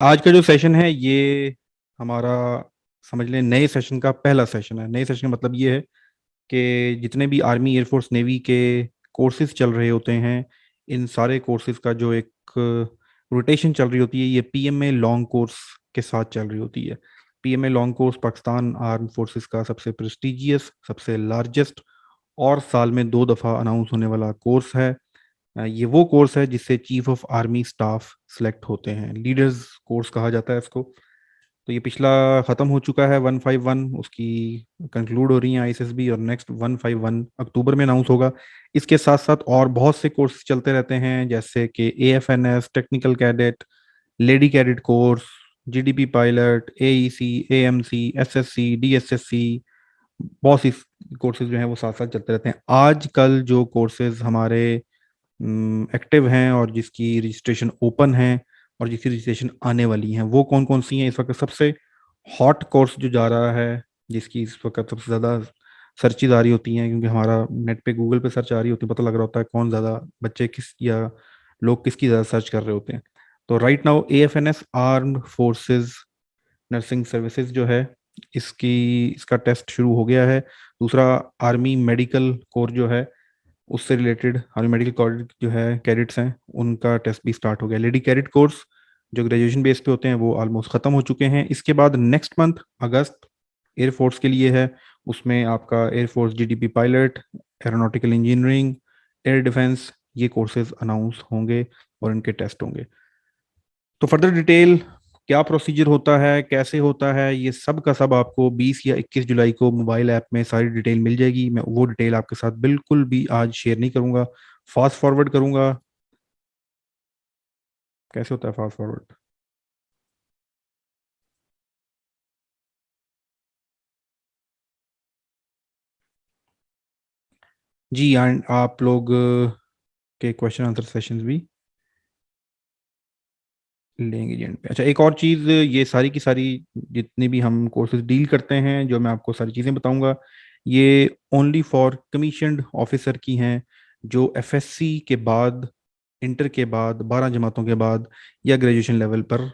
आज का जो सेशन है ये हमारा समझ लें नए सेशन का पहला सेशन है। नए सेशन का मतलब ये है कि जितने भी आर्मी एयरफोर्स नेवी के कोर्सेज चल रहे होते हैं, इन सारे कोर्सेज का जो एक रोटेशन चल रही होती है, ये पीएमए लॉन्ग कोर्स के साथ चल रही होती है। PMA long course Pakistan arm forces का सबसे प्रेस्टिजियस, सबसे लार्जेस्ट और साल में 2 दफ़ा अनाउंस होने वाला कोर्स है। ये वो कोर्स है जिससे chief of army staff select होते हैं। लीडर्स कोर्स कहा जाता है इसको। तो ये पिछला ख़त्म हो चुका है 151, उसकी कंक्लूड हो रही है आईएसएसबी, और नेक्स्ट 151 अक्टूबर में अनाउंस होगा। इसके साथ साथ और बहुत से कोर्स चलते रहते हैं, जैसे कि एएफएनएस, technical cadet, lady cadet course, GDP pilot, AEC, AMC, SSC, DSSC. बहुत सी कोर्सेज जो हैं वो साथ साथ चलते रहते हैं। आजकल जो कोर्सेज हमारे एक्टिव हैं और जिसकी रजिस्ट्रेशन ओपन है और जिसकी रजिस्ट्रेशन आने वाली हैं, वो कौन कौन सी हैं? इस वक्त सबसे हॉट कोर्स जो जा रहा है, जिसकी इस वक्त सबसे ज़्यादा सर्चेज आ रही होती हैं, क्योंकि हमारा नेट पे गूगल पे सर्च आ रही होती है, पता लग रहा होता है कौन ज़्यादा बच्चे किस या लोग किसकी ज़्यादा सर्च कर रहे होते हैं। तो right now एएफएनएस armed forces nursing services जो है, इसकी इसका टेस्ट शुरू हो गया है। दूसरा, आर्मी मेडिकल कोर जो है, उससे रिलेटेड आर्मी मेडिकल कॉलेज जो है कैडेट्स हैं, उनका टेस्ट भी स्टार्ट हो गया। लेडी कैडेट कोर्स जो ग्रेजुएशन बेस पे होते हैं वो ऑलमोस्ट ख़त्म हो चुके हैं। इसके बाद नेक्स्ट मंथ अगस्त एयरफोर्स के लिए है। उसमें आपका air force GDP pilot, aeronautical engineering, air defence, ये कोर्सेज अनाउंस होंगे और इनके टेस्ट होंगे। तो फर्दर डिटेल, क्या प्रोसीजर होता है, कैसे होता है, ये सब का सब आपको 20 या 21 जुलाई को मोबाइल ऐप में सारी डिटेल मिल जाएगी। मैं वो डिटेल आपके साथ बिल्कुल भी आज शेयर नहीं करूंगा, फास्ट फॉरवर्ड करूंगा। कैसे होता है फास्ट फॉरवर्ड? जी, एंड आप लोग के क्वेश्चन आंसर सेशंस भी लेंगे जी एंड पे। अच्छा, एक और चीज़, ये सारी की सारी जितनी भी हम कोर्सेज डील करते हैं, जो मैं आपको सारी चीज़ें बताऊंगा, ये ओनली फॉर कमीशन्ड ऑफिसर की हैं, जो एफएससी के बाद, इंटर के बाद, 12 जमातों के बाद या ग्रेजुएशन लेवल पर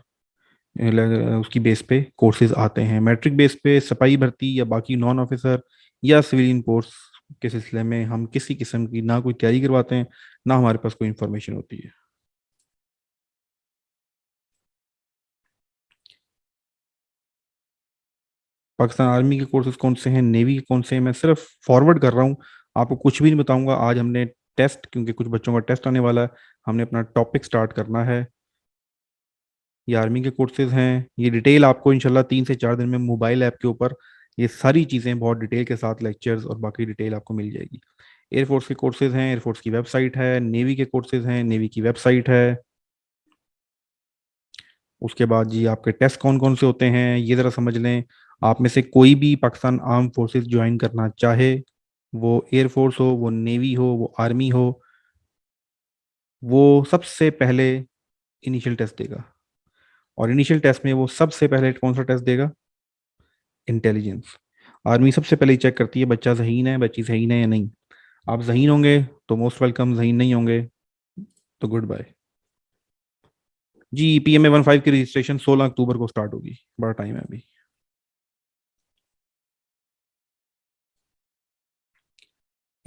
उसकी बेस पे कोर्सेज आते हैं। मैट्रिक बेस पे सिपाही भर्ती या बाकी नॉन ऑफिसर या सिविलियन कोर्स के सिलसिले में हम किसी किस्म की ना कोई तैयारी करवाते हैं, ना हमारे पास कोई इन्फॉर्मेशन होती है। पाकिस्तान आर्मी के कोर्सेज कौन से हैं, नेवी के कौन से हैं, मैं सिर्फ फॉरवर्ड कर रहा हूँ, आपको कुछ भी नहीं बताऊंगा। आज हमने टेस्ट, क्योंकि कुछ बच्चों का टेस्ट आने वाला है, हमने अपना टॉपिक स्टार्ट करना है। ये आर्मी के कोर्सेज हैं। ये डिटेल आपको इंशाल्लाह 3 से 4 दिन में मोबाइल ऐप के ऊपर ये सारी चीज़ें बहुत डिटेल के साथ, लेक्चर्स और बाकी डिटेल आपको मिल जाएगी। एयरफोर्स के कोर्सेज हैं, एयरफोर्स की वेबसाइट है। नेवी के कोर्सेज हैं, नेवी की वेबसाइट है। उसके बाद जी आपके टेस्ट कौन कौन से होते हैं ये ज़रा समझ लें। आप में से कोई भी पाकिस्तान आर्म फोर्सेस ज्वाइन करना चाहे, वो एयरफोर्स हो, वो नेवी हो, वो आर्मी हो, वो सबसे पहले इनिशियल टेस्ट देगा। और इनिशियल टेस्ट में वो सबसे पहले कौन सा टेस्ट देगा? इंटेलिजेंस। आर्मी सबसे पहले चेक करती है बच्चा जहीन है, बच्ची जहीन है या नहीं। आप जहीन होंगे तो मोस्ट वेलकम, जहीन नहीं होंगे तो गुड बाय। जी, PMA 15 की रजिस्ट्रेशन 16 अक्टूबर को स्टार्ट होगी, बड़ा टाइम है अभी।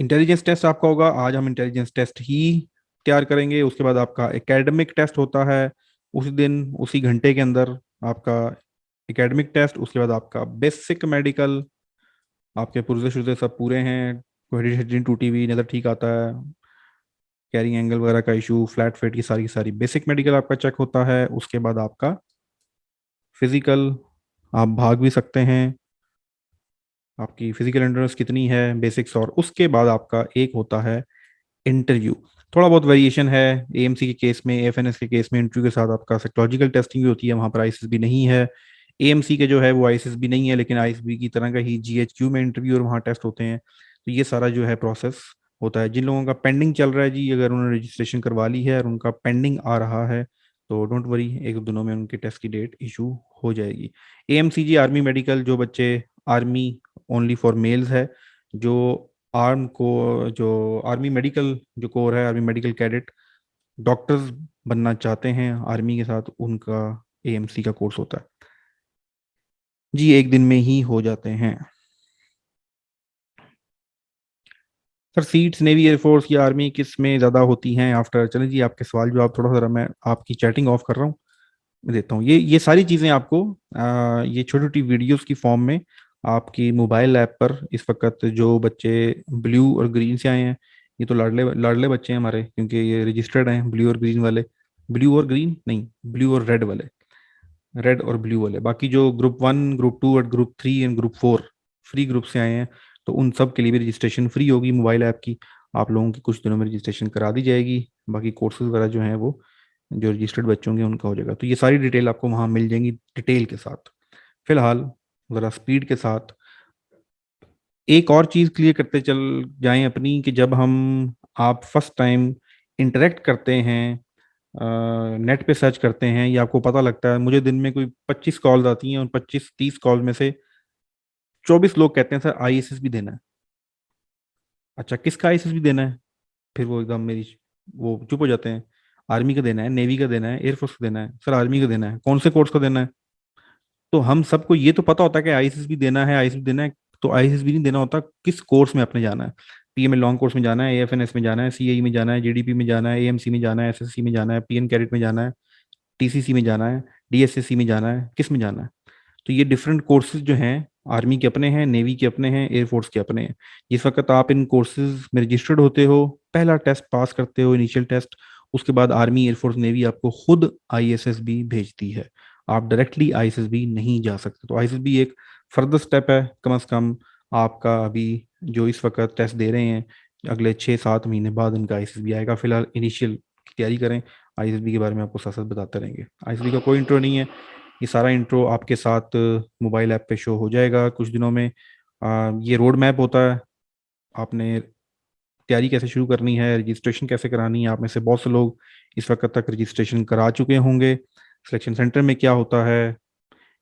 इंटेलिजेंस टेस्ट आपका होगा आज, हम इंटेलिजेंस टेस्ट ही तैयार करेंगे। उसके बाद आपका एकेडमिक टेस्ट होता है उसी दिन, उसी घंटे के अंदर आपका एकेडमिक टेस्ट। उसके बाद आपका बेसिक मेडिकल, आपके पुर्जे शुर्जे सब पूरे हैं, कोई हड्डी शड्डी टूटी हुई, नज़र ठीक आता है, कैरिंग एंगल वगैरह का इशू, फ्लैट फेट की सारी बेसिक मेडिकल आपका चेक होता है। उसके बाद आपका फिजिकल, आप भाग भी सकते हैं, आपकी फिजिकल एंड्योरेंस कितनी है, बेसिक्स। और उसके बाद आपका एक होता है इंटरव्यू। थोड़ा बहुत वेरिएशन है, एएमसी के केस में, एफएनएस के केस में इंटरव्यू के साथ आपका साइकोलॉजिकल टेस्टिंग भी होती है, वहाँ पर आईएसएसबी नहीं है। एएमसी के जो है वो आईएसएसबी नहीं है, लेकिन आईएसएसबी की तरह का ही जीएचक्यू में इंटरव्यू और वहाँ टेस्ट होते हैं। तो ये सारा जो है प्रोसेस होता है। जिन लोगों का पेंडिंग चल रहा है जी, अगर उन्होंने रजिस्ट्रेशन करवा ली है और उनका पेंडिंग आ रहा है, तो डोंट वरी, एक दो दिनों में उनके टेस्ट की डेट इशू हो जाएगी। एएमसी जी आर्मी मेडिकल, जो बच्चे आर्मी ओनली फॉर मेल्स है, जो आर्म को, जो आर्मी मेडिकल जो कोर है, आर्मी मेडिकल कैडेट, डॉक्टर्स बनना चाहते हैं आर्मी के साथ, उनका एएमसी का कोर्स होता है जी, एक दिन में ही हो जाते हैं। सर सीट्स नेवी एयरफोर्स या आर्मी किस में ज़्यादा होती हैं आफ्टर, चलें जी आपके सवाल जवाब थोड़ा सा मैं आपकी चैटिंग ऑफ कर रहा हूँ, मैं देता हूँ ये सारी चीज़ें आपको ये छोटी छोटी वीडियोस की फॉर्म में आपकी मोबाइल ऐप पर इस वक्त जो बच्चे ब्लू और ग्रीन से आए हैं, ये तो लाडले लाडले बच्चे हैं हमारे, क्योंकि ये रजिस्टर्ड हैं ब्लू और ग्रीन वाले, ब्लू और ग्रीन नहीं, ब्लू और रेड वाले, रेड और ब्लू वाले। बाकी जो ग्रुप 1 ग्रुप 2 और group 3 and group 4 free group से आए हैं, तो उन सब के लिए भी रजिस्ट्रेशन फ्री होगी मोबाइल ऐप की, आप लोगों की कुछ दिनों में रजिस्ट्रेशन करा दी जाएगी। बाकी कोर्सेज वगैरह जो हैं वो जो रजिस्टर्ड बच्चे होंगे उनका हो जाएगा, तो ये सारी डिटेल आपको वहाँ मिल जाएंगी डिटेल के साथ। फिलहाल ज़रा स्पीड के साथ एक और चीज़ क्लियर करते चल जाएं अपनी, कि जब हम आप फर्स्ट टाइम इंटरेक्ट करते हैं, नेट पे सर्च करते हैं, या आपको पता लगता है, मुझे दिन में कोई 25 कॉल्स आती हैं और 25-30 कॉल में से 24 लोग कहते हैं सर आईएसएस भी देना है। अच्छा किसका आईएसएस भी देना है? फिर वो एकदम मेरी वो चुप हो जाते हैं। आर्मी का देना है, नेवी का देना है, एयरफोर्स का देना है, सर आर्मी का देना है, कौन से कोर्स का देना है? तो हम सबको ये तो पता होता है कि आईएसएस भी देना है, आईएसएस भी देना है, तो आईएसएस भी नहीं देना होता किस कोर्स में आपने जाना है। पीएमएल लॉन्ग कोर्स में जाना है, एएफएनएस में जाना है, सीएई में जाना है, जीडीपी में जाना है, एएमसी में जाना है, एसएससी में जाना है, पीएन कैडेट में जाना है, टीसीसी में जाना है, डीएसएससी में जाना है, किस में जाना है? तो ये डिफरेंट कोर्सेज जो हैं, आर्मी के अपने हैं, नेवी के अपने हैं, एयरफोर्स के अपने हैं। जिस वक्त आप इन कोर्सेज में रजिस्टर्ड होते हो, पहला टेस्ट पास करते हो, इनिशियल टेस्ट, उसके बाद आर्मी एयरफोर्स नेवी आपको खुद आईएसएस भी भेजती है। आप डायरेक्टली आईएसएस भी नहीं जा सकते, तो आईएसएस भी एक फर्दर स्टेप है। कम से कम आपका अभी जो इस वक्त टेस्ट दे रहे हैं, अगले 6-7 महीने बाद इनका आईएसएस भी आएगा। फिलहाल इनिशियल की तैयारी करें, आईएसबी के बारे में आपको साथ साथ बताते रहेंगे। आईएसबी का कोई इंट्रो नहीं है, ये सारा इंट्रो आपके साथ मोबाइल ऐप पे शो हो जाएगा कुछ दिनों में। ये रोड मैप होता है, आपने तैयारी कैसे शुरू करनी है, रजिस्ट्रेशन कैसे करानी है। आप में से बहुत से लोग इस वक्त तक रजिस्ट्रेशन करा चुके होंगे। सिलेक्शन सेंटर में क्या होता है,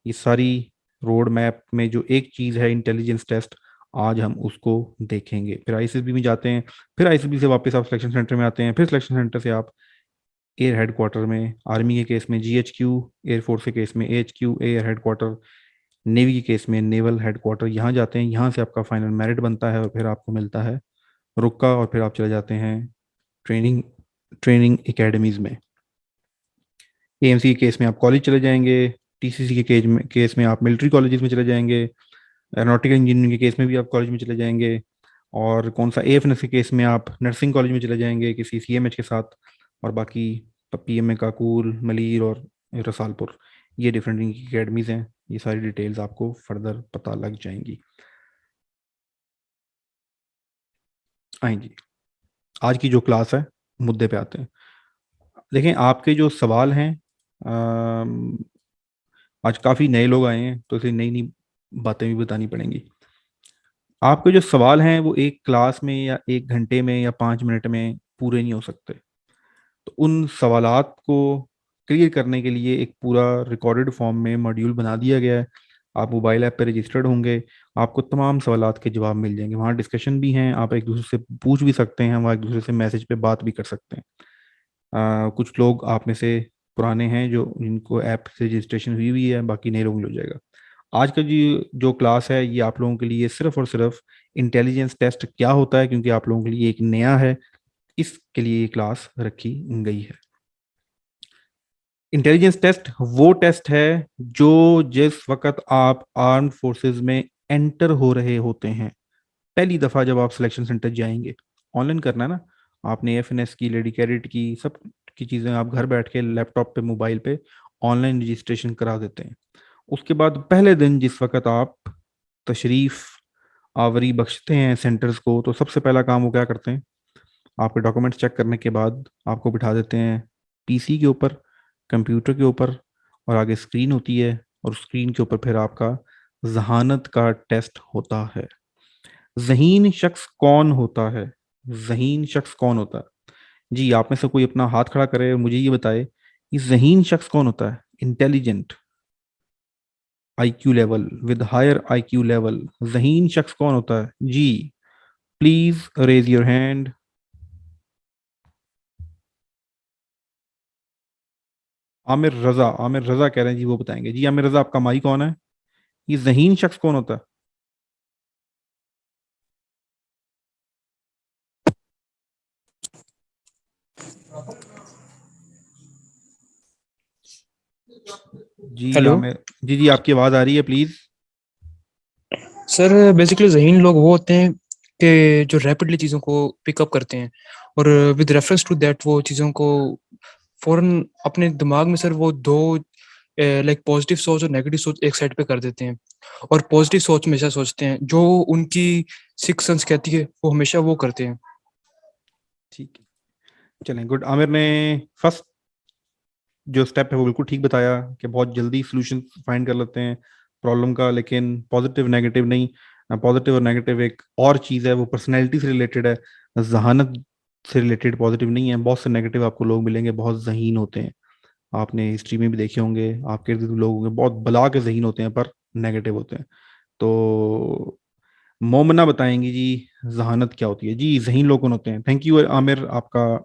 ये सारी रोड मैप में जो एक चीज़ है इंटेलिजेंस टेस्ट, आज हम उसको देखेंगे। फिर आईसीएसबी में जाते हैं, फिर आईसीएसबी से वापस आप सिलेक्शन सेंटर में आते हैं, फिर सिलेक्शन सेंटर से आप एयर हेडक्वार्टर में, आर्मी के केस में जीएचक्यू, एयरफोर्स के केस में एएचक्यू एयर हेडक्वार्टर, नेवी के केस में नेवल हेडक्वार्टर, यहाँ जाते हैं। यहाँ से आपका फाइनल मेरिट बनता है और फिर आपको मिलता है रुका, और फिर आप चले जाते हैं ट्रेनिंग ट्रेनिंग एकेडमीज में। एएमसी के केस में आप कॉलेज चले जाएंगे, टीसीसी के केस में आप मिलिट्री कॉलेजेस में चले जाएंगे, एरोनॉटिकल इंजीनियरिंग के केस में भी आप कॉलेज में चले जाएंगे, और कौन सा एएफएनएस के केस में आप नर्सिंग कॉलेज में चले जाएंगे किसी सीएमएच के साथ। और बाकी पीएमए काकूल, मलीर और रसालपुर, ये डिफरेंट इनकी अकेडमीज हैं। ये सारी डिटेल्स आपको फर्दर पता लग जाएंगी। आए जी, आज की जो क्लास है, मुद्दे पे आते हैं। देखें आपके जो सवाल हैं, अम, आज काफ़ी नए लोग आए हैं, तो इसलिए नई नई बातें भी बतानी पड़ेंगी। आपके जो सवाल हैं वो एक क्लास में या 1 घंटे में या 5 मिनट में पूरे नहीं हो सकते। तो उन सवालात को क्लियर करने के लिए एक पूरा रिकॉर्डेड फॉर्म में मॉड्यूल बना दिया गया है। आप मोबाइल ऐप पर रजिस्टर्ड होंगे, आपको तमाम सवालात के जवाब मिल जाएंगे। वहाँ डिस्कशन भी हैं, आप एक दूसरे से पूछ भी सकते हैं, वहाँ एक दूसरे से मैसेज पे बात भी कर सकते हैं। कुछ लोग आप में से पुराने हैं जो जिनको ऐप से रजिस्ट्रेशन हुई हुई है, बाकी नए लोग मिल जाएगा। आज का जी जो क्लास है ये आप लोगों के लिए सिर्फ और सिर्फ इंटेलिजेंस टेस्ट क्या होता है, क्योंकि आप लोगों के लिए एक नया है, इसके लिए ये क्लास रखी गई है। इंटेलिजेंस टेस्ट वो टेस्ट है जो जिस वक्त आप आर्म फोर्सेस में एंटर हो रहे होते हैं, पहली दफ़ा जब आप सिलेक्शन सेंटर जाएंगे, ऑनलाइन करना है ना, आपने एफएनएस की, लेडी कैडेट की, सब की चीज़ें आप घर बैठ के लैपटॉप पे, मोबाइल पे ऑनलाइन रजिस्ट्रेशन करा देते हैं। उसके बाद पहले दिन जिस वक्त आप तशरीफ़ आवरी बख्शते हैं सेंटर्स को, तो सबसे पहला काम वो क्या करते हैं, आपके डॉक्यूमेंट्स चेक करने के बाद आपको बिठा देते हैं पीसी के ऊपर, कंप्यूटर के ऊपर, और आगे स्क्रीन होती है, और स्क्रीन के ऊपर फिर आपका जहानत का टेस्ट होता है। ज़हीन शख्स कौन होता है? ज़हीन शख्स कौन होता है? जी, आप में से कोई अपना हाथ खड़ा करे और मुझे ये बताए कि ज़हीन शख्स कौन होता है? Intelligent IQ level, with higher IQ level, ज़हीन शख्स कौन होता है? जी, please raise your hand. Aamir Raza कह रहे हैं जी, वो बताएंगे जी। आमिर रजा, आपका माई कौन है? ये जहीन शख्स कौन होता है? जी हेलो आमिर जी, जी आपकी आवाज आ रही है, प्लीज। सर। बेसिकली ज़हीन लोग वो होते हैं कि जो रैपिडली चीज़ों को पिकअप करते हैं, और विद रेफरेंस टू दैट वो चीज़ों को फौरन अपने दिमाग में सर वो दो लाइक पॉजिटिव सोच और नेगेटिव सोच एक साइड पे कर देते हैं, और पॉजिटिव सोच हमेशा सोचते हैं, जो उनकी सिक्स सेंस कहती है वो हमेशा वो करते हैं। ठीक है, चलें, गुड। आमिर ने फर्स्ट जो स्टेप है वो बिल्कुल ठीक बताया कि बहुत जल्दी सोल्यूशन फाइंड कर लेते हैं प्रॉब्लम का, लेकिन पॉजिटिव नेगेटिव नहीं। पॉजिटिव और नेगेटिव एक और चीज़ है, वो पर्सनैलिटी से रिलेटेड है, जहानत से रिलेटेड पॉजिटिव नहीं है। बहुत से नेगेटिव आपको लोग मिलेंगे, बहुत जहीन होते हैं। आपने हिस्ट्री में भी देखे होंगे, आपके इर्द गिर्द लोग होंगे बहुत बला के जहीन होते हैं पर नेगेटिव होते हैं। तो मोमना बताएंगी जी, जहानत क्या होती है जी, जहीन लोग कौन होते हैं? थैंक यू आमिर, आपका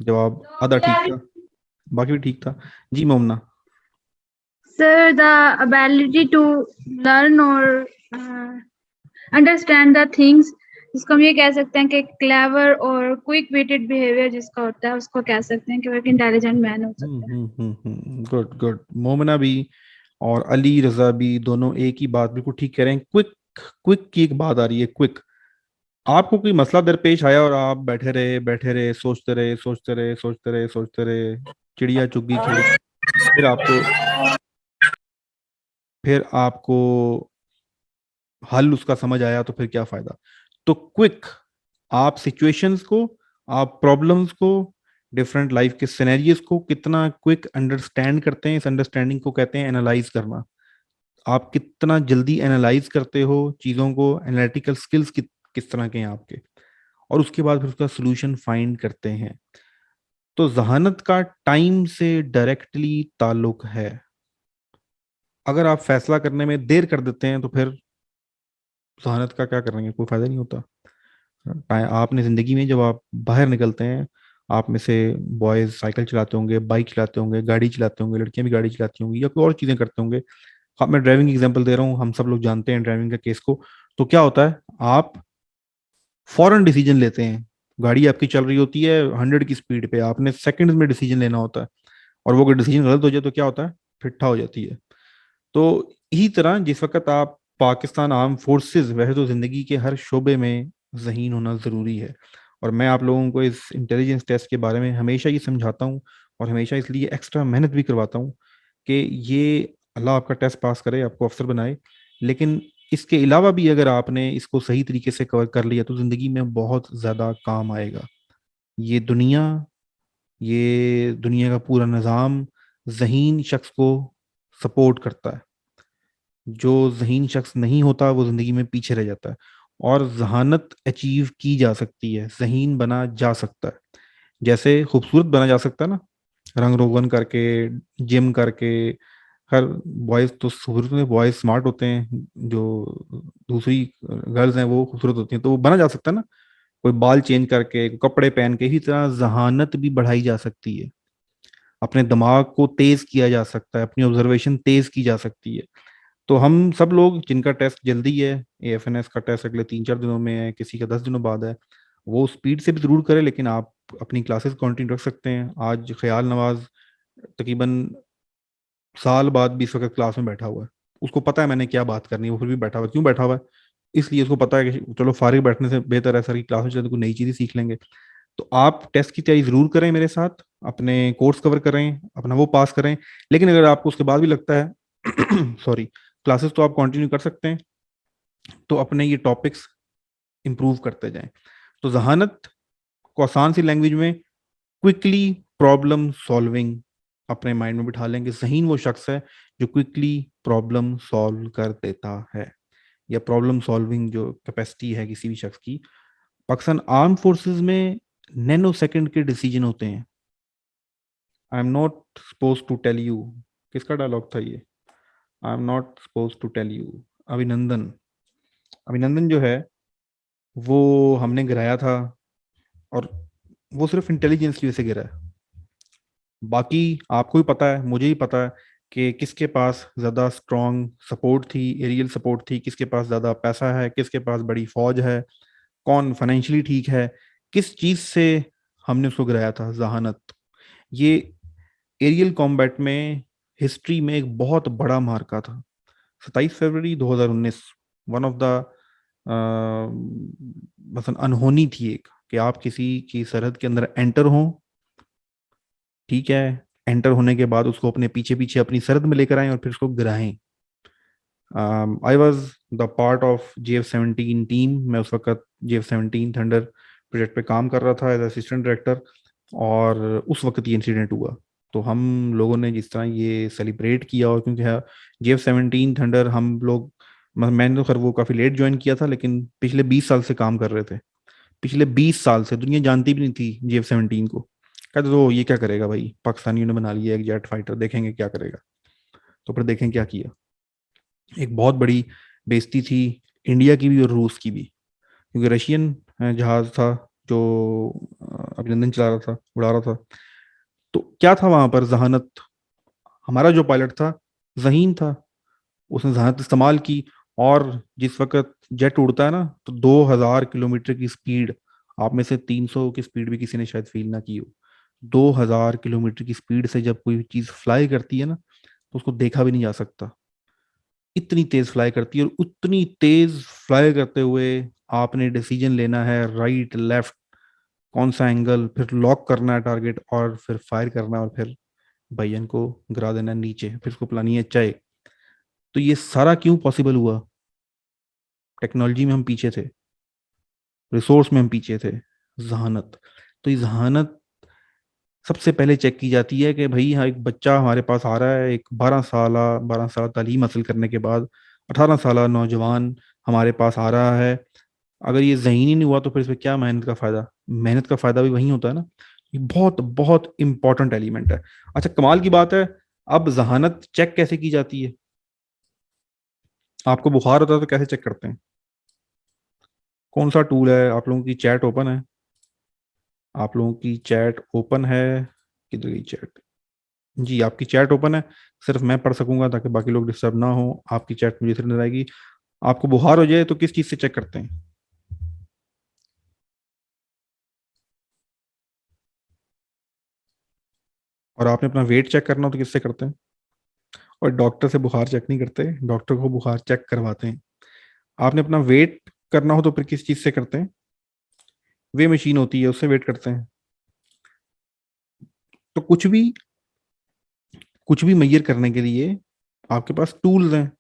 जवाब आधा ठीक था, बाकी भी ठीक था। जी मोमना। Sir, the ability to learn or uh, understand the things, जिसको हम ये कह सकते हैं कि क्लेवर और क्विक विटेड बिहेवियर जिसका होता है उसको कह सकते हैं कि वो एक इंटेलिजेंट मैन हो सकता है। Good good. मोमना भी और अली रजा भी दोनों एक ही बात बिल्कुल ठीक कह रहे हैं। क्विक, क्विक की एक बात आ रही है, क्विक। आपको कोई मसला दरपेश आया और आप बैठे रहे, सोचते रहे, सोचते रहे, सोचते रहे, सोचते रहे, चिड़िया चुग गई खेत, फिर आपको फिर आपको हल उसका समझ आया, तो फिर क्या फायदा? तो क्विक, आप सिचुएशंस को, आप प्रॉब्लम्स को, डिफरेंट लाइफ के सिनेरियोस को कितना क्विक अंडरस्टैंड करते हैं, इस अंडरस्टैंडिंग को कहते हैं एनालाइज करना। आप कितना जल्दी एनालाइज करते हो चीज़ों को, एनालिटिकल स्किल्स किस तरह के हैं आपके, और उसके बाद फिर उसका सोल्यूशन फाइंड करते हैं। तो जहानत का टाइम से डायरेक्टली ताल्लुक है। अगर आप फैसला करने में देर कर देते हैं तो फिर जहानत का क्या करेंगे, कोई फायदा नहीं होता। आपने जिंदगी में जब आप बाहर निकलते हैं, आप में से बॉयज साइकिल चलाते होंगे, बाइक चलाते होंगे, गाड़ी चलाते होंगे, लड़कियां भी गाड़ी चलाती होंगी या कोई और चीजें करते होंगे। हाँ, मैं ड्राइविंग एग्जांपल दे रहा हूँ, हम सब लोग जानते हैं ड्राइविंग का केस को। तो क्या होता है, आप फौरन डिसीजन लेते हैं। गाड़ी आपकी चल रही होती है 100 की स्पीड पे, आपने सेकंड्स में डिसीजन लेना होता है, और वो अगर डिसीजन गलत हो जाए तो क्या होता है, फिट्ठा हो जाती है। तो इसी तरह जिस वक्त आप पाकिस्तान आर्म फोर्सेस, वैसे तो जिंदगी के हर शोबे में जहीन होना जरूरी है, और मैं आप लोगों को इस इंटेलिजेंस टेस्ट के बारे में हमेशा ये समझाता हूँ, और हमेशा इसलिए एक्स्ट्रा मेहनत भी करवाता हूँ कि ये अल्लाह आपका टेस्ट पास करे, आपको अफसर बनाए। लेकिन इसके अलावा भी अगर आपने इसको सही तरीके से कवर कर लिया तो जिंदगी में बहुत ज़्यादा काम आएगा। ये दुनिया ये दुनिया का पूरा निज़ाम जहीन शख्स को सपोर्ट करता है। जो जहीन शख्स नहीं होता वो जिंदगी में पीछे रह जाता है। और जहानत अचीव की जा सकती है, जहीन बना जा सकता है। जैसे खूबसूरत बना जा सकता है ना, रंग रोगन करके, जिम करके। हर बॉयज तो खूबसूरत में, बॉयज स्मार्ट होते हैं, जो दूसरी गर्ल्स हैं वो खूबसूरत होती हैं, तो वो बना जा सकता है ना। कोई बाल चेंज करके, कपड़े पहन के। इसी तरह जहानत भी बढ़ाई जा सकती है, अपने दिमाग को तेज किया जा सकता है, अपनी ऑब्जर्वेशन तेज की जा सकती है। तो हम सब लोग जिनका टेस्ट जल्दी है, एएफएनएस का टेस्ट अगले 3-4 दिनों में है, किसी का 10 दिनों बाद है, वो स्पीड से भी जरूर करें, लेकिन आप अपनी क्लासेस कंटिन्यू रख सकते हैं। आज ख्याल नवाज तकरीबन साल बाद भी इस वक्त क्लास में बैठा हुआ है। उसको पता है मैंने क्या बात करनी है, वो फिर भी बैठा हुआ है। क्यों बैठा हुआ है? इसलिए उसको पता है कि चलो फारिग बैठने से बेहतर है सर की क्लास में चले तो कोई नई चीजें सीख लेंगे। तो आप टेस्ट की तैयारी जरूर करें मेरे साथ, अपने कोर्स कवर करें, अपना वो पास करें। लेकिन अगर आपको उसके बाद भी लगता है सॉरी, क्लासेस तो आप कंटिन्यू कर सकते हैं, तो अपने ये टॉपिक्स इंप्रूव करते जाएं। तो जहानत को आसान सी लैंग्वेज में, क्विकली प्रॉब्लम सॉल्विंग अपने माइंड में बिठा लेंगे। जहीन वो शख्स है जो क्विकली प्रॉब्लम सॉल्व कर देता है, या प्रॉब्लम सॉल्विंग जो कैपेसिटी है किसी भी शख्स की। पाकिस्तान आर्म फोर्सेस में नैनो सेकंड के डिसीजन होते हैं। I am not suppose to tell you, किसका डायलॉग था ये? I am not suppose to tell you. Abhinandan. Abhinandan जो है वो हमने गिराया था, और वो सिर्फ इंटेलिजेंस की वजह से गिरा है। बाकी आपको भी पता है, मुझे भी पता है कि किसके पास ज़्यादा स्ट्रॉन्ग सपोर्ट थी, एरियल सपोर्ट थी, किसके पास ज़्यादा पैसा है, किसके पास बड़ी फौज है, कौन फाइनेंशियली ठीक है, किस चीज़ से हमने उसको गिराया था, जहानत। ये एरियल कॉम्बैट में हिस्ट्री में एक बहुत बड़ा मार्का था। 27 फरवरी 2019 वन ऑफ द मतलब अनहोनी थी एक, कि आप किसी की सरहद के अंदर एंटर हो, ठीक है, एंटर होने के बाद उसको अपने पीछे पीछे अपनी सरहद में लेकर आए और फिर उसको गिराएं। I was the part of JF-17 team. मैं उस वक्त JF-17 थंडर प्रोजेक्ट पे काम कर रहा था एज असिस्टेंट डायरेक्टर, और उस वक्त ये इंसिडेंट हुआ। तो हम लोगों ने जिस तरह ये सेलिब्रेट किया, और क्योंकि JF-17 थंडर हम लोग, मैंने तो खैर वो काफ़ी लेट ज्वाइन किया था, लेकिन पिछले 20 साल से काम कर रहे थे। पिछले 20 साल से दुनिया जानती भी नहीं थी JF-17 को। कहते तो ये क्या करेगा भाई, पाकिस्तानियों ने बना लिया एक जेट फाइटर, देखेंगे क्या करेगा। तो फिर देखें क्या किया। एक बहुत बड़ी बेइज्जती थी इंडिया की भी और रूस की भी, क्योंकि रशियन जहाज था जो अभिनंदन चला रहा था, उड़ा रहा था। तो क्या था वहां पर, जहानत। हमारा जो पायलट था जहीन था, उसने जहानत इस्तेमाल की। और जिस वक्त जेट उड़ता है ना, तो 2000 किलोमीटर की स्पीड, आप में से 300 की स्पीड भी किसी ने शायद फील ना की हो। 2000 किलोमीटर की स्पीड से जब कोई चीज फ्लाई करती है ना, तो उसको देखा भी नहीं जा सकता। इतनी तेज फ्लाई करती है, और उतनी तेज फ्लाई करते हुए आपने डिसीजन लेना है, राइट लेफ्ट, कौन सा एंगल, फिर लॉक करना है टारगेट, और फिर फायर करना है, और फिर भैयन को गिरा देना है नीचे, फिर उसको पिलानी है चाय। तो ये सारा क्यों पॉसिबल हुआ? टेक्नोलॉजी में हम पीछे थे, रिसोर्स में हम पीछे थे, जहानत। तो ये जहानत सबसे पहले चेक की जाती है कि भाई हाँ, एक बच्चा हमारे पास आ रहा है, एक 12 साल तालीम हासिल करने के बाद 18 साल नौजवान हमारे पास आ रहा है। अगर ये ज़हीन ही नहीं हुआ तो फिर इसमें क्या मेहनत का फ़ायदा? मेहनत का फ़ायदा भी वहीं होता है ना। ये बहुत बहुत इंपॉर्टेंट एलिमेंट है। अच्छा, कमाल की बात है, अब जहानत चेक कैसे की जाती है? आपको बुखार होता है तो कैसे चेक करते हैं? कौन सा टूल है? आप लोगों की चैट ओपन है? आप लोगों की चैट ओपन है? किधर गई चैट? जी, आपकी चैट ओपन है, सिर्फ मैं पढ़ सकूंगा ताकि बाकी लोग डिस्टर्ब ना हो। आपकी चैट मुझे सिर्फ नजर आएगी। आपको बुखार हो जाए तो किस चीज से चेक करते हैं? और आपने अपना वेट चेक करना हो तो किससे करते हैं? और डॉक्टर से बुखार चेक नहीं करते, डॉक्टर को बुखार चेक करवाते हैं। आपने अपना वेट करना हो तो फिर किस चीज से करते हैं? वे मशीन होती है, उससे वेट करते हैं। तो कुछ भी मेजर करने के लिए आपके पास टूल्स हैं,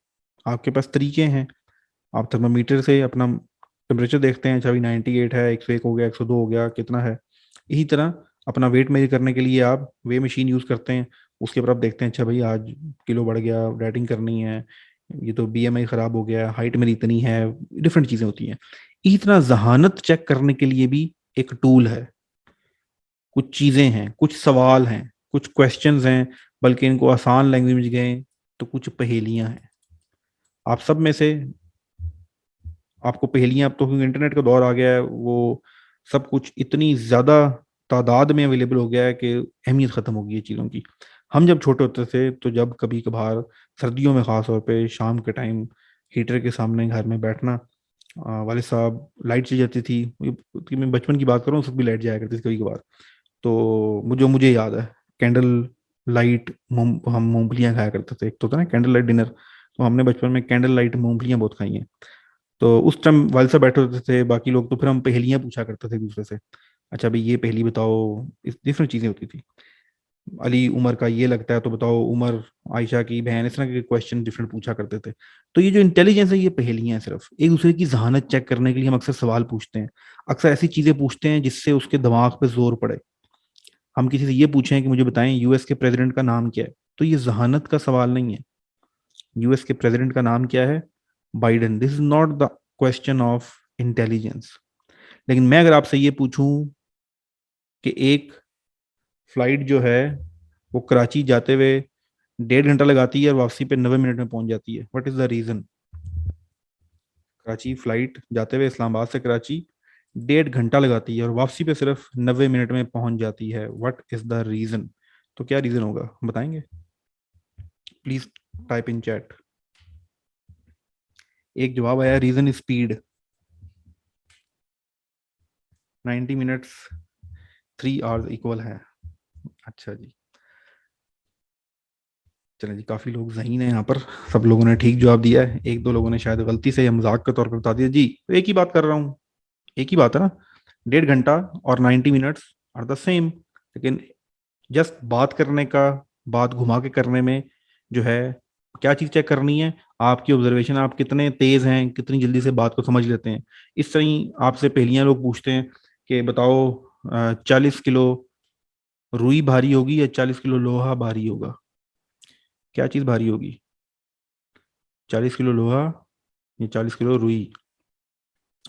आपके पास तरीके हैं। आप थर्मामीटर से अपना टेम्परेचर देखते हैं, अच्छा भाई 98 है, 101 हो गया, 102 हो गया, कितना है। इसी तरह अपना वेट मेजर करने के लिए आप वे मशीन यूज़ करते हैं। उसके ऊपर आप देखते हैं, अच्छा भाई आज किलो बढ़ गया, डाइटिंग करनी है, ये तो BMI खराब हो गया, हाइट मेरी इतनी है, डिफरेंट चीज़ें होती हैं। इसी तरह जहानत चेक करने के लिए भी एक टूल है, कुछ चीज़ें हैं, कुछ सवाल हैं, कुछ क्वेश्चंस हैं, बल्कि इनको आसान लैंग्वेज में गए तो कुछ पहेलियां हैं। आप सब में से, आपको पहेलियां, अब तो क्योंकि इंटरनेट का दौर आ गया है, वो सब कुछ इतनी ज्यादा तादाद में अवेलेबल हो गया है कि अहमियत खत्म हो गई है चीज़ों की। हम जब छोटे होते थे तो जब कभी कभार सर्दियों में ख़ास तौर पे शाम के टाइम हीटर के सामने घर में बैठना, वाले साहब लाइट चली जाती थी, मैं बचपन की बात करूँ, उस वक्त भी लाइट जाया करती थी कभी कभार। तो मुझे याद है, कैंडल लाइट हम मूंगफलियाँ खाया करते थे। एक तो था ना कैंडल लाइट डिनर, तो हमने बचपन में कैंडल लाइट मूंगफलियाँ बहुत खाई हैं। तो उस टाइम वाल साहब बैठे होते थे, बाकी लोग, तो फिर हम पहेलियां पूछा करते थे एक दूसरे से। अच्छा भाई ये पहेली बताओ, इस डिफरेंट चीजें होती थी। अली उमर का ये लगता है तो बताओ, उमर आयशा की बहन, इस तरह के क्वेश्चन डिफरेंट पूछा करते थे। तो ये जो इंटेलिजेंस है, ये पहेलियां हैं, सिर्फ एक दूसरे की जहानत चेक करने के लिए हम अक्सर सवाल पूछते हैं। अक्सर ऐसी चीजें पूछते हैं जिससे उसके दिमाग पे जोर पड़े। हम किसी से ये पूछें कि मुझे बताएं US के प्रेसिडेंट का नाम क्या है, तो ये जहानत का सवाल नहीं है। US के प्रेसिडेंट का नाम क्या है? Biden. This is not the question of intelligence. लेकिन मैं अगर आपसे ये पूछूं कि एक फ्लाइट जो है वो कराची जाते हुए 1.5 घंटा लगाती है और वापसी पे 90 मिनट में पहुंच जाती है, what is the reason? Karachi flight जाते हुए इस्लामाबाद से कराची 1.5 घंटा लगाती है और वापसी पे सिर्फ 90 मिनट में पहुंच जाती है, व्हाट इज द रीजन? तो क्या रीजन होगा, बताएंगे? Please type in chat. एक जवाब आया, reason speed. 90 minutes 3 hours equal है। अच्छा जी, चलें जी, काफी लोग ज़हीन है यहाँ पर, सब लोगों ने ठीक जवाब दिया है, एक दो लोगों ने शायद गलती से या मजाक के तौर पर बता दिया जी। तो एक ही बात कर रहा हूँ, एक ही बात है ना, 1.5 घंटा और 90 मिनट्स आर द सेम। लेकिन जस्ट बात करने का, बात घुमा के करने में जो है, क्या चीज़ चेक करनी है, आपकी ऑब्जर्वेशन, आप कितने तेज हैं, कितनी जल्दी से बात को समझ लेते हैं। इस तरह ही आपसे पहेलियां लोग पूछते हैं कि बताओ 40 किलो रुई भारी होगी या 40 किलो लोहा भारी होगा, क्या चीज़ भारी होगी, 40 किलो लोहा या 40 किलो रुई?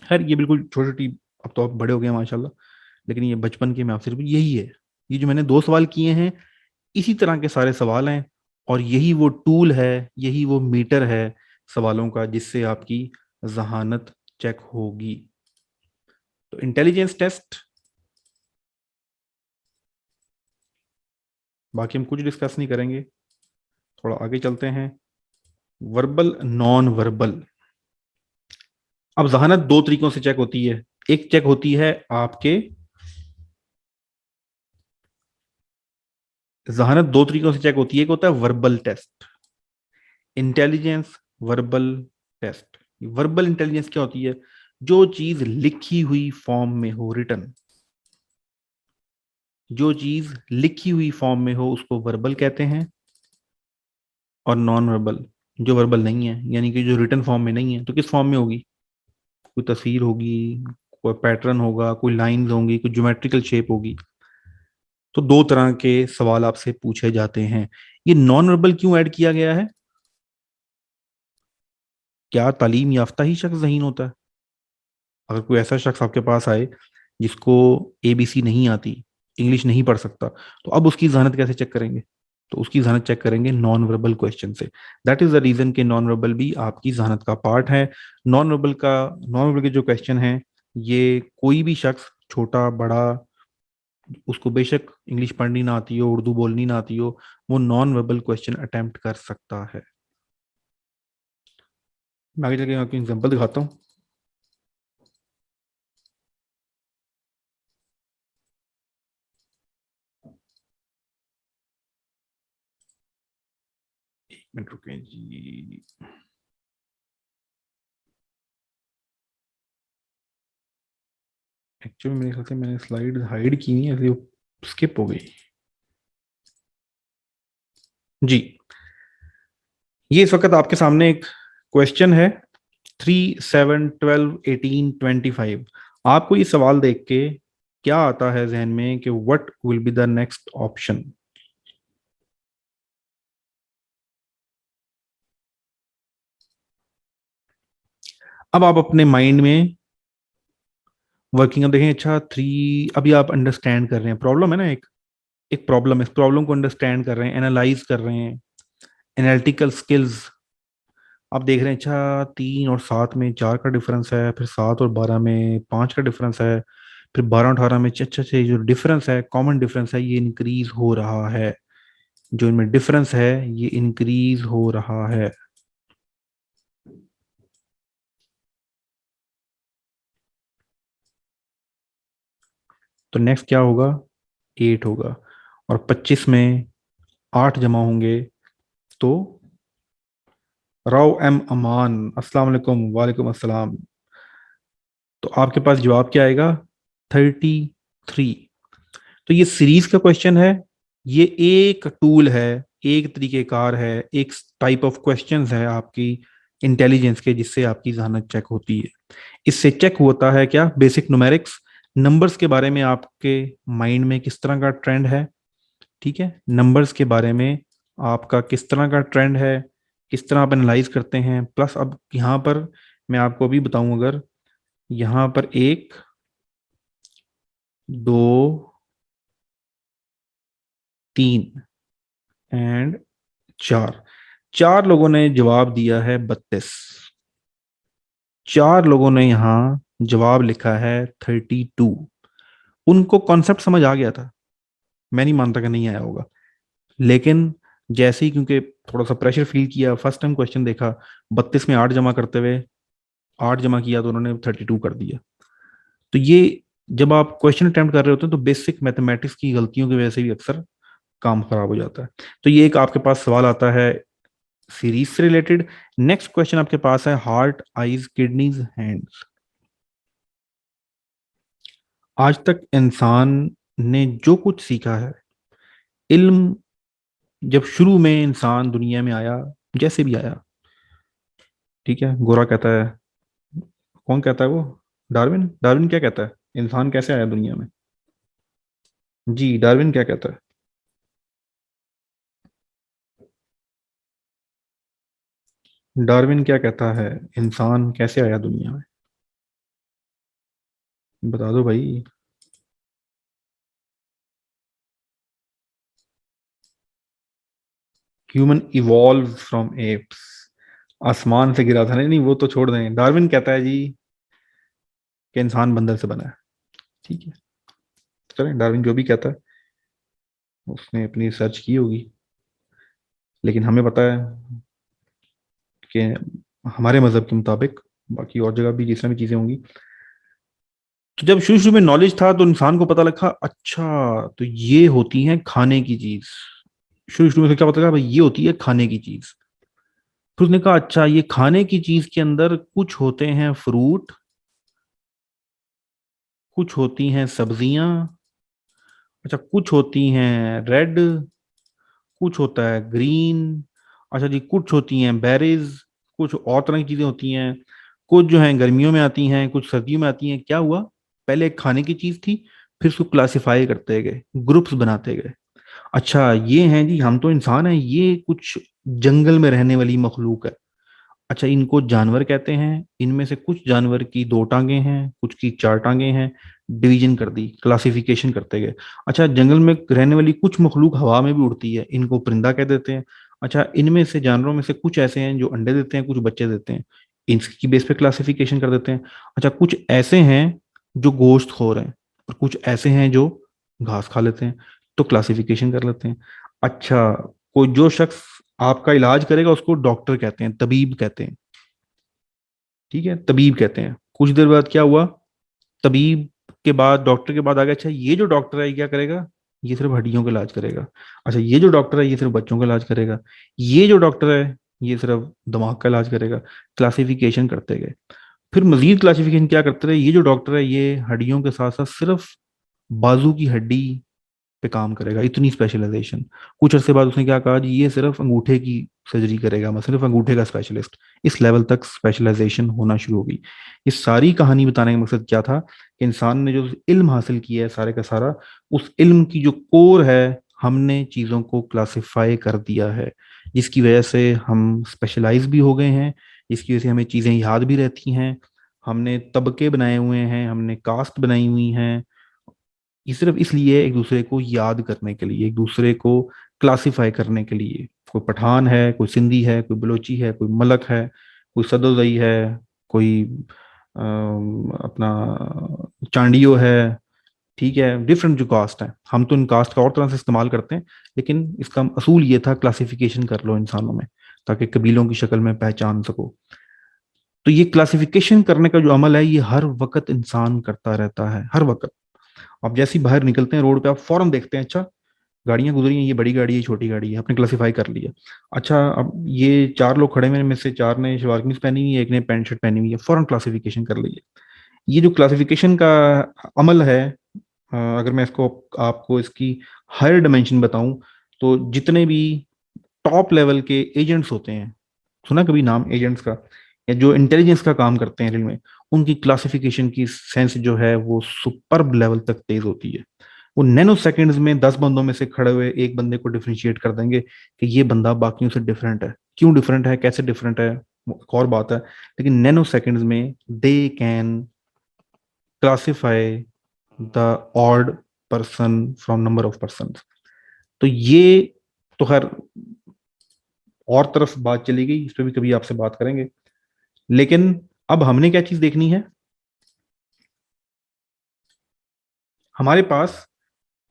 खैर ये बिल्कुल छोटी छोटी, अब तो आप बड़े हो गए हैं माशाल्लाह, लेकिन ये बचपन के में आपसे सिर्फ यही है। ये जो मैंने 2 सवाल किए हैं, इसी तरह के सारे सवाल हैं, और यही वो टूल है, यही वो मीटर है सवालों का, जिससे आपकी जहानत चेक होगी। तो इंटेलिजेंस टेस्ट, बाकी हम कुछ डिस्कस नहीं करेंगे, थोड़ा आगे चलते हैं। Verbal, non verbal. अब जहानत 2 तरीकों से चेक होती है। एक चेक होती है आपके, जहानत 2 तरीकों से चेक होती है। एक होता है verbal test, intelligence verbal test. Verbal intelligence क्या होती है? जो चीज लिखी हुई फॉर्म में हो, रिटन, जो चीज लिखी हुई फॉर्म में हो उसको वर्बल कहते हैं। और नॉन वर्बल, जो वर्बल नहीं है, यानी कि जो रिटन फॉर्म में नहीं है, तो किस फॉर्म में होगी? कोई तस्वीर होगी, कोई पैटर्न होगा, कोई लाइंस होंगी, कोई ज्योमेट्रिकल शेप होगी। तो 2 तरह के सवाल आपसे पूछे जाते हैं। ये नॉन वर्बल क्यों ऐड किया गया है? क्या तालीम याफ्ता ही शख्स ज़हीन होता है? अगर कोई ऐसा शख्स आपके पास आए जिसको ABC नहीं आती, इंग्लिश नहीं पढ़ सकता, तो अब उसकी जहानत कैसे चेक करेंगे? तो उसकी जहानत चेक करेंगे नॉन वर्बल क्वेश्चन से। दैट इज द रीजन कि नॉन वर्बल भी आपकी जहानत का पार्ट है। नॉन वर्बल के जो क्वेश्चन हैं, ये कोई भी शख्स, छोटा बड़ा, उसको बेशक इंग्लिश पढ़नी ना आती हो, उर्दू बोलनी ना आती हो, वो नॉन वर्बल क्वेश्चन अटेम्प्ट कर सकता है। मैं आगे चल के आपको एग्जाम्पल दिखाता हूँ। एक मिनट रुकें जी। एक्चुअली मेरे ख्याल से मैंने स्लाइड हाइड की नहीं, ऐसे स्किप हो गई जी। ये इस वक्त आपके सामने एक क्वेश्चन है, 3, 7, 12, 18, 25। आपको ये सवाल देख के क्या आता है जहन में कि what will be the next option? अब आप अपने माइंड में वर्किंग अब देखें। अच्छा 3, अभी आप अंडरस्टैंड कर रहे हैं, प्रॉब्लम है ना, एक एक प्रॉब्लम है, इस प्रॉब्लम को अंडरस्टैंड कर रहे हैं, एनालाइज कर रहे हैं, एनालिटिकल स्किल्स आप देख रहे हैं। अच्छा 3 और 7 में 4 का डिफरेंस है, फिर 7 और 12 में 5 का डिफरेंस है, फिर 12 और 18 में, अच्छा अच्छा, जो डिफरेंस है, कॉमन डिफरेंस है, ये इंक्रीज हो रहा है। जो इनमें डिफरेंस है ये इंक्रीज हो रहा है। तो नेक्स्ट क्या होगा? 8 होगा। और 25 में 8 जमा होंगे तो, राव एम अमान, अस्सलाम वालेकुम। वालेकुम अस्सलाम। तो आपके पास जवाब क्या आएगा? 33। तो ये सीरीज का क्वेश्चन है, ये एक टूल है, एक तरीकेकार है, एक टाइप ऑफ क्वेश्चंस है आपकी इंटेलिजेंस के, जिससे आपकी जहानत चेक होती है। इससे चेक होता है क्या? बेसिक न्यूमेरिक्स, नंबर्स के बारे में आपके माइंड में किस तरह का ट्रेंड है। ठीक है, नंबर्स के बारे में आपका किस तरह का ट्रेंड है, किस तरह आप एनालाइज करते हैं। प्लस अब यहाँ पर मैं आपको अभी बताऊं, अगर यहाँ पर 1, 2, 3 एंड 4, 4 लोगों ने जवाब दिया है 32। 4 लोगों ने यहाँ जवाब लिखा है 32। उनको कॉन्सेप्ट समझ आ गया था, मैं नहीं मानता कि नहीं आया होगा। लेकिन जैसे ही क्योंकि थोड़ा सा प्रेशर फील किया, फर्स्ट टाइम क्वेश्चन देखा, 32 में 8 जमा करते हुए 8 जमा किया तो उन्होंने 32 कर दिया। तो ये जब आप क्वेश्चन अटेम्प्ट कर रहे होते हैं तो बेसिक मैथमेटिक्स की गलतियों की वजह से भी अक्सर काम खराब हो जाता है। तो ये एक आपके पास सवाल आता है सीरीज से रिलेटेड। नेक्स्ट क्वेश्चन आपके पास है हार्ट, आईज, किडनीज, हैंड्स। आज तक इंसान ने जो कुछ सीखा है, इल्म, जब शुरू में इंसान दुनिया में आया, जैसे भी आया, ठीक है, गोरा कहता है, कौन कहता है वो, डार्विन, डार्विन क्या कहता है, इंसान कैसे आया दुनिया में? जी, डार्विन क्या कहता है? डार्विन क्या कहता है, इंसान कैसे आया दुनिया में? बता दो भाई। Human evolve from apps. आसमान से गिरा था, नहीं नहीं वो तो छोड़ दें। डार्विन कहता है जी कि इंसान बंदर से बना है। ठीक है, चलें, डार्विन जो भी कहता है, उसने अपनी रिसर्च की होगी, लेकिन हमें पता है कि हमारे मजहब के मुताबिक, बाकी और जगह भी जिस तरह भी चीजें होंगी, तो जब शुरू शुरू में नॉलेज था तो इंसान को पता लगा, अच्छा तो ये होती है खाने की चीज। शुरू शुरू में तो क्या पता लगा, भाई ये होती है खाने की चीज। फिर उसने कहा अच्छा ये खाने की चीज के अंदर कुछ होते हैं फ्रूट, कुछ होती हैं सब्जियां, अच्छा कुछ होती हैं रेड, कुछ होता है ग्रीन, अच्छा जी कुछ होती हैं बेरीज, कुछ और तरह की चीजें होती हैं, कुछ जो हैं गर्मियों में आती हैं, कुछ सर्दियों में आती हैं। क्या हुआ, पहले एक खाने की चीज थी, फिर उसको क्लासिफाई करते गए, ग्रुप्स बनाते गए। अच्छा ये हैं जी, हम तो इंसान हैं, ये कुछ जंगल में रहने वाली मखलूक है, अच्छा इनको जानवर कहते हैं, इनमें से कुछ जानवर की 2 टांगें हैं, कुछ की 4 टांगें हैं। डिवीजन कर दी, क्लासिफिकेशन करते गए। अच्छा जंगल में रहने वाली कुछ मखलूक हवा में भी उड़ती है, इनको परिंदा कह देते हैं। अच्छा इनमें से जानवरों में से कुछ ऐसे हैं जो अंडे देते हैं, कुछ बच्चे देते हैं, इनकी बेस पे क्लासिफिकेशन कर देते हैं। अच्छा कुछ ऐसे हैं जो गोश्त खोर हैं, और कुछ ऐसे हैं जो घास खा लेते हैं, तो क्लासिफिकेशन कर लेते हैं। अच्छा कोई जो शख्स आपका इलाज करेगा उसको डॉक्टर कहते हैं, तबीब कहते हैं, ठीक है, तबीब कहते हैं। कुछ देर बाद क्या हुआ, तबीब के बाद, डॉक्टर के बाद आ गया, अच्छा ये जो डॉक्टर है ये क्या करेगा, ये सिर्फ हड्डियों का इलाज करेगा। अच्छा ये जो डॉक्टर है ये सिर्फ बच्चों का इलाज करेगा। ये जो डॉक्टर है ये सिर्फ दिमाग का इलाज करेगा। क्लासिफिकेशन करते गए। फिर मजीद क्लासिफिकेशन क्या करते रहे, ये जो डॉक्टर है ये हड्डियों के साथ साथ सिर्फ बाजू की हड्डी पे काम करेगा, इतनी स्पेशलाइजेशन। कुछ अरसे बाद उसने क्या कहा जी, ये सिर्फ अंगूठे की सर्जरी करेगा, मैं सिर्फ अंगूठे का स्पेशलिस्ट। इस लेवल तक स्पेशलाइजेशन होना शुरू हो गई। ये सारी कहानी बताने का मकसद क्या था, कि इंसान ने जो इल्म हासिल किया है सारे का सारा, उस इल्म की जो कोर है, हमने चीज़ों को क्लासिफाई कर दिया है, जिसकी वजह से हम स्पेशलाइज भी हो गए हैं, जिसकी वजह से हमें चीज़ें याद भी रहती हैं। हमने तबके बनाए हुए हैं, हमने कास्ट बनाई हुई हैं, ये सिर्फ इसलिए एक दूसरे को याद करने के लिए, एक दूसरे को क्लासिफाई करने के लिए। कोई पठान है, कोई सिंधी है, कोई बलोची है, कोई मलक है, कोई सदोदई है, कोई अपना चांडियो है, ठीक है, डिफरेंट जो कास्ट है, हम तो इन कास्ट का और तरह से इस्तेमाल करते हैं, लेकिन इसका असूल ये था क्लासिफिकेशन कर लो इंसानों में, ताकि कबीलों की शक्ल में पहचान सको। तो ये क्लासिफिकेशन करने का जो अमल है ये हर वक्त इंसान करता रहता है, हर वक्त। आप जैसे ही बाहर निकलते हैं रोड पे, आप फौरन देखते हैं, अच्छा गाड़ियां गुजरी हैं, ये बड़ी गाड़ी है, छोटी गाड़ी है, आपने क्लासिफाई कर लिया। अच्छा अब ये 4 लोग खड़े हैं, में से 4 ने शलवार कमीज पहनी हुई है, एक ने पैंट शर्ट पहनी हुई है, फौरन क्लासिफिकेशन कर ली है। ये जो क्लासिफिकेशन का अमल है, अगर मैं इसको आपको इसकी हायर डिमेंशन बताऊं, तो जितने भी टॉप लेवल के एजेंट्स होते हैं, सुना कभी नाम एजेंट्स का, या जो इंटेलिजेंस का काम करते हैं रेल में, उनकी क्लासिफिकेशन की सेंस जो है वो सुपर्ब लेवल तक तेज होती है। वो नैनो सेकंड्स में 10 बंदों में से खड़े हुए एक बंदे को डिफरेंशिएट कर देंगे कि ये बंदा बाकियों से डिफरेंट है। क्यों डिफरेंट है, कैसे डिफरेंट है, वो एक और बात है, लेकिन नैनो सेकंड्स में they can classify the odd person from number of person. तो ये तो खैर और तरफ बात चली गई, इस पर भी कभी आपसे बात करेंगे। लेकिन अब हमने क्या चीज देखनी है, हमारे पास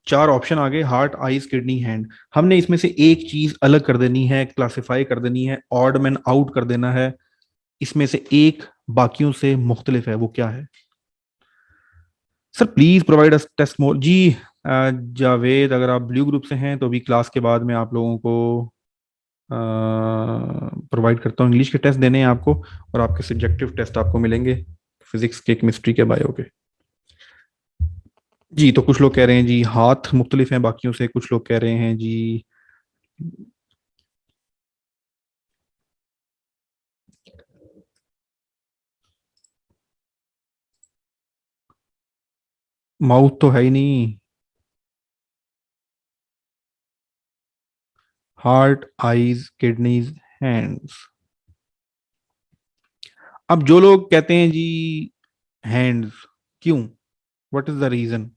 4 ऑप्शन आ गए, हार्ट, आईज, किडनी, हैंड। हमने इसमें से एक चीज अलग कर देनी है, क्लासिफाई कर देनी है, ऑड मैन आउट कर देना है। इसमें से एक बाकियों से मुख्तलिफ है, वो क्या है? Sir please provide us test more जी। जावेद, अगर आप ब्लू ग्रुप से हैं तो अभी क्लास के बाद में आप लोगों को प्रोवाइड करता हूँ, इंग्लिश के टेस्ट देने हैं आपको, और आपके सब्जेक्टिव टेस्ट आपको मिलेंगे, फिजिक्स के, केमिस्ट्री के, बायो के। जी, तो कुछ लोग कह रहे हैं जी हाथ मुख्तलिफ हैं बाकियों से, कुछ लोग कह रहे हैं जी माउथ तो है ही नहीं। Heart, eyes, kidneys, hands. अब जो लोग कहते हैं जी हैंड्स, क्यों? What is the reason?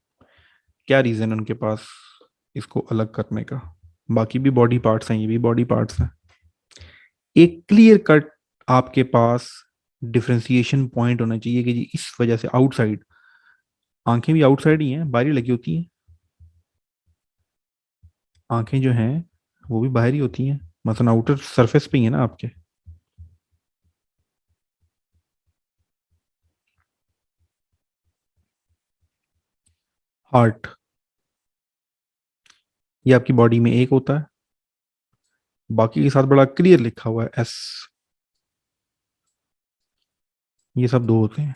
क्या रीजन उनके पास इसको अलग करने का? बाकी भी बॉडी पार्ट्स हैं, ये भी बॉडी पार्ट्स हैं। एक क्लियर कट आपके पास डिफरेंशिएशन पॉइंट होना चाहिए कि जी इस वजह से आउटसाइड, आंखें भी आउटसाइड ही हैं, बाहर ही लगी होती हैं। आंखें जो हैं वो भी बाहर ही होती हैं, मतलब आउटर सरफेस पे ही है ना आपके। हार्ट, ये आपकी बॉडी में एक होता है, बाकी के साथ बड़ा क्लियर लिखा हुआ है एस, ये सब दो होते हैं।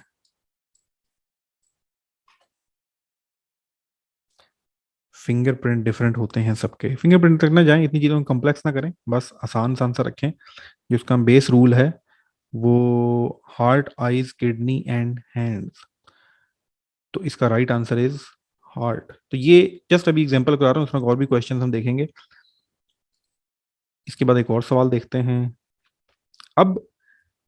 फिंगरप्रिंट डिफरेंट होते हैं सबके, फिंगरप्रिंट तक ना जाएं, इतनी चीज़ों को कॉम्प्लेक्स ना करें, बस आसान सा रखें। जो उसका बेस रूल है वो heart, eyes, kidney and hands. तो इसका राइट आंसर इज हार्ट। तो ये जस्ट अभी एग्जांपल करा रहा हूँ, उसमें और भी क्वेश्चन हम देखेंगे। इसके बाद एक और सवाल देखते हैं। अब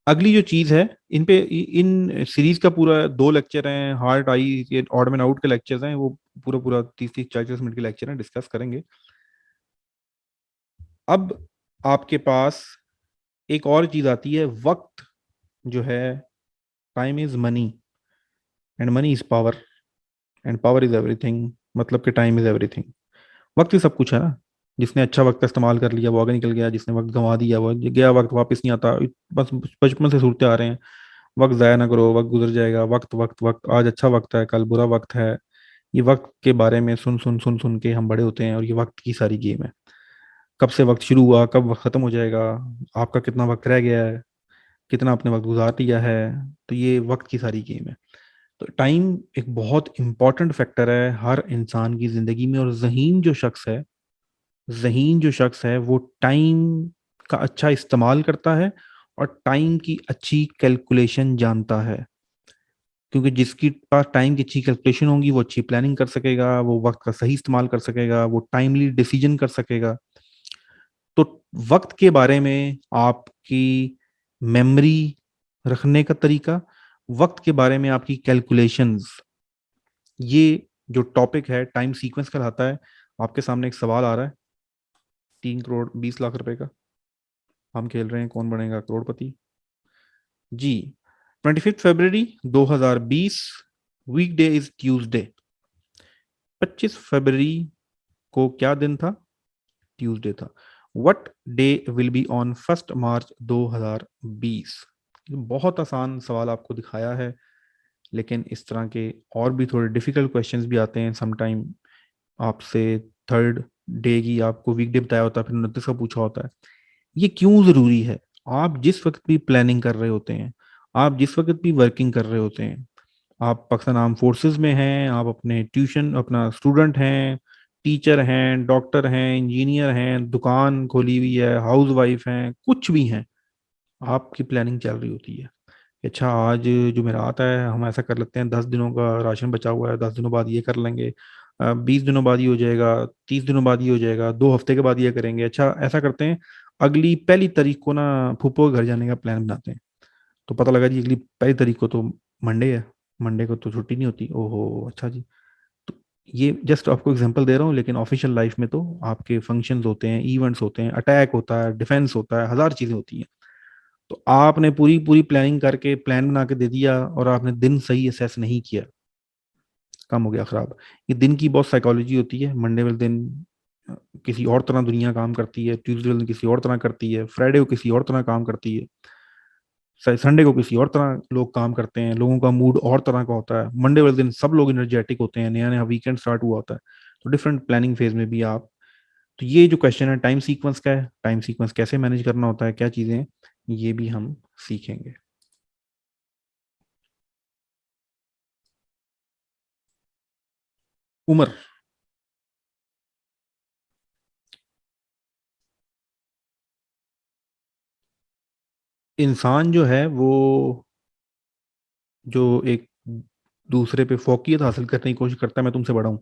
अगली जो चीज है, इन पे, इन सीरीज का पूरा 2 लेक्चर हैं, हार्ट, आई, ये ऑड मैन आउट के लेक्चर्स हैं, वो पूरा पूरा 30-30 40 मिनट के लेक्चर हैं, डिस्कस करेंगे। अब आपके पास एक और चीज आती है, वक्त जो है, time is money and money is power and power is everything, मतलब कि टाइम इज एवरीथिंग। वक्त ही सब कुछ है ना। जिसने अच्छा वक्त का इस्तेमाल कर लिया वो आगे निकल गया, जिसने वक्त गंवा दिया वो गया, वक्त वापस नहीं आता। बस बचपन से सुनते आ रहे हैं, वक्त जाया ना करो, वक्त गुजर जाएगा, वक्त वक्त वक्त, आज अच्छा वक्त है कल बुरा वक्त है। ये वक्त के बारे में सुन सुन सुन सुन के हम बड़े होते हैं, और ये वक्त की सारी गेम है। कब से वक्त शुरू हुआ, कब वक्त खत्म हो जाएगा, आपका कितना वक्त रह गया है, कितना आपने वक्त गुजार लिया है, तो ये वक्त की सारी गेम है। तो टाइम एक बहुत इंपॉर्टेंट फैक्टर है हर इंसान की जिंदगी में, और जहीन जो शख्स है वो टाइम का अच्छा इस्तेमाल करता है और टाइम की अच्छी कैलकुलेशन जानता है। क्योंकि जिसकी पास टाइम की अच्छी कैलकुलेशन होगी वो अच्छी प्लानिंग कर सकेगा, वो वक्त का सही इस्तेमाल कर सकेगा, वो टाइमली डिसीजन कर सकेगा। तो वक्त के बारे में आपकी मेमोरी रखने का तरीका, वक्त के बारे में आपकी कैलकुलेशंस, ये जो टॉपिक है टाइम सीक्वेंस कहलाता है। आपके सामने एक सवाल आ रहा है, 3 करोड़ 20 लाख रुपए का, हम खेल रहे हैं कौन बनेगा करोड़पति। जी, 25 फरवरी 2020, वीकडे इज ट्यूसडे। 25 फरवरी को क्या दिन था? ट्यूसडे था। What day will be on 1 मार्च 2020? बहुत आसान सवाल आपको दिखाया है, लेकिन इस तरह के और भी थोड़े डिफिकल्ट क्वेश्चंस भी आते हैं समटाइम। आपसे थर्ड डे की आपको वीकडे बताया होता है, फिर 29 का पूछा होता है। ये क्यों जरूरी है? आप जिस वक्त भी प्लानिंग कर रहे होते हैं, आप जिस वक्त भी वर्किंग कर रहे होते हैं, आप पाकिस्तान आर्म फोर्सेस में हैं, आप अपने ट्यूशन अपना स्टूडेंट हैं, टीचर हैं, डॉक्टर हैं, इंजीनियर हैं, दुकान खोली हुई है, हाउस वाइफ हैं, कुछ भी हैं, आपकी प्लानिंग चल रही होती है। अच्छा आज जो मेरा आता है हम ऐसा कर लेते हैं, 10 दिनों का राशन बचा हुआ है, 10 दिनों बाद ये कर लेंगे, 20 दिनों बाद ये हो जाएगा, 30 दिनों बाद ये हो जाएगा, 2 हफ्ते के बाद ये करेंगे। अच्छा ऐसा करते हैं, अगली पहली तारीख को ना फूफो के घर जाने का प्लान बनाते हैं। तो पता लगा जी अगली पहली तारीख को तो मंडे है, मंडे को तो छुट्टी नहीं होती। ओहो अच्छा जी। तो ये जस्ट आपको एग्जांपल दे रहा हूँ, लेकिन ऑफिशियल लाइफ में तो आपके फंक्शंस होते हैं, इवेंट्स होते हैं, अटैक होता है, डिफेंस होता है, हजार चीजें होती हैं। तो आपने पूरी पूरी प्लानिंग करके प्लान बना के दे दिया और आपने दिन सही असेस नहीं किया, काम हो गया खराब। ये दिन की बहुत साइकोलॉजी होती है। मंडे वाले दिन किसी और तरह दुनिया काम करती है, ट्यूसडे वाले दिन किसी और तरह करती है, फ्राइडे को किसी और तरह काम करती है, संडे को किसी और तरह लोग काम करते हैं, लोगों का मूड और तरह का होता है। मंडे वाले दिन सब लोग एनर्जेटिक होते हैं, नया नया वीकेंड स्टार्ट हुआ होता है। तो डिफरेंट प्लानिंग फेज में भी आप, तो ये जो क्वेश्चन है टाइम सीक्वेंस का है, टाइम सीक्वेंस कैसे मैनेज करना होता है, क्या चीजें, ये भी हम सीखेंगे। उम्र, इंसान जो है वो जो एक दूसरे पे फोकियत हासिल करने की कोशिश करता है, मैं तुमसे बड़ा हूँ,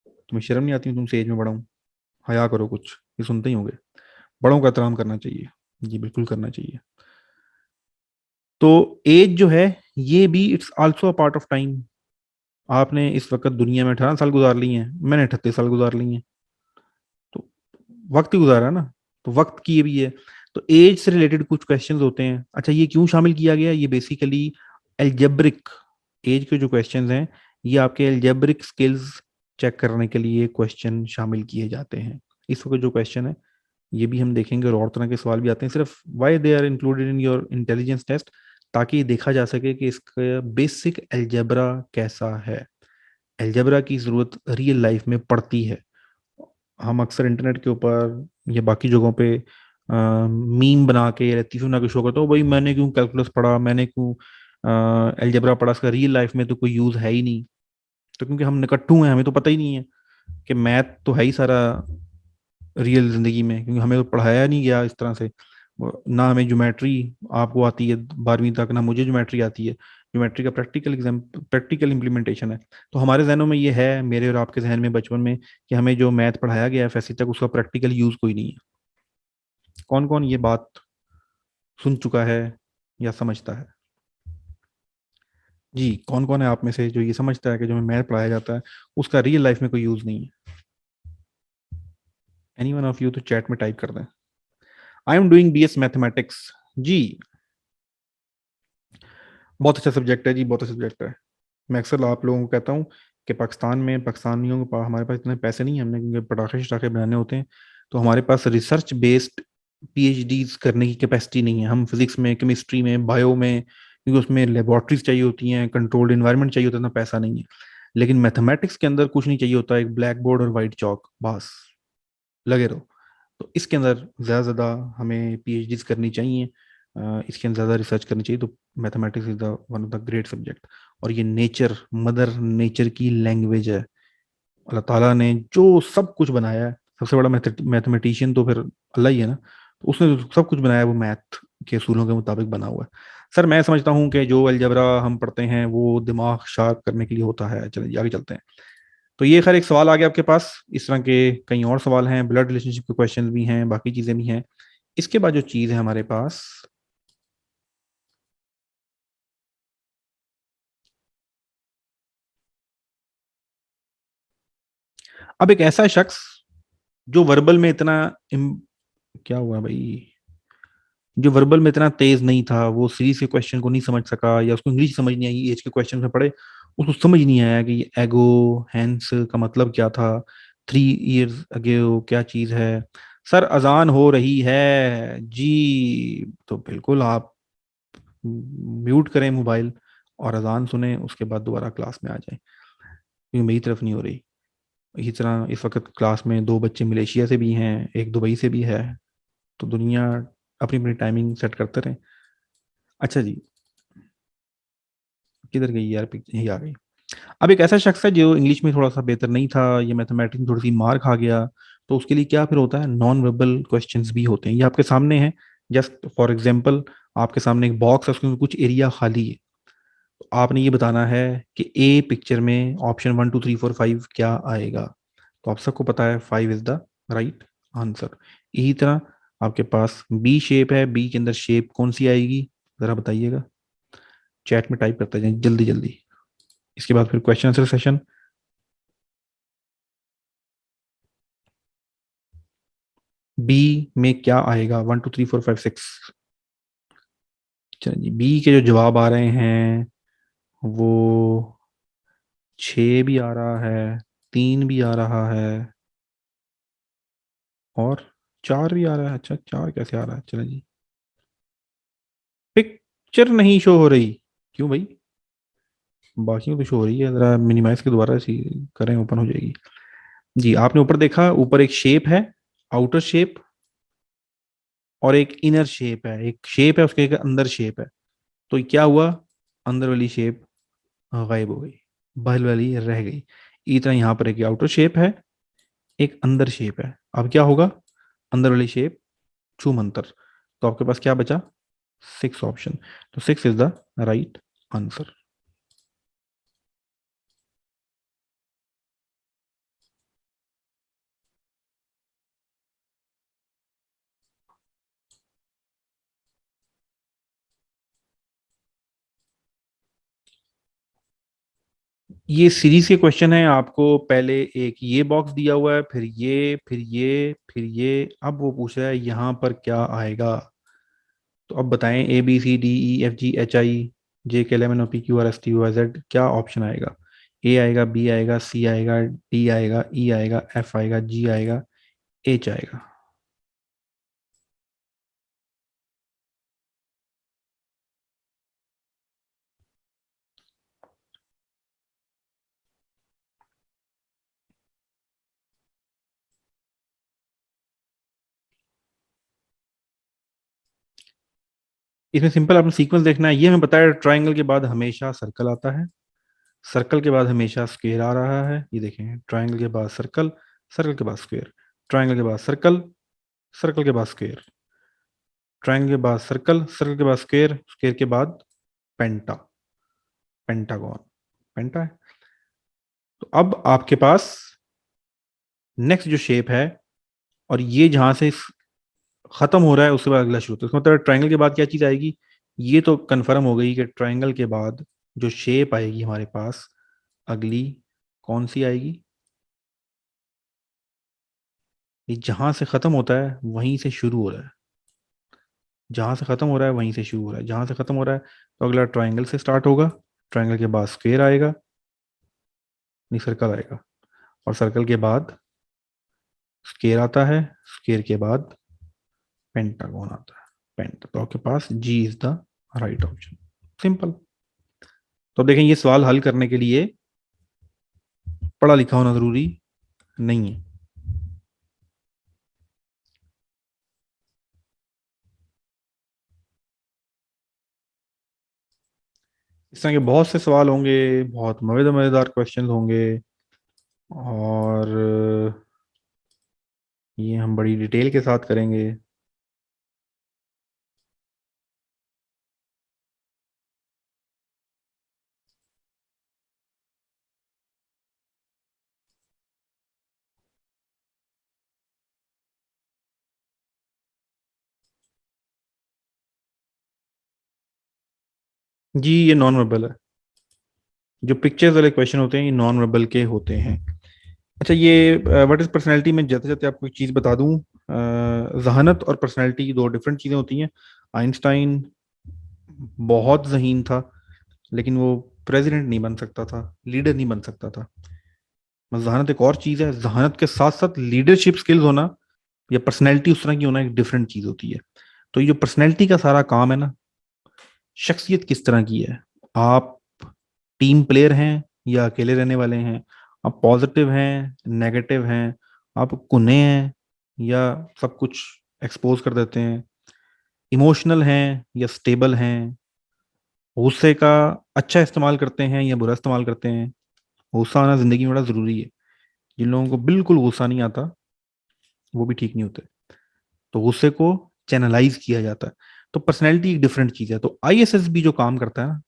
तुम्हें शर्म नहीं आती, मैं तुमसे एज में बड़ा हूँ, हया करो कुछ, ये सुनते ही होंगे। बड़ों का एहतराम करना चाहिए, जी बिल्कुल करना चाहिए। तो एज जो है ये भी it's also a part of time. आपने इस वक्त दुनिया में 18 साल गुजार लिए हैं, मैंने 38 साल गुजार लिए हैं, तो वक्त ही गुजारा ना, तो वक्त की ये भी है। तो एज से रिलेटेड कुछ क्वेश्चंस होते हैं। अच्छा, ये क्यों शामिल किया गया, ये बेसिकली एल्जेब्रिक, एज के जो क्वेश्चंस हैं ये आपके एल्जेब्रिक स्किल्स चेक करने के लिए क्वेश्चन शामिल किए जाते हैं। इस वक्त जो क्वेश्चन है ये भी हम देखेंगे, और तरह के सवाल भी आते हैं, सिर्फ why they are included in your intelligence test, ताकि देखा जा सके कि इसका बेसिक एल्जेब्रा कैसा है, एल्जेब्रा की जरूरत रियल लाइफ में पड़ती है। हम अक्सर इंटरनेट के ऊपर या बाकी जगहों पे मीम बना के या लतीफ़ बना के शो करते हो, भाई मैंने क्यों कैलकुलस पढ़ा, मैंने क्यों एल्जेब्रा पढ़ा, इसका रियल लाइफ में तो कोई यूज है ही नहीं। तो क्योंकि हम निकट्टू हैं, हमें तो पता ही नहीं है कि मैथ तो है ही सारा रियल जिंदगी में, क्योंकि हमें तो पढ़ाया नहीं गया इस तरह से। ना हमें ज्योमेट्री आपको आती है 12वीं तक, ना मुझे ज्योमेट्री आती है। ज्योमेट्री का प्रैक्टिकल इम्प्लीमेंटेशन है। तो हमारे जहनों में ये है, मेरे और आपके जहन में बचपन में, कि हमें जो मैथ पढ़ाया गया है फैसी तक, उसका प्रैक्टिकल यूज कोई नहीं है। कौन कौन ये बात सुन चुका है या समझता है? जी, कौन कौन है आप में से जो ये समझता है कि जो हमें मैथ पढ़ाया जाता है उसका रियल लाइफ में कोई यूज नहीं है? एनी वन ऑफ यू तो चैट में टाइप कर दें। I am doing BS mathematics. जी, बहुत अच्छा सब्जेक्ट है जी, बहुत अच्छा सब्जेक्ट है। मैं अक्सर आप लोगों को कहता हूँ कि पाकिस्तान में, पाकिस्तानियों के पास, हमारे पास इतने पैसे नहीं है, हमने क्योंकि पटाखे शटाखे बनाने होते हैं, तो हमारे पास रिसर्च बेस्ड PhDs करने की कैपेसिटी नहीं है। हम फिजिक्स में, केमिस्ट्री में, बायो में, क्योंकि उसमें लेबोरेटरीज चाहिए होती हैं, कंट्रोल्ड इन्वायरमेंट चाहिए होता है, इतना पैसा नहीं है। लेकिन मैथमेटिक्स के अंदर कुछ नहीं चाहिए होता, एक ब्लैक बोर्ड और वाइट चौक, बस लगे रहो। तो इसके अंदर ज़्यादा से ज़्यादा हमें PhDs करनी चाहिए, इसके अंदर ज़्यादा रिसर्च करनी चाहिए। तो mathematics is the one of the great subject. और ये नेचर, मदर नेचर की लैंग्वेज है। अल्लाह ताला ने जो सब कुछ बनाया है, सबसे बड़ा मैथमेटिशियन तो फिर अल्लाह ही है ना, तो उसने जो सब कुछ बनाया है वो मैथ के असूलों के मुताबिक बना हुआ है। सर मैं समझता हूँ कि जो अलजबरा हम पढ़ते हैं वो दिमाग शार्प करने के लिए होता है। चलिए आगे चलते हैं। तो ये खैर एक सवाल आ गया आपके पास, इस तरह के कई और सवाल हैं, ब्लड रिलेशनशिप के क्वेश्चन भी हैं, बाकी चीजें भी हैं। इसके बाद जो चीज है हमारे पास, अब एक ऐसा शख्स जो वर्बल में इतना क्या हुआ भाई, जो वर्बल में इतना तेज नहीं था, वो सीरीज के क्वेश्चन को नहीं समझ सका, या उसको इंग्लिश समझ नहीं आई, एज के क्वेश्चन में पढ़े, उसको समझ नहीं आया कि एगो हैंस का मतलब क्या था, 3 years अगेओ क्या चीज है। सर अजान हो रही है जी, तो बिल्कुल आप म्यूट करें मोबाइल और अजान सुने, उसके बाद दोबारा क्लास में आ जाएं, क्योंकि मेरी तरफ नहीं हो रही। इसी तरह इस वक्त क्लास में 2 बच्चे मलेशिया से भी हैं, एक दुबई से भी है। तो दुनिया अपनी अपनी टाइमिंग सेट करते रहे। अच्छा जी, किधर गई यार पिक्चर, यही आ गई। अब एक ऐसा शख्स है जो इंग्लिश में थोड़ा सा बेहतर नहीं था, ये मैथमेटिक्स में थोड़ी सी मार खा गया, तो उसके लिए क्या फिर होता है, नॉन वर्बल क्वेश्चंस भी होते हैं। ये आपके सामने है, जस्ट फॉर एग्जांपल आपके सामने एक बॉक्स है, उसमें कुछ एरिया खाली है, तो आपने ये बताना है कि ए पिक्चर में ऑप्शन 1 2 3 4 5 क्या आएगा। तो आप सबको पता है 5 इज द राइट आंसर। इसी तरह आपके पास बी शेप है, बी के अंदर शेप कौन सी आएगी, जरा बताइएगा, चैट में टाइप करते जाएं जल्दी जल्दी। इसके बाद फिर क्वेश्चन आंसर सेशन। बी में क्या आएगा, 1 2 3 4 5 6। चलिए जी, बी के जो जवाब आ रहे हैं वो 6 भी आ रहा है, 3 भी आ रहा है और 4 भी आ रहा है। अच्छा 4 कैसे आ रहा है? चलो जी, पिक्चर नहीं शो हो रही, क्यों भाई? बाकी तो शो हो रही है, जरा मिनिमाइज के दोबारा सी करें, ओपन हो जाएगी। जी, आपने ऊपर देखा, ऊपर एक शेप है, आउटर शेप, और एक इनर शेप है। एक शेप है, उसके एक अंदर शेप है। तो क्या हुआ? अंदर वाली शेप गायब हो गई, बाहर वाली रह गई। इतना यहाँ पर एक आउटर शेप है, एक अंदर शेप है। अब क्या होगा? अंदर वाली शेप छूमंतर। तो आपके पास क्या बचा? 6 ऑप्शन। तो 6 इज द राइट आंसर। ये सीरीज के क्वेश्चन है। आपको पहले एक ये बॉक्स दिया हुआ है, फिर ये, फिर ये, फिर ये। अब वो पूछ रहा है यहाँ पर क्या आएगा। तो अब बताएं, ABCDEFGHIJKLMNOPQRSTUVZ क्या ऑप्शन आएगा? ए आएगा, बी आएगा, सी आएगा, डी आएगा, ई आएगा, एफ आएगा, जी आएगा, एच आएगा। इसमें सिंपल आपने सीक्वेंस देखना है। ये हमें बताया ट्राइंगल के बाद हमेशा सर्कल आता है, सर्कल के बाद हमेशा स्क्वायर आ रहा है। ये देखें, ट्राइंगल के बाद सर्कल, सर्कल के बाद स्क्वायर, ट्राइंगल के बाद सर्कल, सर्कल के बाद स्क्वायर, ट्राइंगल के बाद सर्कल, सर्कल के बाद स्क्वायर, स्क्वायर के बाद पेंटा, पेंटागन, पेंटा है। तो अब आपके पास नेक्स्ट जो शेप है, और ये जहां से खत्म हो रहा है उसके बाद अगला शुरू होता है। इसका मतलब ट्राइंगल के बाद क्या चीज आएगी? ये तो कंफर्म हो गई कि ट्राइंगल के बाद जो शेप आएगी हमारे पास अगली, कौन सी आएगी? ये जहां से खत्म होता है वहीं से शुरू हो रहा है, जहां से खत्म हो रहा है वहीं से शुरू हो रहा है, जहां से खत्म हो रहा है। तो अगला ट्राइंगल से स्टार्ट होगा, ट्राइंगल के बाद स्क्वायर आएगा, नहीं सर्कल आएगा, और सर्कल के बाद स्क्वायर आता है, स्क्वायर के बाद पेंटागन आता है, पेंटा। तो आपके पास G is the right option. Simple. तो अब देखें, ये सवाल हल करने के लिए पढ़ा लिखा होना जरूरी नहीं है। इस तरह के बहुत से सवाल होंगे, बहुत मजेदार मजेदार क्वेश्चन होंगे, और ये हम बड़ी डिटेल के साथ करेंगे। जी, ये नॉन वर्बल है। जो पिक्चर्स वाले क्वेश्चन होते हैं ये नॉन वर्बल के होते हैं। अच्छा, ये व्हाट इज पर्सनैलिटी में जाते जाते आपको एक चीज़ बता दूं, जहानत और पर्सनैलिटी दो डिफरेंट चीज़ें होती हैं। आइंस्टाइन बहुत जहीन था, लेकिन वो प्रेसिडेंट नहीं बन सकता था, लीडर नहीं बन सकता था। जहानत एक और चीज़ है, जहानत के साथ साथ लीडरशिप स्किल्स होना या पर्सनैलिटी उस तरह की होना एक डिफरेंट चीज़ होती है। तो ये जो पर्सनैलिटी का सारा काम है ना, शख्सियत किस तरह की है, आप टीम प्लेयर हैं या अकेले रहने वाले हैं, आप पॉजिटिव हैं, नेगेटिव हैं, आप कुने हैं या सब कुछ एक्सपोज कर देते हैं, इमोशनल हैं या स्टेबल हैं, गुस्से का अच्छा इस्तेमाल करते हैं या बुरा इस्तेमाल करते हैं। गुस्सा आना जिंदगी में बड़ा जरूरी है। जिन लोगों को बिल्कुल गुस्सा नहीं आता वो भी ठीक नहीं होते। तो गुस्से को चैनलाइज किया जाता है। तो पर्सनैलिटी एक डिफरेंट चीज है। तो आईएसएस भी जो काम करता है ना,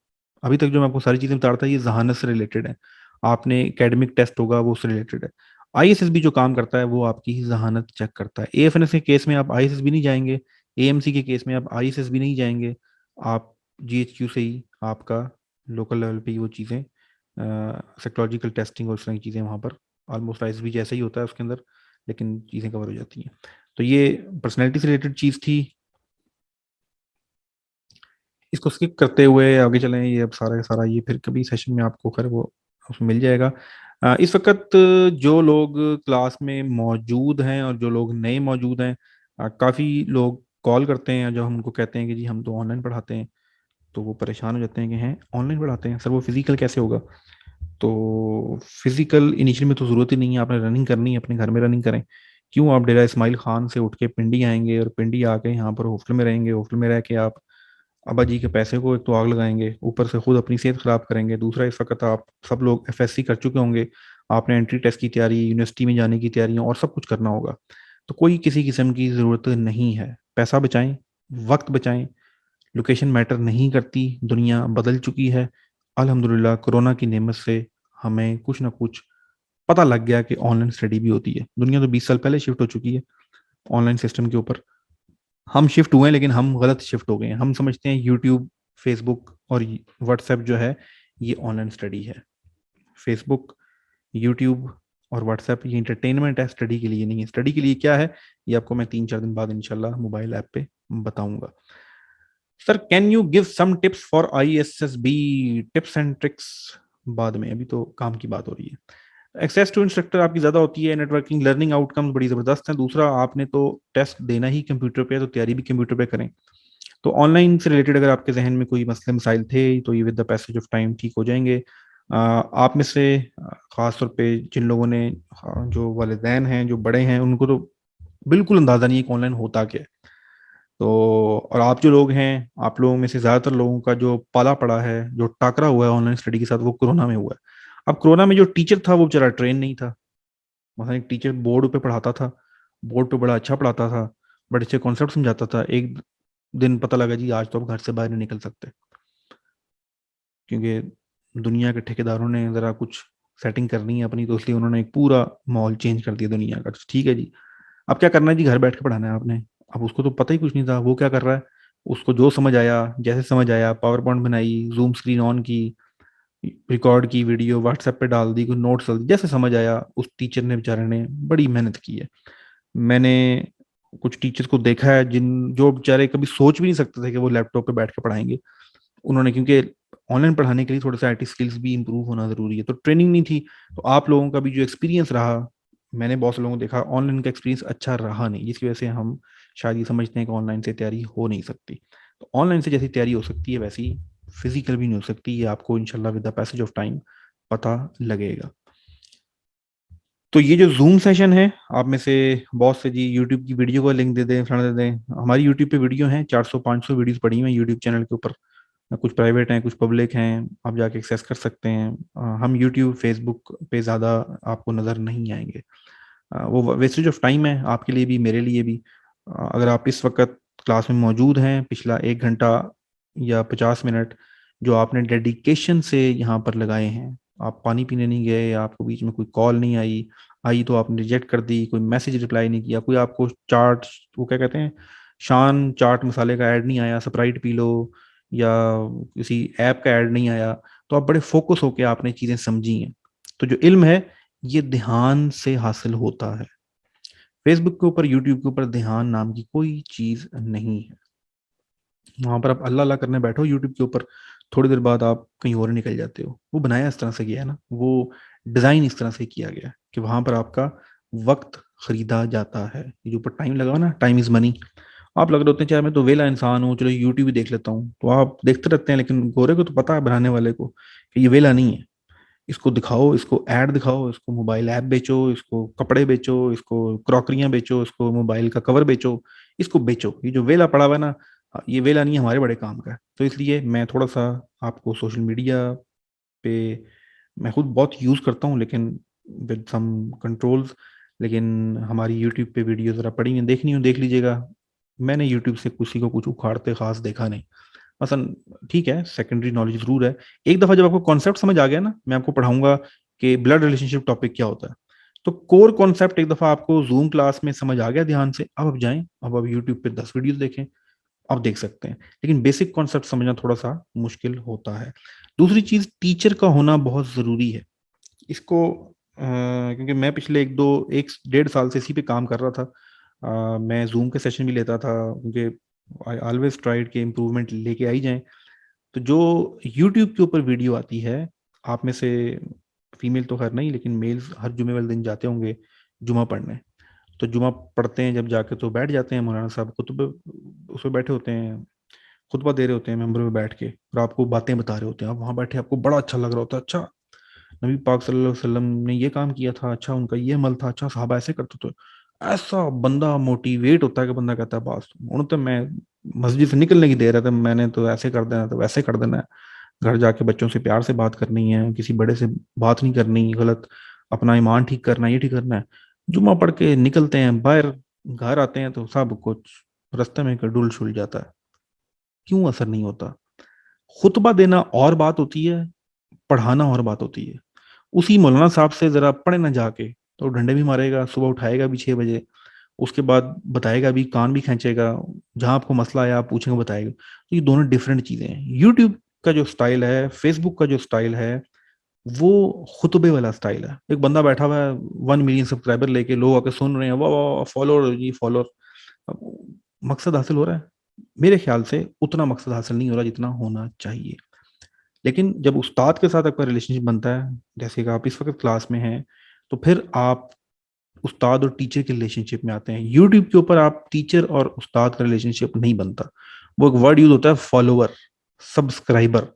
अभी तक जो मैं आपको सारी चीजें बता रहा था ये जहानत से रिलेटेड है। आपने एकेडमिक टेस्ट होगा वो उससे रिलेटेड है। आईएसएस भी जो काम करता है वो आपकी जहानत चेक करता है। एएफएनएस के केस में आप आईएसएस भी नहीं जाएंगे, एएमसी के केस में आप आईएसएस भी नहीं जाएंगे, आप जीएचक्यू से ही आपका लोकल लेवल पे ही वो चीज़ें, साइकोलॉजिकल टेस्टिंग और उस तरह की चीज़ें वहाँ पर ऑलमोस्ट आईएसएस जैसा ही होता है उसके अंदर, लेकिन चीज़ें कवर हो जाती हैं। तो ये पर्सनैलिटी से रिलेटेड चीज़ थी। इसको स्किप करते हुए आगे चलें। ये अब सारा का सारा ये फिर कभी सेशन में आपको खैर वो उसमें मिल जाएगा। इस वक्त जो लोग क्लास में मौजूद हैं और जो लोग नए मौजूद हैं, काफ़ी लोग कॉल करते हैं जब हम उनको कहते हैं कि जी हम तो ऑनलाइन पढ़ाते हैं, तो वो परेशान हो जाते हैं कि हैं ऑनलाइन पढ़ाते हैं सर, वो फिजिकल कैसे होगा। तो फिजिकल इनिशियल में तो ज़रूरत ही नहीं है, आपने रनिंग करनी है अपने घर में रनिंग करें। क्यों आप डेरा इस्माइल खान से उठ के पिंडी आएंगे और पिंडी आके यहाँ पर हॉस्टल में रहेंगे, हॉस्टल में रह के आप अब्बा जी के पैसे को एक तो आग लगाएंगे, ऊपर से खुद अपनी सेहत खराब करेंगे। दूसरा, इस वक्त आप सब लोग एफएससी कर चुके होंगे, आपने एंट्री टेस्ट की तैयारी, यूनिवर्सिटी में जाने की तैयारी और सब कुछ करना होगा। तो कोई किसी किस्म की ज़रूरत नहीं है। पैसा बचाएं, वक्त बचाएं, लोकेशन मैटर नहीं करती, दुनिया बदल चुकी है। अल्हम्दुलिल्लाह कोरोना की नेमत से हमें कुछ ना कुछ पता लग गया कि ऑनलाइन स्टडी भी होती है। दुनिया तो 20 साल पहले शिफ्ट हो चुकी है ऑनलाइन सिस्टम के ऊपर। हम शिफ्ट हुए हैं लेकिन हम गलत शिफ्ट हो गए हैं। हम समझते हैं यूट्यूब, फेसबुक और व्हाट्सएप जो है ये ऑनलाइन स्टडी है। फेसबुक, यूट्यूब और व्हाट्सएप ये इंटरटेनमेंट है, स्टडी के लिए नहीं है। स्टडी के लिए क्या है ये आपको मैं 3-4 दिन बाद इंशाल्लाह मोबाइल ऐप पे बताऊंगा। Sir can you give some tips for ISSB, tips and tricks बाद में, अभी तो काम की बात हो रही है। एक्सेस टू इंस्ट्रक्टर आपकी ज़्यादा होती है, नेटवर्किंग लर्निंग आउटकम्स बड़ी ज़बरदस्त हैं। दूसरा, आपने तो टेस्ट देना ही कंप्यूटर पे है तो तैयारी भी कंप्यूटर पे करें। तो ऑनलाइन से रिलेटेड अगर आपके जहन में कोई मसले मसाइल थे तो ये with the passage of time ठीक हो जाएंगे। आप में से ख़ास तौर पे जिन लोगों ने, जो वालिदैन हैं, जो बड़े हैं, उनको तो बिल्कुल अंदाज़ा नहीं है कि ऑनलाइन होता क्या है। तो और आप जो लोग हैं, आप लोगों में से ज़्यादातर लोगों का जो पाला पड़ा है, जो टाकरा हुआ है ऑनलाइन स्टडी के साथ, वो कोरोना में हुआ है। अब कोरोना में जो टीचर था वो बेचारा ट्रेन नहीं था। मतलब एक टीचर बोर्ड पे पढ़ाता था, बोर्ड पे बड़ा अच्छा पढ़ाता था, बड़े अच्छे कॉन्सेप्ट समझाता था। एक दिन पता लगा जी आज तो आप घर से बाहर नहीं निकल सकते, क्योंकि दुनिया के ठेकेदारों ने ज़रा कुछ सेटिंग करनी है अपनी, तो इसलिए उन्होंने एक पूरा माहौल चेंज कर दिया दुनिया का। तो ठीक है जी, अब क्या करना है जी, घर बैठ के पढ़ाना है आपने। अब उसको तो पता ही कुछ नहीं था, वो क्या कर रहा है, उसको जो समझ आया, जैसे समझ आया, पावर पॉइंट बनाई, जूम स्क्रीन ऑन की, रिकॉर्ड की वीडियो व्हाट्सएप पे डाल दी, कुछ नोट्स डाल दी, जैसे समझ आया। उस टीचर ने बेचारे ने बड़ी मेहनत की है। मैंने कुछ टीचर्स को देखा है जिन जो बेचारे कभी सोच भी नहीं सकते थे कि वो लैपटॉप पे बैठ के पढ़ाएंगे। उन्होंने, क्योंकि ऑनलाइन पढ़ाने के लिए थोड़ा सा IT स्किल्स भी इंप्रूव होना जरूरी है, तो ट्रेनिंग नहीं थी। तो आप लोगों का भी जो एक्सपीरियंस रहा, मैंने बहुत से लोगों को देखा ऑनलाइन का एक्सपीरियंस अच्छा रहा नहीं, जिसकी वजह से हम शायद ये समझते हैं कि ऑनलाइन से तैयारी हो नहीं सकती। तो ऑनलाइन से जैसी तैयारी हो सकती है वैसी फिजिकल भी नहीं हो सकती, ये आपको इंशाल्लाह with the passage of time पता लगेगा। तो ये जो जूम सेशन है, आप में से बहुत से जी यूट्यूब की वीडियो का लिंक दे दें, फलाना दे दें। हमारी यूट्यूब पे वीडियो हैं, 400-500 वीडियोस पड़ी हुई हैं यूट्यूब चैनल के ऊपर। कुछ प्राइवेट हैं, कुछ पब्लिक हैं, आप जाके एक्सेस कर सकते हैं। हम यूट्यूब, फेसबुक पे ज़्यादा आपको नज़र नहीं आएंगे। वो वेस्टेज ऑफ टाइम है आपके लिए भी, मेरे लिए भी। अगर आप इस वक्त क्लास में मौजूद हैं, पिछला 1 घंटा या 50 मिनट जो आपने डेडिकेशन से यहाँ पर लगाए हैं, आप पानी पीने नहीं गए, आपको बीच में कोई कॉल नहीं आई, आई तो आपने रिजेक्ट कर दी, कोई मैसेज रिप्लाई नहीं किया, कोई आपको चाट, वो क्या कहते हैं, शान चाट मसाले का ऐड नहीं आया, स्प्राइट पी लो, या किसी ऐप का ऐड नहीं आया, तो आप बड़े फोकस होके आपने चीज़ें समझी हैं। तो जो इल्म है ये ध्यान से हासिल होता है। फेसबुक के ऊपर, यूट्यूब के ऊपर ध्यान नाम की कोई चीज नहीं है। वहां पर आप अल्लाह अल्लाह करने बैठो यूट्यूब के ऊपर, थोड़ी देर बाद आप कहीं और निकल जाते हो। वो बनाया इस तरह से गया है ना, वो डिजाइन इस तरह से किया गया है कि वहां पर आपका वक्त खरीदा जाता है। ये जो ऊपर टाइम लगा हुआ ना, टाइम इज मनी। आप लग रहे होते हैं चाहे मैं तो वेला इंसान हूँ, चलो यूट्यूब भी देख लेता हूँ, तो आप देखते रहते हैं, लेकिन गोरे को तो पता है, बनाने वाले को, कि ये वेला नहीं है। इसको दिखाओ, इसको ऐड दिखाओ, इसको मोबाइल ऐप बेचो, इसको कपड़े बेचो, इसको क्रॉकरियां बेचो, इसको मोबाइल का कवर बेचो, इसको बेचो। ये जो वेला पड़ा हुआ है ना, ये वेला नहीं है, हमारे बड़े काम का है। तो इसलिए मैं थोड़ा सा आपको सोशल मीडिया पे, मैं खुद बहुत यूज़ करता हूँ लेकिन विद सम कंट्रोल्स। लेकिन हमारी यूट्यूब पे वीडियो ज़रा पड़ी हैं, देखनी हो देख लीजिएगा। मैंने यूट्यूब से किसी को कुछ उखाड़ते खास देखा नहीं। मसलन ठीक है, सेकेंडरी नॉलेज जरूर है। एक दफा जब आपको कॉन्सेप्ट समझ आ गया ना, मैं आपको पढ़ाऊंगा कि ब्लड रिलेशनशिप टॉपिक क्या होता है, तो कोर कॉन्सेप्ट एक दफा आपको जूम क्लास में समझ आ गया ध्यान से, अब आप जाएं, अब आप यूट्यूब पे 10 वीडियो देखें, आप देख सकते हैं। लेकिन बेसिक कॉन्सेप्ट समझना थोड़ा सा मुश्किल होता है। दूसरी चीज, टीचर का होना बहुत जरूरी है। इसको क्योंकि मैं पिछले 1-1.5 साल से इसी पे काम कर रहा था। मैं जूम के सेशन भी लेता था, क्योंकि आई ऑलवेज ट्राइड के इम्प्रूवमेंट लेके आई जाए। तो जो यूट्यूब के ऊपर वीडियो आती है, आप में से फीमेल तो खैर नहीं, लेकिन मेल्स हर जुमे वाले दिन जाते होंगे जुमा पढ़ने। तो जुमा पढ़ते हैं जब जाके, तो बैठ जाते हैं मौलाना साहब खुतबे, उस पर बैठे होते हैं, खुतबा दे रहे होते हैं मेंबर में बैठ के, और आपको बातें बता रहे होते हैं। आप वहां बैठे, आपको बड़ा अच्छा लग रहा होता है, अच्छा नबी पाक सल्लल्लाहु अलैहि वसल्लम ने ये काम किया था, अच्छा उनका ये अमल था, अच्छा साहब ऐसे करते थे। ऐसा बंदा मोटिवेट होता है कि बंदा कहता है बस उन तो मैं मस्जिद से निकलने की देर है, तो मैंने तो ऐसे कर देना, तो वैसे कर देना है, घर जाके बच्चों से प्यार से बात करनी है, किसी बड़े से बात नहीं करनी, गलत अपना ईमान ठीक करना है, ये ठीक करना है। जुम्मा पढ़ के निकलते हैं बाहर, घर आते हैं तो सब कुछ रास्ते में डुल छुल जाता है। क्यों असर नहीं होता? खुतबा देना और बात होती है, पढ़ाना और बात होती है। उसी मौलाना साहब से जरा पढ़े ना जाके, तो डंडे भी मारेगा, सुबह उठाएगा भी 6 बजे, उसके बाद बताएगा भी, कान भी खींचेगा, जहां आपको मसला आया आप पूछेंगे बताएगा। तो ये दोनों डिफरेंट चीजें हैं। यूट्यूब का जो स्टाइल है, फेसबुक का जो स्टाइल है, वो खुतबे वाला स्टाइल है। एक बंदा बैठा हुआ है 1 मिलियन सब्सक्राइबर लेके, लोग आके सुन रहे हैं, वाह वाह फॉलोअर जी फॉलोअर। मकसद हासिल हो रहा है? मेरे ख्याल से उतना मकसद हासिल नहीं हो रहा जितना होना चाहिए। लेकिन जब उस्ताद के साथ आपका रिलेशनशिप बनता है, जैसे कि आप इस वक्त क्लास में हैं, तो फिर आप उस्ताद और टीचर के रिलेशनशिप में आते हैं। यूट्यूब के ऊपर आप टीचर और उस्ताद का रिलेशनशिप नहीं बनता। वो एक वर्ड यूज होता है फॉलोअर, सब्सक्राइबर।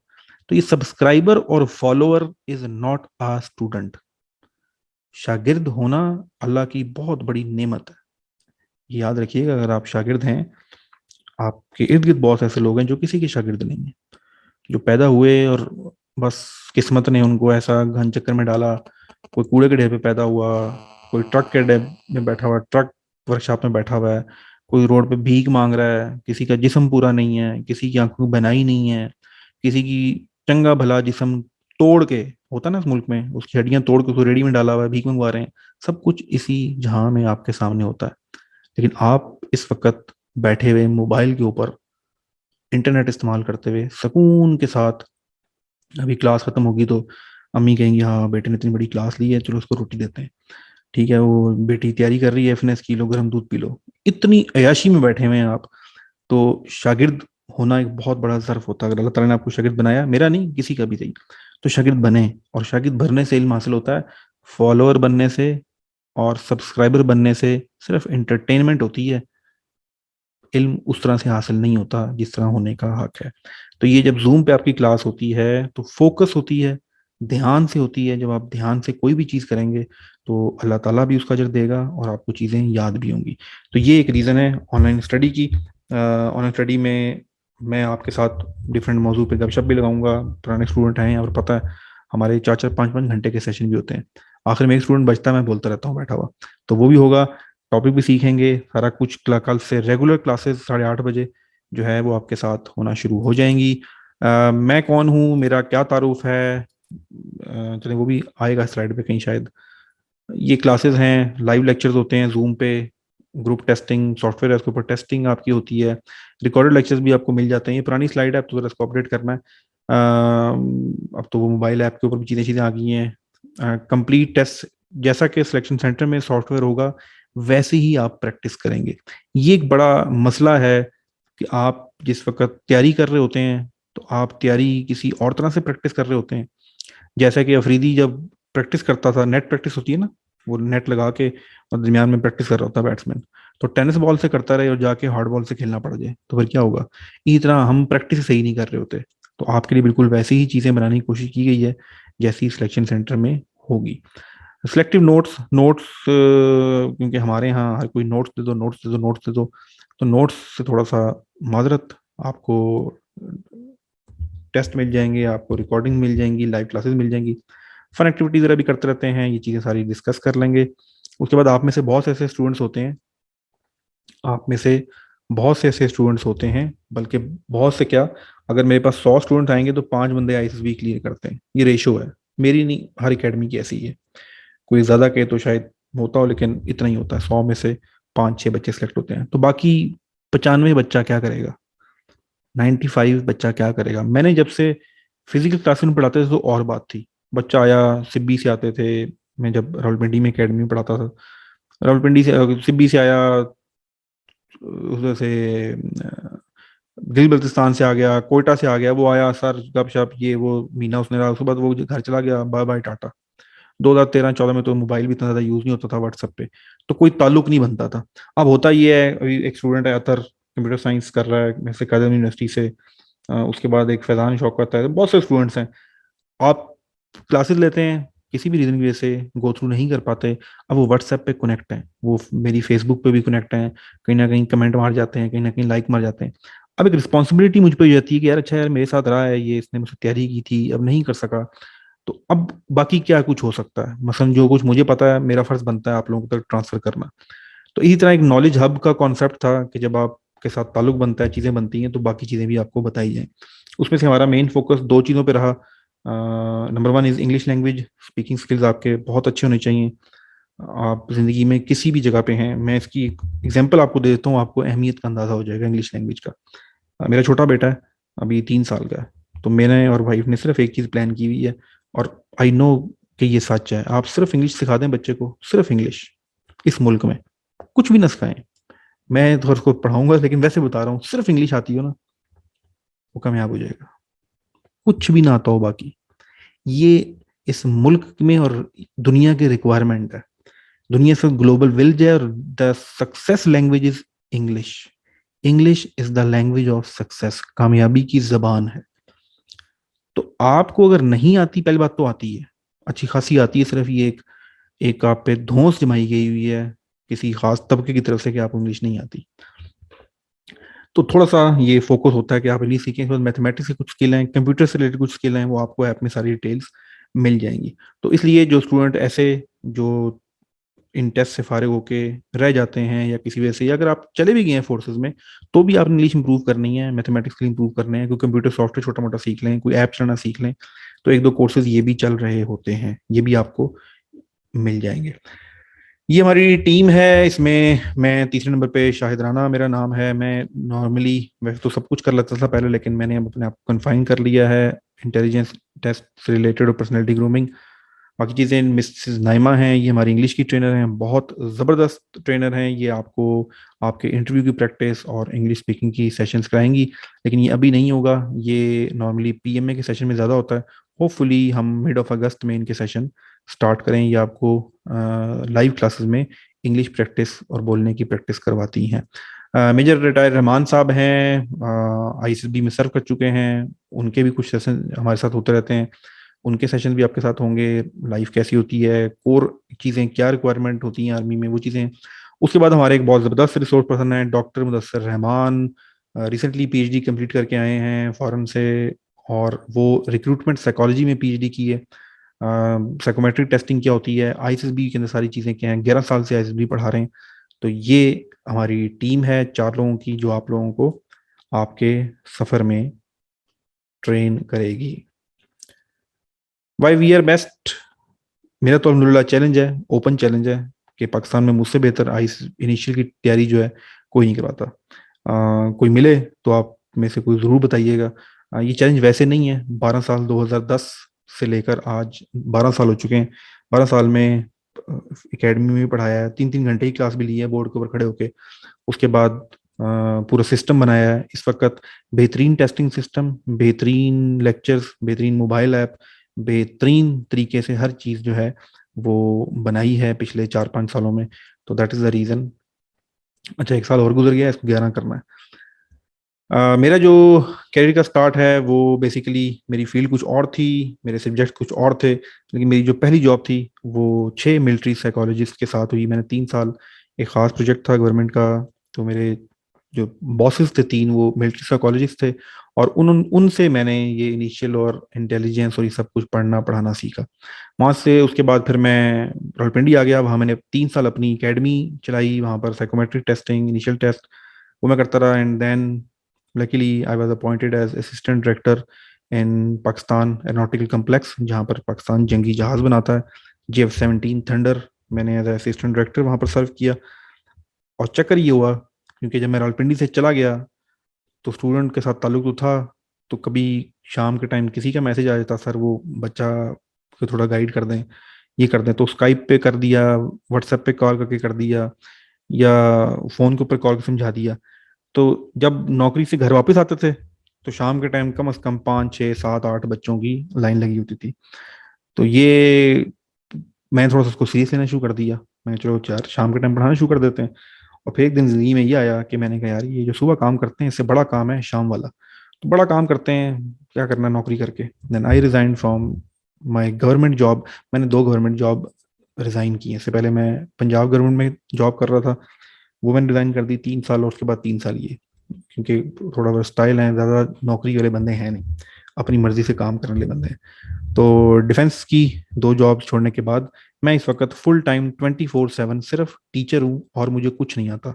तो ये सब्सक्राइबर और follower is not a student. शागिर्द होना अल्लाह की बहुत बड़ी नेमत है, ये याद रखिएगा। अगर आप शागिर्द हैं, आपके इर्द गिर्द बहुत ऐसे लोग हैं जो किसी के शागिर्द नहीं है, जो पैदा हुए और बस किस्मत ने उनको ऐसा घन चक्कर में डाला। कोई कूड़े के ढेर पे पैदा हुआ, कोई ट्रक के ढेर में बैठा हुआ, ट्रक वर्कशॉप में बैठा हुआ है, कोई रोड पे भीख मांग रहा है, किसी का जिस्म पूरा नहीं है, किसी की आंखों की बनाई नहीं है, किसी की चंगा भला जिस्म तोड़ के, होता ना इस मुल्क में, उसकी हड्डियां तोड़ के उसको रेडी में डाला हुआ है, भीख मंगवा रहे हैं। सब कुछ इसी जहां में आपके सामने होता है। लेकिन आप इस वक्त बैठे हुए मोबाइल के ऊपर इंटरनेट इस्तेमाल करते हुए सुकून के साथ, अभी क्लास खत्म होगी तो अम्मी कहेंगी हाँ बेटे ने इतनी बड़ी क्लास ली है, चलो उसको रोटी देते हैं, ठीक है, वो बेटी तैयारी कर रही है एफएनएस की, लो गर्म दूध पी लो। इतनी अयाशी में बैठे हुए हैं आप। तो शागिर्द होना एक बहुत बड़ा ज़र्फ होता है। अगर अल्लाह ताला ने आपको शागिर्द बनाया, मेरा नहीं किसी का भी सही, तो शागिर्द बने। और शागिर्द भरने से इल्म हासिल होता है, फॉलोअर बनने से और सब्सक्राइबर बनने से सिर्फ इंटरटेनमेंट होती है। इल्म उस तरह से हासिल नहीं होता जिस तरह होने का हक है। तो ये जब जूम पे आपकी क्लास होती है तो फोकस होती है, ध्यान से होती है। जब आप ध्यान से कोई भी चीज़ करेंगे तो अल्लाह ताला भी उसका अजर देगा और आपको चीज़ें याद भी होंगी। तो ये एक रीज़न है ऑनलाइन स्टडी की। ऑनलाइन स्टडी में मैं आपके साथ डिफरेंट मौजू पे गपशप भी लगाऊंगा। पुराने स्टूडेंट हैं और पता है हमारे 4-4 5-5 घंटे के सेशन भी होते हैं। आखिर में एक स्टूडेंट बचता है, मैं बोलता रहता हूँ बैठा हुआ, तो वो भी होगा। टॉपिक भी सीखेंगे सारा कुछ। कल से रेगुलर क्लासेस 8:30 बजे जो है वो आपके साथ होना शुरू हो जाएंगी। मैं कौन हूँ, मेरा क्या तारुफ है, चलिए वो भी आएगा स्लाइड पे कहीं शायद। ये क्लासेस हैं, लाइव लेक्चर्स होते हैं जूम पे, ग्रुप टेस्टिंग सॉफ्टवेयर है उसके ऊपर टेस्टिंग आपकी होती है। रिकॉर्डेड लेक्चर्स भी आपको मिल जाते हैं। ये पुरानी स्लाइड है, अब तो जरा इसको अपडेट करना है। अब तो वो मोबाइल ऐप के ऊपर भी चीज़ें चीज़ें आ गई हैं। कंप्लीट टेस्ट, जैसा कि सिलेक्शन सेंटर में सॉफ्टवेयर होगा वैसे ही आप प्रैक्टिस करेंगे। ये एक बड़ा मसला है कि आप जिस वक्त तैयारी कर रहे होते हैं तो आप तैयारी किसी और तरह से प्रैक्टिस कर रहे होते हैं। जैसा कि अफरीदी जब प्रैक्टिस करता था, नेट प्रैक्टिस होती है ना, वो नेट लगा के और दरमियान में प्रैक्टिस कर रहा होता है बैट्समैन, तो टेनिस बॉल से करता रहे और जाके हार्ड बॉल से खेलना पड़ जाए तो फिर क्या होगा? इसी तरह हम प्रैक्टिस सही नहीं कर रहे होते। तो आपके लिए बिल्कुल वैसी ही चीज़ें बनाने की कोशिश की गई है जैसी सिलेक्शन सेंटर में होगी। सिलेक्टिव नोट्स, क्योंकि हमारे यहाँ हर कोई नोट्स दे दो नोट्स दे दो नोट्स दे दो, तो नोट्स से थोड़ा सा माजरत, आपको टेस्ट मिल जाएंगे, आपको रिकॉर्डिंग मिल जाएंगी, लाइव क्लासेस मिल जाएंगी, फन एक्टिविटी जरा भी करते रहते हैं, ये चीज़ें सारी डिस्कस कर लेंगे। उसके बाद आप में से बहुत से ऐसे स्टूडेंट्स होते हैं, आप में से बहुत से ऐसे स्टूडेंट्स होते हैं, बल्कि बहुत से क्या, अगर मेरे पास 100 स्टूडेंट आएंगे तो 5 बंदे आईएसएसबी क्लियर करते हैं। ये रेशो है, मेरी नहीं, हर एकेडमी की ऐसी ही है। कोई ज्यादा कहे तो शायद होता हो, लेकिन इतना ही होता है, 100 में से 5-6 बच्चे सिलेक्ट होते हैं। तो बाकी 95 बच्चा क्या करेगा? 95 बच्चा क्या करेगा? मैंने जब से फिजिकल क्लास में पढ़ाते थे तो और बात थी। बच्चा आया, सिब्बी से आते थे, मैं जब रावलपिंडी में एकेडमी में पढ़ाता था, रावलपिंडी से सिब्बी से आया, उधर से गिल बल्तिस्तान से आ गया, कोयटा से आ गया, वो आया सर गपशप ये वो मीना उसने रहा, उसके बाद वो घर चला गया, बाय बाय टाटा। 2013-14 में तो मोबाइल भी इतना ज़्यादा यूज़ नहीं होता था व्हाट्सएप पे, तो कोई ताल्लुक नहीं बनता था। अब होता ये है, अभी एक स्टूडेंट है अतर, कंप्यूटर साइंस कर रहा है वैसे कादर यूनिवर्सिटी से, उसके बाद एक फैजान शौकत है, बहुत से स्टूडेंट्स हैं। आप क्लासेस लेते हैं, किसी भी रीजन की वजह से गो थ्रू नहीं कर पाते, अब वो व्हाट्सएप पे कनेक्ट हैं, वो मेरी फेसबुक पे भी कनेक्ट हैं, कहीं ना कहीं कमेंट मार जाते हैं, कहीं ना कहीं लाइक मार जाते हैं। अब एक रिस्पॉन्सिबिलिटी मुझ पर हो जाती है कि यार अच्छा यार मेरे साथ रहा है ये, इसने मुझसे तैयारी की थी, अब नहीं कर सका, तो अब बाकी क्या कुछ हो सकता है, मसलन जो कुछ मुझे पता है मेरा फर्ज बनता है आप लोगों तक ट्रांसफर करना। तो इसी तरह एक नॉलेज हब का कॉन्सेप्ट था कि जब आपके साथ ताल्लुक बनता है, चीज़ें बनती हैं, तो बाकी चीज़ें भी आपको बताई जाएं। उसमें से हमारा मेन फोकस दो चीज़ों पे रहा। Number one is English language, speaking skills आपके बहुत अच्छे होने चाहिए। आप ज़िंदगी में किसी भी जगह पे हैं, मैं इसकी एग्जांपल आपको दे देता हूँ, आपको अहमियत का अंदाज़ा हो जाएगा इंग्लिश लैंग्वेज का। मेरा छोटा बेटा है, अभी 3 साल का है, तो मैंने और वाइफ ने सिर्फ एक चीज़ प्लान की हुई है, और आई नो कि ये सच है, आप सिर्फ इंग्लिश सिखा दें बच्चे को, सिर्फ इंग्लिश, इस मुल्क में कुछ भी ना सिखाएं। मैं तो उसको पढ़ाऊंगा, लेकिन वैसे बता रहा हूँ, सिर्फ इंग्लिश आती हो ना, वो कामयाब हो जाएगा, कुछ भी ना आता हो बाकी। ये इस मुल्क में और दुनिया की रिक्वायरमेंट है, दुनिया से ग्लोबल विलेज है, और the success language is English. English is the language of success, कामयाबी की जबान है। तो आपको अगर नहीं आती, पहली बात तो आती है, अच्छी खासी आती है, सिर्फ ये एक एक आप पे धौंस जमाई गई हुई है किसी खास तबके की तरफ से कि आपको इंग्लिश नहीं आती। तो थोड़ा सा ये फोकस होता है कि आप इंग्लिश सीखें, मैथमेटिक्स के कुछ स्किल हैं, कंप्यूटर से रिलेटेड कुछ स्किल हैं, वो आपको ऐप में सारी डिटेल्स मिल जाएंगी। तो इसलिए जो स्टूडेंट ऐसे जो इन टेस्ट से फारिग होके रह जाते हैं या किसी वजह से, या अगर आप चले भी गए हैं फोर्सेज में, तो भी आप इंग्लिश इंप्रूव करनी है, मैथमेटिक्स के लिए इंप्रूव करने हैं, कोई कंप्यूटर सॉफ्टवेयर छोटा मोटा सीख लें, कोई ऐप चलाना सीख लें, तो एक दो कोर्सेज ये भी चल रहे होते हैं, ये भी आपको मिल जाएंगे। ये हमारी टीम है, इसमें मैं तीसरे नंबर पे शाहिद राना मेरा नाम है। मैं नॉर्मली वैसे तो सब कुछ कर लेता था पहले, लेकिन मैंने अब अपने आप को कन्फाइन कर लिया है इंटेलिजेंस टेस्ट से रिलेटेड और पर्सनैलिटी ग्रूमिंग। बाकी चीज़ें मिसेस नाइमा हैं, ये हमारी इंग्लिश की ट्रेनर हैं, बहुत ज़बरदस्त ट्रेनर हैं, ये आपको आपके इंटरव्यू की प्रैक्टिस और इंग्लिश स्पीकिंग की सेशंस कराएंगी। लेकिन ये अभी नहीं होगा, ये नॉर्मली पीएमए के सेशन में ज़्यादा होता है। होपफुली हम मिड ऑफ अगस्त में इनके सेशन स्टार्ट करें, ये आपको लाइव क्लासेस में इंग्लिश प्रैक्टिस और बोलने की प्रैक्टिस करवाती हैं। मेजर रिटायर रहमान साहब हैं, आईसीएसबी में सर्व कर चुके हैं, उनके भी कुछ सेशन हमारे साथ होते रहते हैं, उनके सेशन भी आपके साथ होंगे, लाइफ कैसी होती है, कोर चीज़ें क्या रिक्वायरमेंट होती हैं आर्मी में, वो चीज़ें। उसके बाद हमारे एक बहुत ज़बरदस्त रिसोर्स पर्सन है doctor Mudassar Rahman, recently PhD complete करके आए हैं फॉरेन से, और वो रिक्रूटमेंट साइकोलॉजी में पीएचडी की है। साइकोमेट्रिक टेस्टिंग क्या होती है, आईएसएसबी के अंदर सारी चीज़ें क्या हैं, 11 साल से आईएसएसबी पढ़ा रहे हैं। तो ये हमारी टीम है 4 लोगों की, जो आप लोगों को आपके सफ़र में ट्रेन करेगी। वाई वी आर बेस्ट, मेरा तो अल्हम्दुलिल्लाह चैलेंज है, ओपन चैलेंज है कि पाकिस्तान में मुझसे बेहतर आइस इनिशियल की तैयारी जो है कोई नहीं करवाता। कोई मिले तो आप में से कोई ज़रूर बताइएगा। ये चैलेंज वैसे नहीं है, 12 साल 2010 से लेकर आज 12 साल हो चुके हैं। 12 साल में एकेडमी में पढ़ाया है, 3-3 घंटे की क्लास भी ली है बोर्ड के ऊपर खड़े होके। उसके बाद पूरा सिस्टम बनाया है इस वक्त, बेहतरीन टेस्टिंग सिस्टम, बेहतरीन लेक्चर्स, बेहतरीन मोबाइल ऐप, बेहतरीन तरीके से हर चीज़ जो है वो बनाई है पिछले 4-5 सालों में। तो दैट इज़ द रीज़न। अच्छा, 1 साल और गुजर गया, इसको 11 करना है। मेरा जो कैरियर का स्टार्ट है वो बेसिकली, मेरी फील्ड कुछ और थी, मेरे सब्जेक्ट कुछ और थे, लेकिन मेरी जो पहली जॉब थी वो 6 मिलिट्री साइकोलॉजिस्ट के साथ हुई। मैंने 3 साल, एक ख़ास प्रोजेक्ट था गवर्नमेंट का, तो मेरे जो बॉसेस थे 3 वो मिलिट्री साइकोलॉजिस्ट थे, और उनसे मैंने ये इनिशियल और इंटेलिजेंस और ये सब कुछ पढ़ना पढ़ाना सीखा। वहाँ से उसके बाद फिर मैं रावलपिंडी आ गया, वहाँ मैंने 3 साल अपनी एकेडमी चलाई, वहाँ पर साइकोमेट्रिक टेस्टिंग, इनिशियल टेस्ट वो मैं करता रहा। And then luckily I was appointed as assistant director in Pakistan aeronautical complex, जहाँ पर पाकिस्तान जंगी जहाज बनाता है, JF-17 थंडर। मैंने एज असिस्टेंट डायरेक्टर वहाँ पर सर्व किया। और चक्कर ये हुआ, क्योंकि जब मैं रावलपिंडी से चला गया तो स्टूडेंट के साथ ताल्लुक तो था, तो कभी शाम के टाइम किसी का मैसेज आ जाता, सर वो बच्चा को थोड़ा गाइड कर दें, ये कर दें, तो स्काइप पे कर दिया, व्हाट्सएप पे कॉल करके कर दिया, या फ़ोन के ऊपर कॉल करके समझा दिया। तो जब नौकरी से घर वापस आते थे तो शाम के टाइम कम से कम 5, 6, 7, 8 बच्चों की लाइन लगी होती थी। तो ये मैंने थोड़ा सा उसको सीरियस लेना शुरू कर दिया। मैं चलो यार शाम के टाइम पढ़ाना शुरू कर देते हैं। और फिर एक दिन जिंदगी में ये आया कि मैंने कहा यार ये जो सुबह काम करते हैं इससे बड़ा काम है शाम वाला। तो बड़ा काम करते हैं, क्या करना है नौकरी करके। Then I resign from my government job. मैंने 2 गवर्नमेंट जॉब रिजाइन की। इससे पहले मैं पंजाब गवर्नमेंट में जॉब कर रहा था, वो मैंने रिजाइन कर दी 3 साल, और उसके बाद 3 साल ये, क्योंकि थोड़ा वर्सटाइल है, ज़्यादा नौकरी वाले बंदे हैं नहीं, अपनी मर्जी से काम करने वाले बंदे हैं। तो डिफेंस की 2 जॉब छोड़ने के बाद मैं इस वक्त फुल टाइम 24/7 सिर्फ टीचर हूँ, और मुझे कुछ नहीं आता।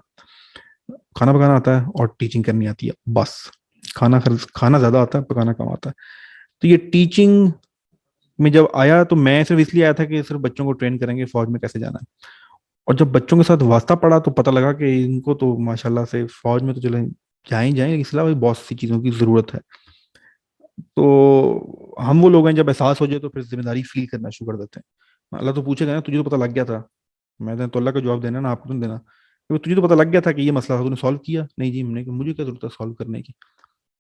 खाना पकाना आता है और टीचिंग करनी आती है बस। खाना ज़्यादा आता है, पकाना कम आता है। तो ये टीचिंग में जब आया तो मैं सिर्फ इसलिए आया था कि सिर्फ बच्चों को ट्रेन करेंगे फौज में कैसे जाना है। और जब बच्चों के साथ वास्ता पड़ा तो पता लगा कि इनको तो माशाल्लाह से फौज में तो चले जाए ही जाए, इसके अलावा भी बहुत सी चीज़ों की ज़रूरत है। तो हम वो लोग हैं जब एहसास हो जाए तो फिर जिम्मेदारी फील करना शुरू कर देते हैं। अल्लाह तो पूछेगा ना, तुझे तो पता लग गया था। मैं तो अल्लाह का जवाब देना ना, आपको नहीं देना, क्योंकि तुझे तो पता लग गया था कि ये मसला था, तूने सॉल्व किया नहीं? जी हमने, मुझे क्या जरूरत है सॉल्व करने की।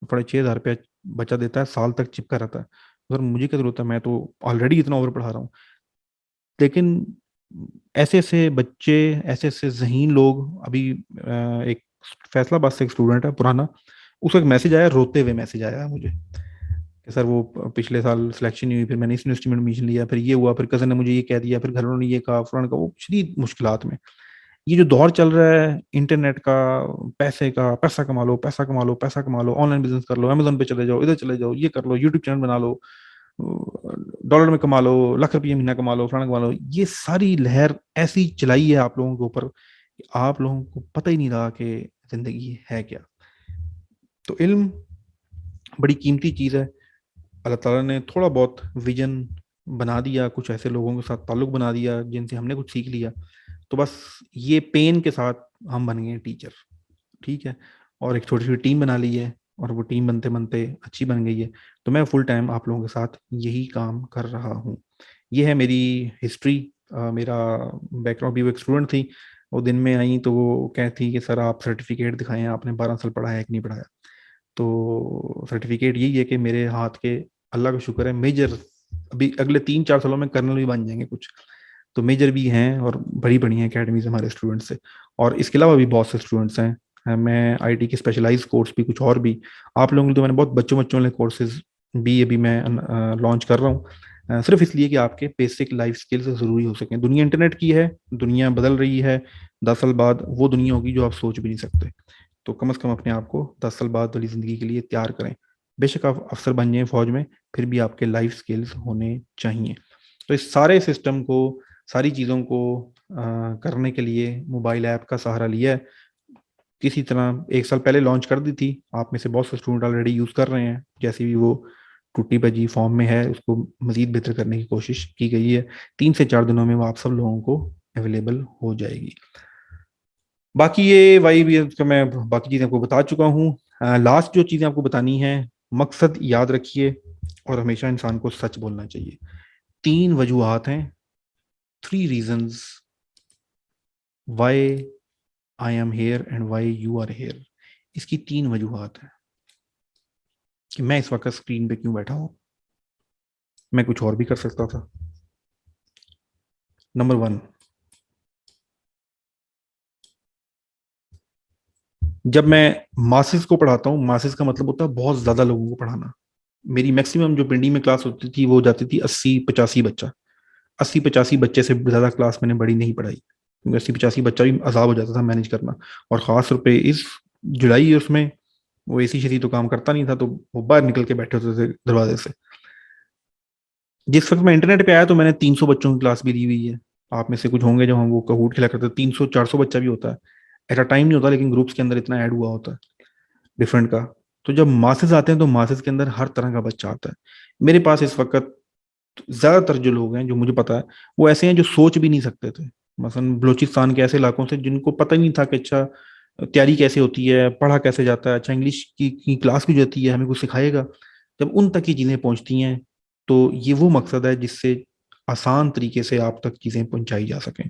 6,500 रुपया बच्चा देता है, साल तक चिपका रहता है, अगर मुझे क्या जरूरत है, मैं तो ऑलरेडी इतना ओवर पढ़ा रहा हूँ। लेकिन ऐसे ऐसे बच्चे, ऐसे ऐसे ज़हीन लोग। अभी एक फैसलाबाद से एक स्टूडेंट है पुराना, उसका एक मैसेज आया, रोते हुए मैसेज आया मुझे कि सर वो पिछले साल सिलेक्शन नहीं हुई, फिर मैंने इस यूनिवर्सिटी में एडमिशन लिया, फिर ये हुआ, फिर कज़न ने मुझे ये कह दिया, फिर घर वालों ने ये कहा, फलाना का, वो शदीद मुश्किलात में। ये जो दौर चल रहा है इंटरनेट का, पैसे का, पैसा कमा लो, पैसा कमा लो, पैसा कमा लो, ऑनलाइन बिजनेस कर लो, अमेजोन पे चले जाओ, इधर चले जाओ, ये कर लो, यूट्यूब चैनल बना लो, डॉलर में कमा लो, लाख रुपये महीना कमा लो, फलाना कमा लो, ये सारी लहर ऐसी चलाई है आप लोगों के ऊपर कि आप लोगों को पता ही नहीं रहा कि जिंदगी है क्या। तो इल्म बड़ी कीमती चीज़ है। अल्लाह ताला ने थोड़ा बहुत विजन बना दिया, कुछ ऐसे लोगों के साथ ताल्लुक बना दिया जिनसे हमने कुछ सीख लिया, तो बस ये पेन के साथ हम बन गए टीचर, ठीक है। और एक छोटी छोटी टीम बना ली है, और वो टीम बनते बनते अच्छी बन गई है। तो मैं फुल टाइम आप लोगों के साथ यही काम कर रहा हूँ। ये है मेरी हिस्ट्री। मेरा बैकग्राउंड भी, वो एक स्टूडेंट थी, वो दिन में आई तो वो कहती कि सर आप सर्टिफिकेट दिखाएं, आपने 12 साल पढ़ाया कि नहीं पढ़ाया। तो सर्टिफिकेट यही है कि मेरे हाथ के, अल्लाह का शुक्र है, मेजर, अभी अगले 3-4 सालों में कर्नल भी बन जाएंगे कुछ। तो मेजर भी हैं और बड़ी बड़ी हैं अकेडमीज हमारे स्टूडेंट्स से। और इसके अलावा भी बहुत से स्टूडेंट्स हैं। मैं आईटी के स्पेशलाइज कोर्स भी कुछ और भी आप लोगों के लिए, तो मैंने बहुत बच्चों बच्चों वाले कोर्सेज भी अभी मैं लॉन्च कर रहा हूँ, सिर्फ इसलिए कि आपके बेसिक लाइफ स्किल्स ज़रूरी हो सकें। दुनिया इंटरनेट की है, दुनिया बदल रही है, 10 साल बाद वो दुनिया होगी जो आप सोच भी नहीं सकते। तो कम से कम अपने आप को 10 साल बाद वाली ज़िंदगी के लिए तैयार करें। बेशक आप अफसर बन जाएं फौज में, फिर भी आपके लाइफ स्किल्स होने चाहिए। तो इस सारे सिस्टम को, सारी चीज़ों को करने के लिए मोबाइल ऐप का सहारा लिया है। किसी तरह 1 साल पहले लॉन्च कर दी थी, आप में से बहुत से स्टूडेंट ऑलरेडी यूज़ कर रहे हैं। जैसे भी वो टूटी भजी फॉर्म में है, उसको मज़ीद बेहतर करने की कोशिश की गई है। 3 से 4 दिनों में वो आप सब लोगों को अवेलेबल हो जाएगी। बाकी ये वाई भी तो मैं बाकी चीज़ें आपको बता चुका हूँ। लास्ट जो चीज़ें आपको बतानी है, मकसद याद रखिए, और हमेशा इंसान को सच बोलना चाहिए। 3 वजूहात हैं, 3 reasons why I am here and why you are here. इसकी 3 वजूहात हैं कि मैं इस वक्त स्क्रीन पे क्यों बैठा हूं। मैं कुछ और भी कर सकता था। नंबर 1, जब मैं मासेस को पढ़ाता हूँ, मासेस का मतलब होता है बहुत ज्यादा लोगों को पढ़ाना। मेरी मैक्सिमम जो पिंडी में क्लास होती थी वो जाती थी 80-85 बच्चा। 80-85 बच्चे से ज्यादा क्लास मैंने बड़ी नहीं पढ़ाई, क्योंकि 80-85 बच्चा भी अजाब हो जाता था मैनेज करना। और खास तौर पे इस जुलाई उसमें वो एसी शेसी तो काम करता नहीं था, तो वो बाहर निकल के बैठे होते थे दरवाजे से। जिस वक्त मैं इंटरनेट पे आया तो मैंने 300 बच्चों की क्लास भी ली हुई है। आप में से कुछ होंगे जब हम वो कहूट खेला करते, 300-400 बच्चा भी होता है। एट अ टाइम नहीं होता, लेकिन ग्रुप्स के अंदर इतना ऐड हुआ होता है डिफरेंट का। तो जब मासेस आते हैं तो मासेस के अंदर हर तरह का बच्चा आता है। मेरे पास इस वक्त ज्यादातर जो लोग हैं, जो मुझे पता है, वो ऐसे हैं जो सोच भी नहीं सकते थे। मसलन बलूचिस्तान के ऐसे इलाकों से जिनको पता ही नहीं था कि अच्छा तैयारी कैसे होती है, पढ़ा कैसे जाता है, अच्छा इंग्लिश की क्लास भी जो होती है हमें कुछ सिखाएगा। जब उन तक ये चीज़ें पहुंचती हैं तो ये वो मकसद है जिससे आसान तरीके से आप तक चीज़ें पहुंचाई जा सकें।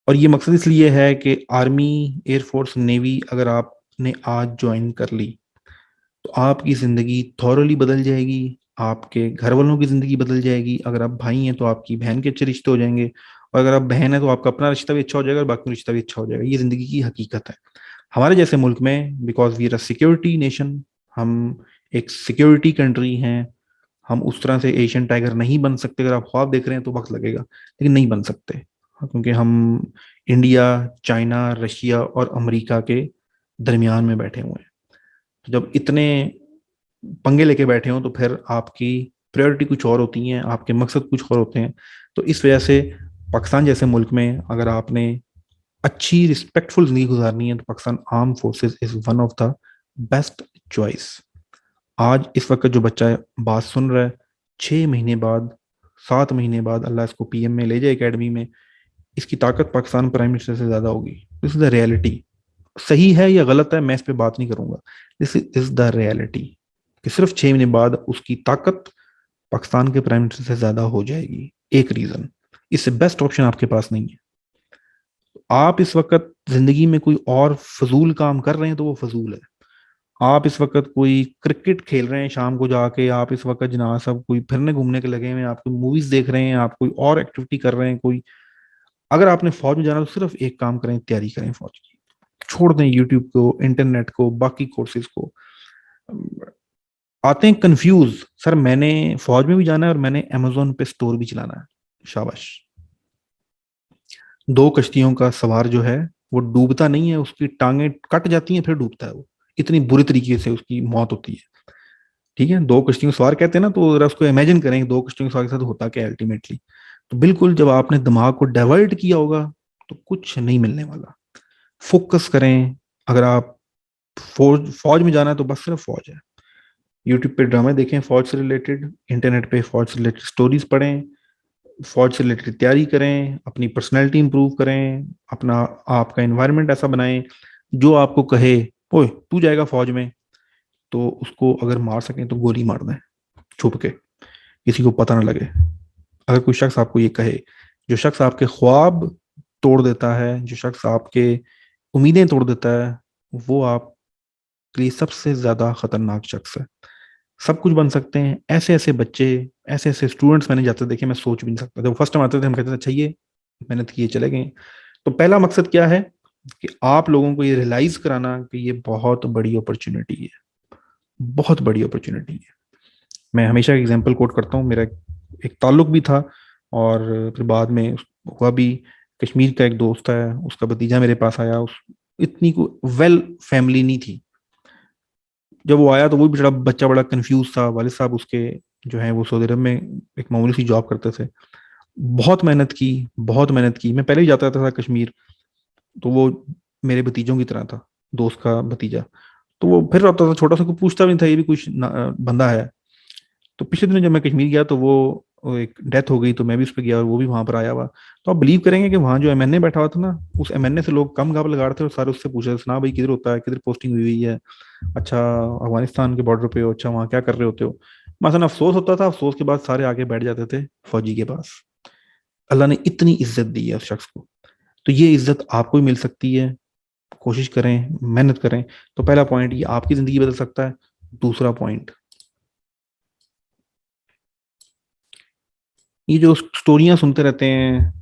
और ये मकसद इसलिए है कि आर्मी, एयरफोर्स, नेवी अगर आपने आज ज्वाइन कर ली तो आपकी ज़िंदगी थॉरली बदल जाएगी। आपके घर वालों की ज़िंदगी बदल जाएगी। अगर आप भाई हैं तो आपकी बहन के अच्छे रिश्ते हो जाएंगे, और अगर आप बहन है तो आपका अपना रिश्ता भी अच्छा हो जाएगा और बाकी रिश्ता भी अच्छा हो जाएगा। ये ज़िंदगी की हकीकत है। हमारे जैसे मुल्क में, because we are a security nation, हम एक सिक्योरिटी कंट्री हैं, हम उस तरह से एशियन टाइगर नहीं बन सकते। अगर आप ख्वाब देख रहे हैं तो वक्त लगेगा, लेकिन नहीं बन सकते, क्योंकि हम इंडिया, चाइना, रशिया और अमेरिका के दरमियान में बैठे हुए हैं। तो जब इतने पंगे लेके बैठे हो तो फिर आपकी प्रायोरिटी कुछ और होती हैं, आपके मकसद कुछ और होते हैं। तो इस वजह से पाकिस्तान जैसे मुल्क में अगर आपने अच्छी रिस्पेक्टफुल जिंदगी गुजारनी है तो Pakistan arm forces is one of the best choice. आज इस वक्त जो बच्चा बात सुन रहा है, 6 महीने बाद, 7 महीने बाद अल्लाह इसको पीएम में ले जाए एकेडमी में, इसकी ताकत पाकिस्तान प्राइम मिनिस्टर से ज्यादा होगी। This is the reality. सही है या गलत है मैं इस पे बात नहीं करूंगा, दिस इज द रियलिटी, कि सिर्फ 6 महीने बाद उसकी ताकत पाकिस्तान के प्राइम मिनिस्टर से ज्यादा हो जाएगी। एक रीजन, इससे बेस्ट ऑप्शन आपके पास नहीं है। आप इस वक्त जिंदगी में कोई और फजूल काम कर रहे हैं तो वो फजूल है। आप इस वक्त कोई क्रिकेट खेल रहे हैं शाम को जाके, आप इस वक्त जनाब सब कोई फिरने घूमने के लगे हुए हैं, आप कोई मूवीज देख रहे हैं, आप कोई और एक्टिविटी कर रहे हैं कोई, अगर आपने फौज में जाना तो सिर्फ एक काम करें, तैयारी करें फौज की। छोड़ दें यूट्यूब को, इंटरनेट को, बाकी कोर्सेज को। आते हैं कंफ्यूज, सर मैंने फौज में भी जाना है और मैंने अमेजोन पे स्टोर भी चलाना है। शाबाश। दो कश्तियों का सवार जो है वो डूबता नहीं है, उसकी टांगे कट जाती हैं फिर डूबता है वो, इतनी बुरी तरीके से उसकी मौत होती है। ठीक है, दो कश्तियों का सवार कहते हैं ना, तो अगर उसको इमेजिन करें दो कश्तियों के सवार के साथ होता क्या अल्टीमेटली, तो बिल्कुल जब आपने दिमाग को डाइवर्ट किया होगा तो कुछ नहीं मिलने वाला। फोकस करें। अगर आप फौज फौज में जाना है तो बस सिर्फ फौज है। यूट्यूब पे ड्रामे देखें फौज से रिलेटेड, इंटरनेट पे फौज से रिलेटेड स्टोरीज पढ़ें, फौज से रिलेटेड तैयारी करें, अपनी पर्सनैलिटी इंप्रूव करें, अपना आपका एनवायरनमेंट ऐसा बनाएं जो आपको कहे ओए तू जाएगा फौज में, तो उसको अगर मार सकें तो गोली मार दें छुप के, किसी को पता ना लगे। अगर कोई शख्स आपको ये कहे, जो शख्स आपके ख्वाब तोड़ देता है, जो शख्स आपके उम्मीदें तोड़ देता है, वो आपके लिए सबसे ज्यादा खतरनाक शख्स है। सब कुछ बन सकते हैं ऐसे ऐसे बच्चे, ऐसे ऐसे स्टूडेंट्स मैंने जाते देखे, मैं सोच भी नहीं सकता। जब फर्स्ट टाइम आते थे हम कहते थे अच्छा ये मेहनत किए चले गए। तो पहला मकसद क्या है कि आप लोगों को ये रियलाइज कराना कि ये बहुत बड़ी अपॉर्चुनिटी है, बहुत बड़ी अपॉर्चुनिटी है। मैं हमेशा एग्जाम्पल कोट करता हूँ, मेरा एक ताल्लुक भी था और फिर बाद में हुआ भी। कश्मीर का एक दोस्त है, उसका भतीजा मेरे पास आया, उस इतनी को वेल फैमिली नहीं थी। जब वो आया तो वो भी बड़ा बच्चा बड़ा कंफ्यूज था। वालिद साहब उसके जो है वो सऊदी अरब में एक मामूली सी जॉब करते थे। बहुत मेहनत की, बहुत मेहनत की। मैं पहले भी जाता था कश्मीर, तो वो मेरे भतीजों की तरह था, दोस्त का भतीजा। तो वो फिर आता था छोटा सा, कोई पूछता भी नहीं था ये भी कुछ बंदा है। तो पिछले दिनों जब मैं कश्मीर गया तो वो एक डेथ हो गई, तो मैं भी उस पर गया और वो भी वहां पर आया हुआ। तो आप बिलीव करेंगे कि वहां जो एमएनए बैठा हुआ था ना, उस एमएनए से लोग कम गप लगा रहे थे और सारे उससे पूछ रहे थे ना भाई किधर होता है, किधर पोस्टिंग हुई हुई है, अच्छा अफगानिस्तान के बॉर्डर पे हो, अच्छा वहां क्या कर रहे होते हो। मसलन अफसोस होता था, अफसोस के बाद सारे आके बैठ जाते थे फौजी के पास। अल्लाह ने इतनी इज्जत दी है उस शख्स को, तो ये इज्जत आपको भी मिल सकती है। कोशिश करें, मेहनत करें। तो पहला पॉइंट, ये आपकी जिंदगी बदल सकता है। दूसरा पॉइंट, ये जो स्टोरियां सुनते रहते हैं,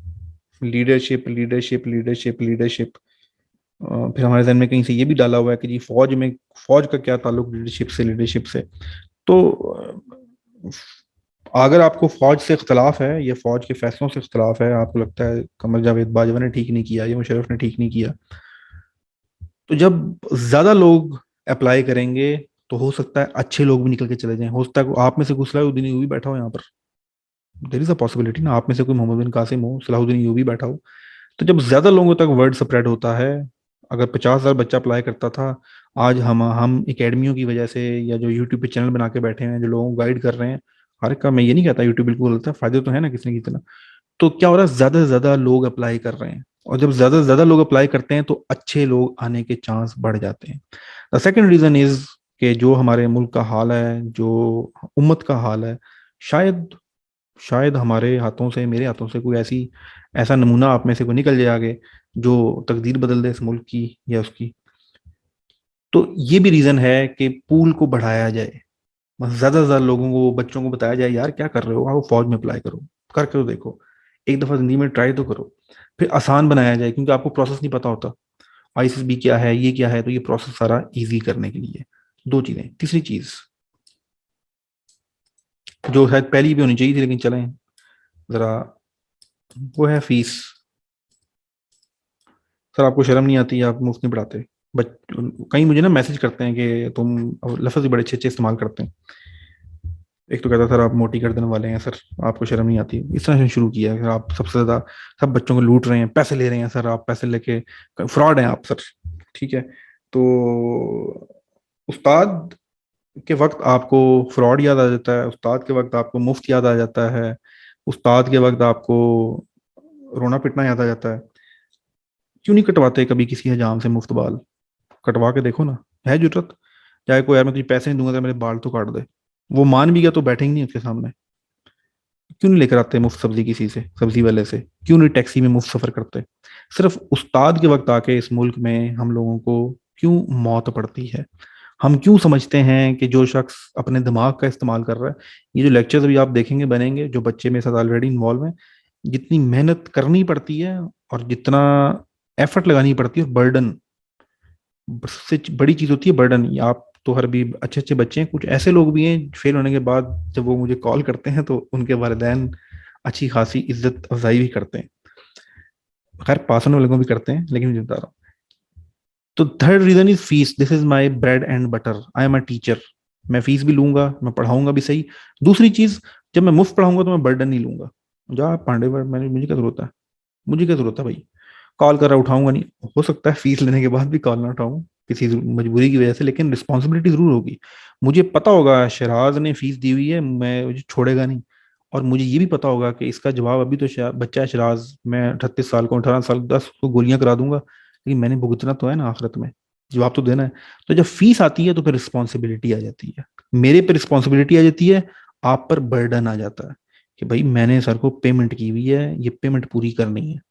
लीडरशिप लीडरशिप लीडरशिप लीडरशिप, फिर हमारे जहन में कहीं से ये भी डाला हुआ है कि जी फौज में, फौज का क्या ताल्लुक लीडरशिप से, लीडरशिप से। तो अगर आपको फौज से इख्तलाफ है या फौज के फैसलों से इख्तलाफ है, आपको लगता है कमर जावेद बाजवा ने ठीक नहीं किया या मुशर्रफ ने ठीक नहीं किया, तो जब ज्यादा लोग अप्लाई करेंगे तो हो सकता है अच्छे लोग भी निकल के चले जाएं। हो सकता है आप में से कुछ सलाहुद्दीन यूबी बैठा हो यहाँ पर, देर इज अ पॉसिबिलिटी ना, आप में से कोई मोहम्मद बिन कासिम हो, सलाहुद्दीन यूबी बैठा हो। तो जब ज्यादा लोगों तक वर्ड स्प्रेड होता है, अगर 50,000 बच्चा अप्लाई करता था, आज हम एकेडमियों की वजह से या जो यूट्यूब पे चैनल बना के बैठे हैं जो लोगों को गाइड कर रहे हैं, हर एक का मैं ये नहीं कहता यूट्यूब बिल्कुल गलत है, फायदे तो है ना किसी न किसी तरह। तो क्या हो रहा है, ज्यादा से ज्यादा लोग अप्लाई कर रहे हैं, और जब ज्यादा से ज्यादा लोग अप्लाई करते हैं तो अच्छे लोग आने के चांस बढ़ जाते हैं। द सेकेंड रीजन इज कि जो हमारे मुल्क का हाल है, जो उम्मत का हाल है, शायद शायद हमारे हाथों से, मेरे हाथों से कोई ऐसी ऐसा नमूना आप में से कोई निकल जाए आगे जो तकदीर बदल दे इस मुल्क की या उसकी। तो ये भी रीजन है कि पूल को बढ़ाया जाए। ज्यादा से ज्यादा लोगों को, बच्चों को बताया जाए यार क्या कर रहे हो, आओ फौज में अप्लाई करो, करके तो देखो, एक दफा जिंदगी में ट्राई तो करो। फिर आसान बनाया जाए, क्योंकि आपको प्रोसेस नहीं पता होता, आईसीएसबी क्या है, ये क्या है, तो ये प्रोसेस सारा इजी करने के लिए। दो चीजें। तीसरी चीज जो शायद पहली भी होनी चाहिए थी लेकिन चलें जरा, वो है फीस। सर आपको शर्म नहीं आती, आप मुफ्त नहीं पढ़ाते? बच कहीं मुझे ना मैसेज करते हैं कि तुम लफ्ज भी बड़े अच्छे अच्छे इस्तेमाल करते हैं। एक तो कहता सर आप मोटी कर देने वाले हैं सर, आपको शर्म नहीं आती, इस तरह से शुरू किया है सर, आप सबसे ज्यादा सब बच्चों को लूट रहे हैं, पैसे ले रहे हैं सर, आप पैसे लेके फ्रॉड हैं आप सर। ठीक है, तो उस्ताद के वक्त आपको फ्रॉड याद आ जाता है, उस्ताद के वक्त आपको मुफ्त याद आ जाता है, उस्ताद के वक्त आपको रोना पिटना याद आ जाता है। क्यों नहीं कटवाते कभी किसी हजाम से मुफ्त बाल? कटवा के देखो ना, है जरूरत? चाहे कोई यार मैं तुझे पैसे नहीं दूंगा तो मेरे बाल तो काट दे, वो मान भी गया तो बैठेंगे नहीं उसके सामने। क्यों नहीं लेकर आते मुफ्त सब्जी किसी से, सब्जी वाले से? क्यों नहीं टैक्सी में मुफ्त सफर करते? सिर्फ उस्ताद के वक्त आके इस मुल्क में हम लोगों को क्यों मौत पड़ती है? हम क्यों समझते हैं कि जो शख्स अपने दिमाग का इस्तेमाल कर रहा है, ये जो लेक्चर्स अभी आप देखेंगे बनेंगे, जो बच्चे मेरे साथ ऑलरेडी इन्वॉल्व हैं, जितनी मेहनत करनी पड़ती है और जितना एफर्ट लगानी पड़ती है, और बर्डन, सबसे बड़ी चीज होती है बर्डन। आप तो हर भी अच्छे अच्छे बच्चे हैं, कुछ ऐसे लोग भी हैं फेल होने के बाद जब वो मुझे कॉल करते हैं तो उनके वालिदैन अच्छी खासी इज्जत अफजाई भी करते हैं, खैर पास होने वालों को भी करते हैं, लेकिन मैं बता रहा हूँ। तो third reason is fees, this is my bread and butter, I am a teacher, मैं फीस भी लूंगा, मैं पढ़ाऊंगा भी सही। दूसरी चीज, जब मैं मुफ्त पढ़ाऊंगा तो मैं बर्डन नहीं लूंगा। जा पांडे मैंने, मुझे क्या जरूरत है, मुझे क्या जरूरत है भाई, कॉल कर रहा उठाऊंगा नहीं, हो सकता है फीस लेने के बाद भी कॉल ना उठाऊं किसी मजबूरी की वजह से, लेकिन रिस्पॉन्सिबिलिटी जरूर होगी। मुझे पता होगा शहराज ने फीस दी हुई है, मैं मुझे छोड़ेगा नहीं, और मुझे ये भी पता होगा कि इसका जवाब, अभी तो बच्चा है शहराज, मैं 38 साल को 18 साल 10 को गोलियां करा दूंगा, लेकिन मैंने भुगतना तो है ना आखिरत में, जवाब तो देना है। तो जब फीस आती है तो फिर रिस्पॉन्सिबिलिटी आ जाती है, मेरे पे रिस्पॉन्सिबिलिटी आ जाती है, आप पर बर्डन आ जाता है कि भाई मैंने सर को पेमेंट की हुई है, ये पेमेंट पूरी करनी है।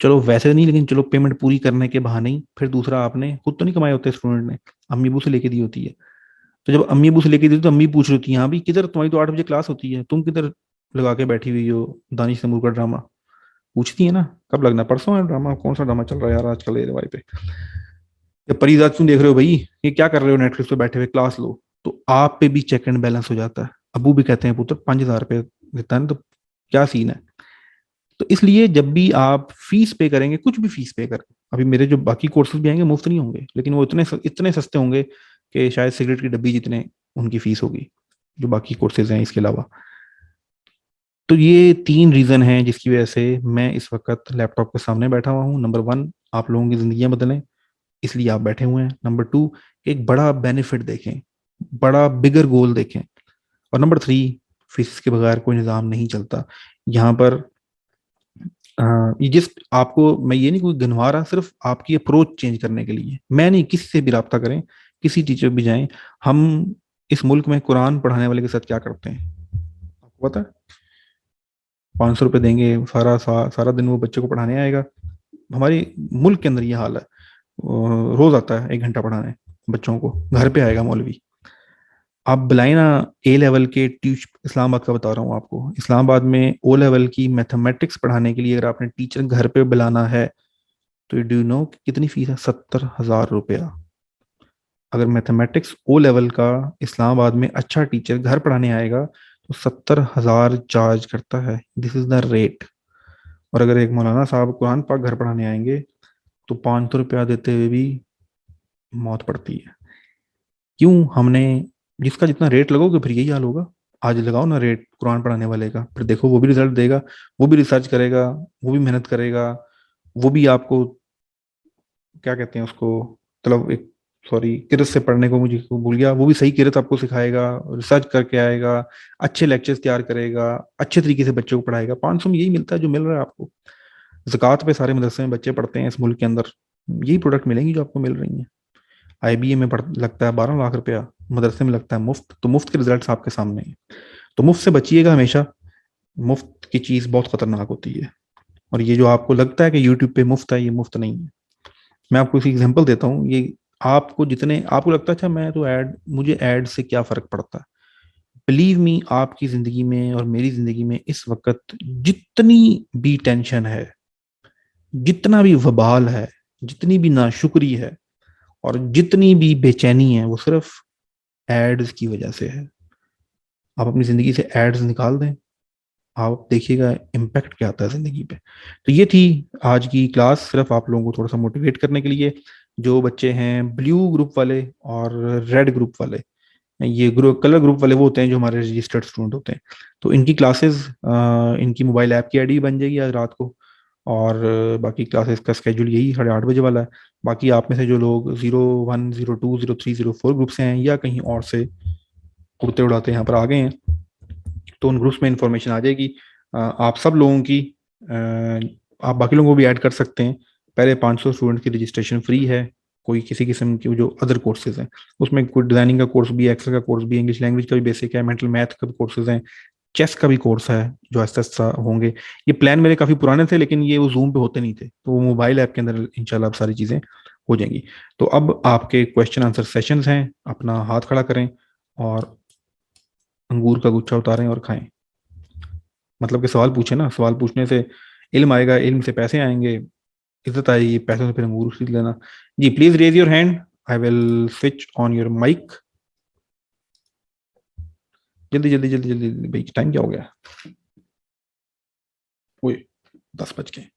चलो वैसे नहीं, लेकिन चलो पेमेंट पूरी करने के बहाने ही फिर दूसरा, आपने खुद तो नहीं कमाए होते, स्टूडेंट ने अम्मी अबू से लेके दी होती है। तो जब अम्मी अबू से लेके दी तो अम्मी पूछ रही होती है हाँ भी किधर, तुम्हारी तो 8 बजे क्लास होती है, तुम किधर लगा के बैठी हुई हो दानिश तैमूर का ड्रामा? पूछती है ना, कब लगना, परसों है ड्रामा, कौन सा ड्रामा चल रहा है यार आजकल ये वाई पे? ये परिजात क्यों देख रहे हो भाई, ये क्या कर रहे हो नेटफ्लिक्स पे बैठे हुए, क्लास लो। तो आप पे भी चेक एंड बैलेंस हो जाता है, अबू भी कहते हैं पुत्र 5,000 रुपये देता है ना, तो क्या सीन है? तो इसलिए जब भी आप फीस पे करेंगे, कुछ भी फीस पे करें, अभी मेरे जो बाकी कोर्सेज भी आएंगे मुफ्त नहीं होंगे, लेकिन वो इतने इतने सस्ते होंगे कि शायद सिगरेट की डब्बी जितने उनकी फीस होगी, जो बाकी कोर्सेज हैं इसके अलावा। तो ये 3 रीजन हैं जिसकी वजह से मैं इस वक्त लैपटॉप के सामने बैठा हुआ हूँ। नंबर 1, आप लोगों की जिंदगियां बदलें, इसलिए आप बैठे हुए हैं। नंबर 2, एक बड़ा बेनिफिट देखें, बड़ा बिगर गोल देखें। और नंबर 3, फीस के बगैर कोई निज़ाम नहीं चलता यहाँ पर। ये जिस आपको मैं ये नहीं कोई गनवा रहा, सिर्फ आपकी अप्रोच चेंज करने के लिए। मैं नहीं, किसी से भी रब्ता करें, किसी टीचर भी जाएं, हम इस मुल्क में कुरान पढ़ाने वाले के साथ क्या करते हैं आपको पता है? 500 रुपये देंगे, सारा दिन वो बच्चे को पढ़ाने आएगा। हमारे मुल्क के अंदर ये हाल है, रोज आता है 1 घंटा पढ़ाने बच्चों को, घर पे आएगा मौलवी। आप बुलाए ना, ए लेवल के इस्लामाबाद का बता रहा हूँ आपको, इस्लामाबाद में ओ लेवल की मैथमेटिक्स पढ़ाने के लिए अगर आपने टीचर घर पे बुलाना है तो डू यू नो कितनी फीस है? 70,000 रुपया। अगर मैथमेटिक्स ओ लेवल का इस्लामाबाद में अच्छा टीचर घर पढ़ाने आएगा तो 70,000 चार्ज करता है, दिस इज द रेट। और अगर एक मौलाना साहब कुरान पाक घर पढ़ाने आएंगे तो 500 रुपया देते हुए भी मौत पड़ती है। क्यों? हमने जिसका जितना रेट लगोगे फिर यही हाल होगा। आज लगाओ ना रेट कुरान पढ़ाने वाले का, फिर देखो वो भी रिजल्ट देगा, वो भी रिसर्च करेगा, वो भी मेहनत करेगा, वो भी आपको क्या कहते हैं उसको, मतलब एक, सॉरी किरत से पढ़ने को मुझे भूल गया, वो भी सही किरत आपको सिखाएगा, रिसर्च करके आएगा, अच्छे लेक्चर्स तैयार करेगा, अच्छे तरीके से बच्चों को पढ़ाएगा। 500 में यही मिलता है जो मिल रहा है आपको। ज़कात पे सारे मदरसे में बच्चे पढ़ते हैं इस मुल्क के अंदर, यही प्रोडक्ट मिलेंगी जो आपको मिल रही हैं। आईबीए में लगता है 12 लाख रुपया, मदरसे में लगता है मुफ्त, तो मुफ्त के रिजल्ट आपके सामने हैं। तो मुफ्त से बचिएगा हमेशा, मुफ्त की चीज बहुत खतरनाक होती है। और ये जो आपको लगता है कि यूट्यूब पे मुफ्त है, ये मुफ्त नहीं है। मैं आपको इसी एग्जांपल देता हूँ, ये आपको जितने आपको लगता है अच्छा मैं तो ऐड, मुझे ऐड से क्या फर्क पड़ता है, बिलीव मी, आपकी जिंदगी में और मेरी जिंदगी में इस वक्त जितनी भी टेंशन है, जितना भी वबाल है, जितनी भी नाशुक्री है और जितनी भी बेचैनी है, वो सिर्फ एड्स की वजह से है। आप अपनी जिंदगी से एड्स निकाल दें, आप देखिएगा इम्पैक्ट क्या आता है जिंदगी पे। तो ये थी आज की क्लास, सिर्फ आप लोगों को थोड़ा सा मोटिवेट करने के लिए। जो बच्चे हैं ब्लू ग्रुप वाले और रेड ग्रुप वाले, ये ग्रुप कलर ग्रुप वाले वो होते हैं जो हमारे रजिस्टर्ड स्टूडेंट होते हैं। तो इनकी क्लासेस, इनकी मोबाइल ऐप की आईडी बन जाएगी आज रात को, और बाकी क्लासेस का स्केड्यूल यही 8:30 बजे वाला है। बाकी आप में से जो लोग 01, 02, 03, 04 ग्रुप से हैं या कहीं और से उड़ते उड़ाते यहाँ पर आ गए हैं, तो उन ग्रुप्स में इंफॉर्मेशन आ जाएगी। आप सब लोगों की, आप बाकी लोगों को भी ऐड कर सकते हैं। पहले 500 स्टूडेंट की रजिस्ट्रेशन फ्री है। कोई किसी किस्म की जो अदर कोर्सेज हैं, उसमें कोई डिजाइनिंग का कोर्स भी, एक्सेल का कोर्स भी, इंग्लिश लैंग्वेज का भी बेसिक है, मेंटल मैथ का भी कोर्सेज हैं, चेस का भी कोर्स है जो ऐसा ऐसा होंगे। ये प्लान मेरे काफी पुराने थे, लेकिन ये वो जूम पे होते नहीं थे, तो वो मोबाइल ऐप के अंदर इंशाल्लाह अब सारी चीजें हो जाएंगी। तो अब आपके क्वेश्चन आंसर सेशंस हैं, अपना हाथ खड़ा करें और अंगूर का गुच्छा उतारें और खाएं। मतलब कि सवाल पूछे ना, सवाल पूछने से इल्म आएगा, इल्म से पैसे आएंगे, इज्जत आएगी, पैसों से फिर अंगूर खरीद लेना। जी please raise your hand, I will switch on your mic. जल्दी जल्दी जल्दी जल्दी जल्दी भाई, टाइम क्या हो गया? ओए 10 बज गए।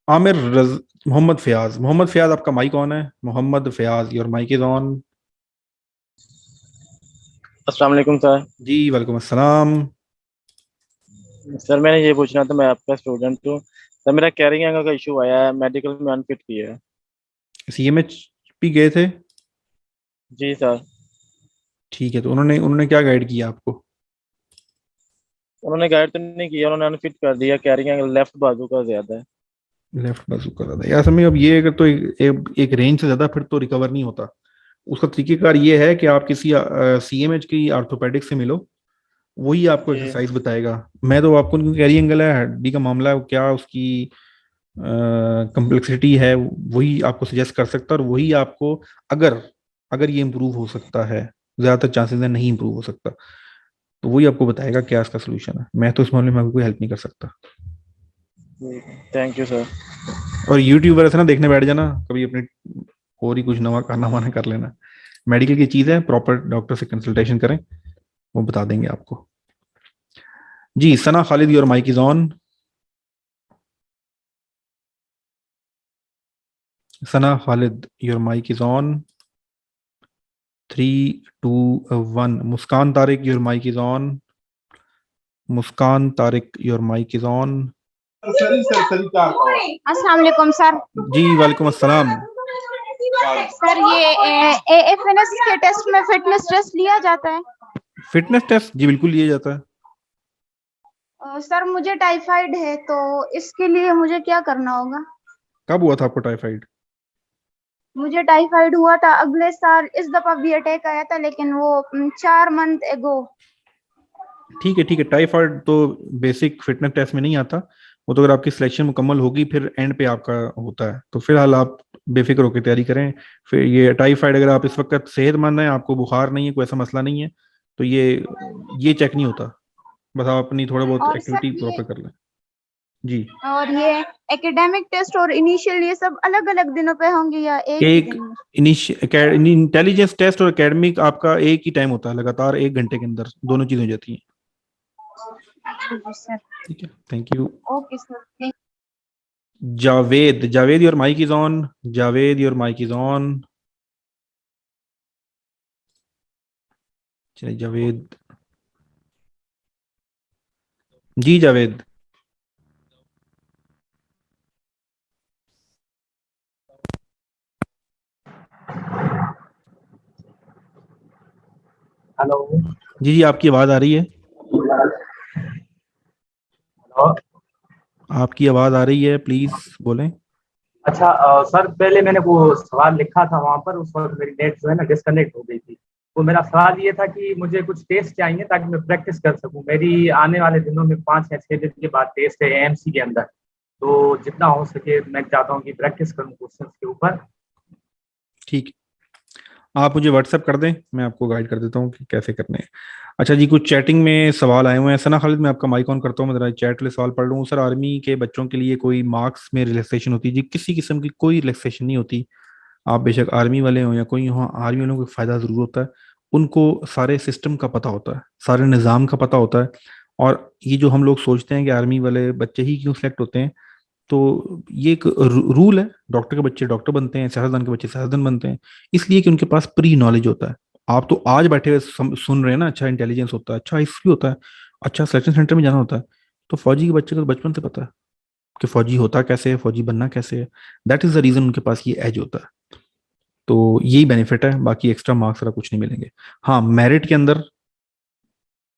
आमिर मोहम्मद फयाज, मोहम्मद फयाज आपका माइक ऑन है। Mohammad Fayaz, your mic is on. अस्सलाम वालेकुम सर। जी वालेकुम अस्सलाम। सर मैंने ये पूछना था, मैं आपका स्टूडेंट हूँ सर। मेरा कैरिंग एंगल का इशू आया है, मेडिकल में अनफिट किया है। सीएमएच भी गए थे? जी सर। ठीक है, तो उन्होंने उन्होंने क्या गाइड किया आपको? उन्होंने गाइड तो नहीं किया, उन्होंने अनफिट कर दिया। कैरिंग एंगल लेफ्ट बाजू का ज्यादा है। लेफ्ट बाजू का ज्यादा यार समझ। अब ये अगर तो एक रेंज से ज्यादा फिर तो रिकवर नहीं होता। उसका तरीकेकार ये है कि आप किसी सीएमएच की आर्थोपेडिक से मिलो, वही आपको जी एक्सरसाइज बताएगा। मैं तो आपको, कैरी एंगल है, हड्डी का मामला है, क्या उसकी कम्प्लेक्सिटी है, वही आपको सजेस्ट कर सकता है। और वही आपको, अगर अगर ये इम्प्रूव हो सकता है, ज्यादातर चांसेस है नहीं इम्प्रूव हो सकता, तो वही आपको बताएगा क्या इसका सोल्यूशन है। मैं तो इस मामले में आपको कोई हेल्प नहीं कर सकता। Thank you sir. और यूट्यूबर ऐसे ना देखने बैठ जाना कभी, अपने और ही कुछ नवा करना वाना कर लेना। मेडिकल की चीज है, प्रॉपर डॉक्टर से कंसल्टेशन करें, वो बता देंगे आपको। जी Sana Khalid, your mic is on. Sana Khalid, your mic is on. 3, 2, 1। Muskan Tariq, your mic is on. Muskan Tariq, your mic is on. अस्सलाम वालेकुम सर। जी वालेकुम अस्सलाम। सर ये एएफएनएस के टेस्ट में फिटनेस टेस्ट लिया जाता है? फिटनेस टेस्ट जी बिल्कुल लिया जाता है। सर मुझे टाइफाइड है, तो इसके लिए मुझे क्या करना होगा? कब हुआ था आपको टाइफाइड? मुझे टाइफाइड हुआ था अगले साल। इस दफा भी अटैक आया था, लेकिन वो 4 मंथ एगो। ठीक है ठीक है, टाइफाइड तो बेसिक फिटनेस टेस्ट में नहीं आता। वो तो अगर आपकी सिलेक्शन मुकम्मल होगी फिर एंड पे आपका होता है। तो फिलहाल आप बेफिक्र होकर तैयारी करें। फिर ये टाइफाइड, अगर आप इस वक्त सेहतमंद हैं, आपको बुखार नहीं है, कोई ऐसा मसला नहीं है, तो ये चेक नहीं होता। बस आप अपनी थोड़ा बहुत और सर एक्टिविटी ये प्रॉपर कर लें। जी और ये एकेडमिक टेस्ट और इनिशियल ये सब अलग अलग दिनों पे होंगे या एक ही एक दिन में? इंटेलिजेंस टेस्ट और एकेडमिक आपका एक ही टाइम होता है, लगातार 1 घंटे के अंदर दोनों चीजें हो जाती हैं। सर ठीक है, thank you. Okay sir. Javed, Javed your mic is on. Javed your mic is on. चलिए जावेद। जी जावेद। हेलो। जी जी आपकी आवाज आ रही है। हेलो। आपकी आवाज आ रही है, प्लीज बोलें। अच्छा सर, पहले मैंने वो सवाल लिखा था वहाँ पर, उस वक्त मेरी नेट जो है ना डिस्कनेक्ट हो गई थी। तो मेरा सवाल ये था कि मुझे कुछ टेस्ट चाहिए ताकि मैं प्रैक्टिस कर सकूं। मेरी आने वाले दिनों में 5 या 6 दिन के बाद टेस्ट है एएमसी के अंदर। तो जितना हो सके मैं चाहता हूँ कि प्रैक्टिस करूँ क्वेश्चन के ऊपर। ठीक, आप मुझे व्हाट्सएप कर दें, मैं आपको गाइड कर देता हूँ कि कैसे करने हैं। अच्छा जी, कुछ चैटिंग में सवाल आए हुए हैं। सना खालिद, मैं आपका माइक ऑन करता हूँ, मैं जरा चैट वाले सवाल पढ़ लूँ। सर, आर्मी के बच्चों के लिए कोई मार्क्स में रिलैक्सेशन होती है? जी, किसी किस्म की कोई रिलैक्सेशन नहीं होती। आप बेशक आर्मी वाले हो या कोई हो, आर्मी वालों को फायदा जरूर होता है। उनको सारे सिस्टम का पता होता है, सारे निज़ाम का पता होता है। और ये जो हम लोग सोचते हैं कि आर्मी वाले बच्चे ही क्यों सिलेक्ट होते हैं, तो ये एक रूल है। डॉक्टर के बच्चे डॉक्टर बनते हैं, सियासतदान के बच्चे सियासतदान बनते हैं, इसलिए कि उनके पास प्री नॉलेज होता है। आप तो आज बैठे हुए सुन रहे हैं ना, अच्छा इंटेलिजेंस होता है, अच्छा हिस्ट्री होता है, अच्छा सिलेक्शन सेंटर में जाना होता है। तो फौजी के बच्चे को तो बचपन से पता है कि फौजी होता कैसे है, फौजी बनना कैसे है। दैट इज द रीजन उनके पास ये एज होता है। तो यही बेनिफिट है, बाकी एक्स्ट्रा मार्क्स वगैरह कुछ नहीं मिलेंगे। हाँ, मेरिट के अंदर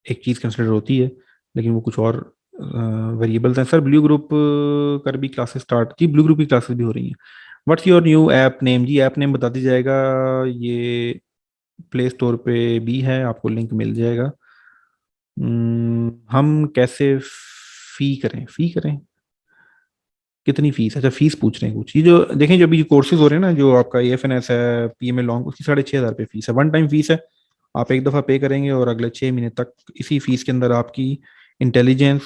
एक चीज कंसिडर होती है, लेकिन वो कुछ और वेरिएबल्स हैं। सर, ब्लू ग्रुप कर भी क्लासेस स्टार्ट? जी, ब्लू ग्रुप की क्लासेस भी हो रही हैं। What's your new app name? जी, ऐप नेम बता दी जाएगा, ये प्ले स्टोर पे भी है, आपको लिंक मिल जाएगा। हम कैसे फी करें? फी करें, कितनी फीस? अच्छा, फीस पूछ रहे हैं कुछ। ये जो देखें, जो अभी कोर्सेज हो रहे हैं ना, जो आपका AFNS है, PMA लॉन्ग, उसकी 6,500 फीस है। वन टाइम फीस है, आप एक दफ़ा पे करेंगे और अगले 6 महीने तक इसी फीस के अंदर आपकी इंटेलिजेंस,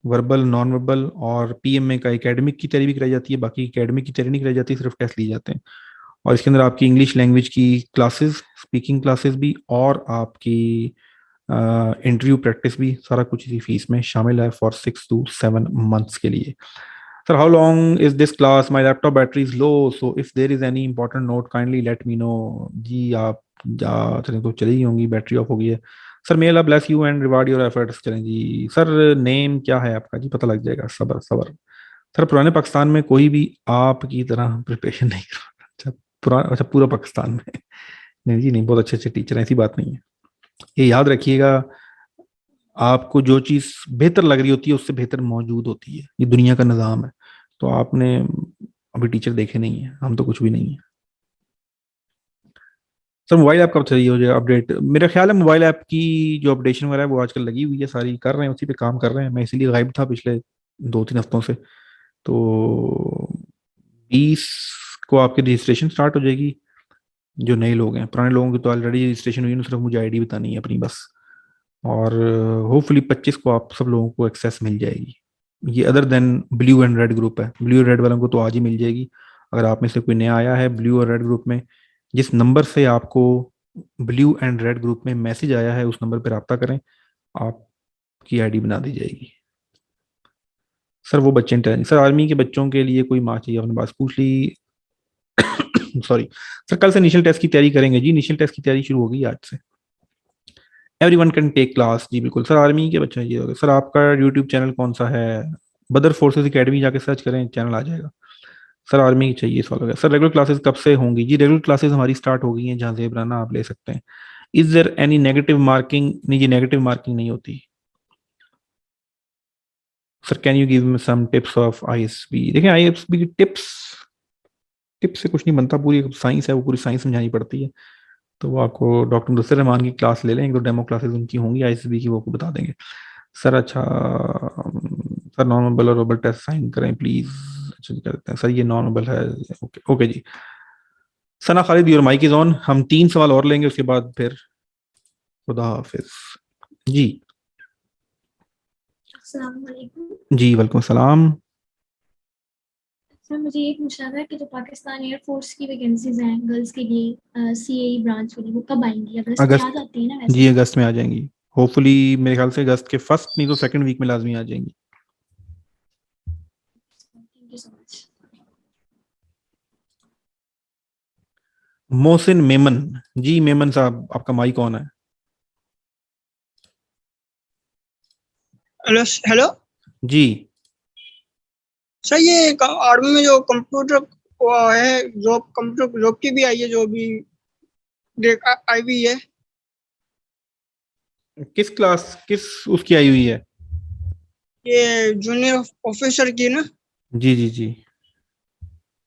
वर्बल, नॉन वर्बल और PMA का एकेडमिक की तैयारी भी कराई जाती है। बाकी एकेडमिक की तैयारी नहीं कराई जाती, सिर्फ टेस्ट लिए जाते हैं। और इसके अंदर आपकी इंग्लिश लैंग्वेज की क्लासेस, स्पीकिंग क्लासेस भी, और आपकी इंटरव्यू प्रैक्टिस भी, सारा कुछ इसी फीस में शामिल है फॉर 6 to 7 months के लिए। Sir, how long is this class? My laptop battery is low, so if there is any important note, kindly let me know. जी, आप जा चलें तो चली ही होंगी, बैटरी ऑफ हो गई है। Sir, may Allah bless you and reward your efforts। चलें जी। सर, नेम क्या है आपका? जी, पता लग जाएगा, सबर सबर। सर, पुराने पाकिस्तान में कोई भी आपकी तरह प्रिपरेशन नहीं करवाता? अच्छा, अच्छा, पूरा पाकिस्तान में? नहीं जी, नहीं, बहुत अच्छे अच्छे टीचर हैं, ऐसी बात नहीं है। ये याद रखिएगा, आपको जो चीज़ बेहतर लग रही होती है उससे बेहतर मौजूद होती है, ये दुनिया का निज़ाम है। तो आपने अभी टीचर देखे नहीं है, हम तो कुछ भी नहीं है। सर, मोबाइल ऐप कब चाहिए हो जाए अपडेट? मेरा ख्याल है मोबाइल ऐप की जो अपडेशन वगैरह है वो आजकल लगी हुई है, सारी कर रहे हैं, उसी पे काम कर रहे हैं। मैं इसीलिए गायब था पिछले 2-3 हफ्तों से। तो 20 को आपकी रजिस्ट्रेशन स्टार्ट हो जाएगी, जो नए लोग हैं। पुराने लोगों की तो ऑलरेडी रजिस्ट्रेशन हुई है, सिर्फ मुझे ID बतानी है अपनी बस। और होपफुली 25 को आप सब लोगों को एक्सेस मिल जाएगी। ये other than blue and red group है, ब्लू और रेड वालों को तो आज ही मिल जाएगी। अगर आप में से कोई नया आया है ब्लू और रेड ग्रुप में, जिस नंबर से आपको ब्लू एंड रेड ग्रुप में मैसेज आया है उस नंबर पर रब्ता करें, आपकी ID बना दी जाएगी। सर, वो बच्चे इंटेलिजेंट, सर आर्मी के बच्चों के लिए कोई माँ चाहिए? आपने बात पूछ ली। सॉरी सर, कल से इनिशियल टेस्ट की तैयारी करेंगे? जी, इनिशियल टेस्ट की तैयारी शुरू होगी आज से। Everyone can take class? जी बिल्कुल सर, आर्मी के बच्चे जी। सर, आपका यूट्यूब चैनल कौन सा है? बदर फोर्सेस एकेडमी जाके सर्च करें, चैनल आ जाएगा। सर, आर्मी की चाहिए सवाल हो गया। सर, रेगुलर क्लासेस कब से होंगी? जी, रेगुलर क्लासेस हमारी स्टार्ट हो गई हैं, जहाँ जेबराना आप ले सकते हैं। Is there any negative marking? नहीं जी, नेगेटिव मार्किंग नहीं होती। Sir, can you give me some tips of ISB? देखिए, ISB की टिप्स टिप्स से कुछ नहीं बनता, पूरी साइंस है, वो पूरी साइंस समझानी पड़ती है। तो वो आपको डॉक्टर मुदस्सिर रहमान की क्लास ले लें, एक दो डेमो क्लासेस उनकी होंगी ISB की, वो आपको बता देंगे। सर, अच्छा सर, नॉन वर्बल और वर्बल टेस्ट साइन करें प्लीज। अच्छा जी, कर देते हैं सर, ये नॉन वर्बल है। ओके ओके जी। Sana Khalid, your mic is on. हम 3 सवाल और लेंगे, उसके बाद फिर खुदा हाफिज जी। अस्सलाम वालेकुम। जी, वालेकुम सलाम। सर, मुझे ये पूछना था कि जो पाकिस्तान एयरफोर्स की वैकेंसीज हैं गर्ल्स के लिए CAE ब्रांच के लिए, वो कब आएंगी? अगस्त में आ अगस्त, जाती है ना वैसे? जी अगस्त में आ जाएंगी। होपफुली मेरे ख्याल से अगस्त के फर्स्ट नहीं तो सेकंड वीक में लाजमी आ जाएंगी। Thank you so much. Mohsin Memon, जी मेमन साहब, आपका माइक ऑन है। हेलो हेलो जी, सर, ये आर्मी में जो कंप्यूटर वो है जॉब, कंप्यूटर जॉब की भी आई है, जो भी आई हुई है। किस क्लास, किस उसकी आई हुई है? ये जूनियर ऑफिसर की ना, जी जी जी।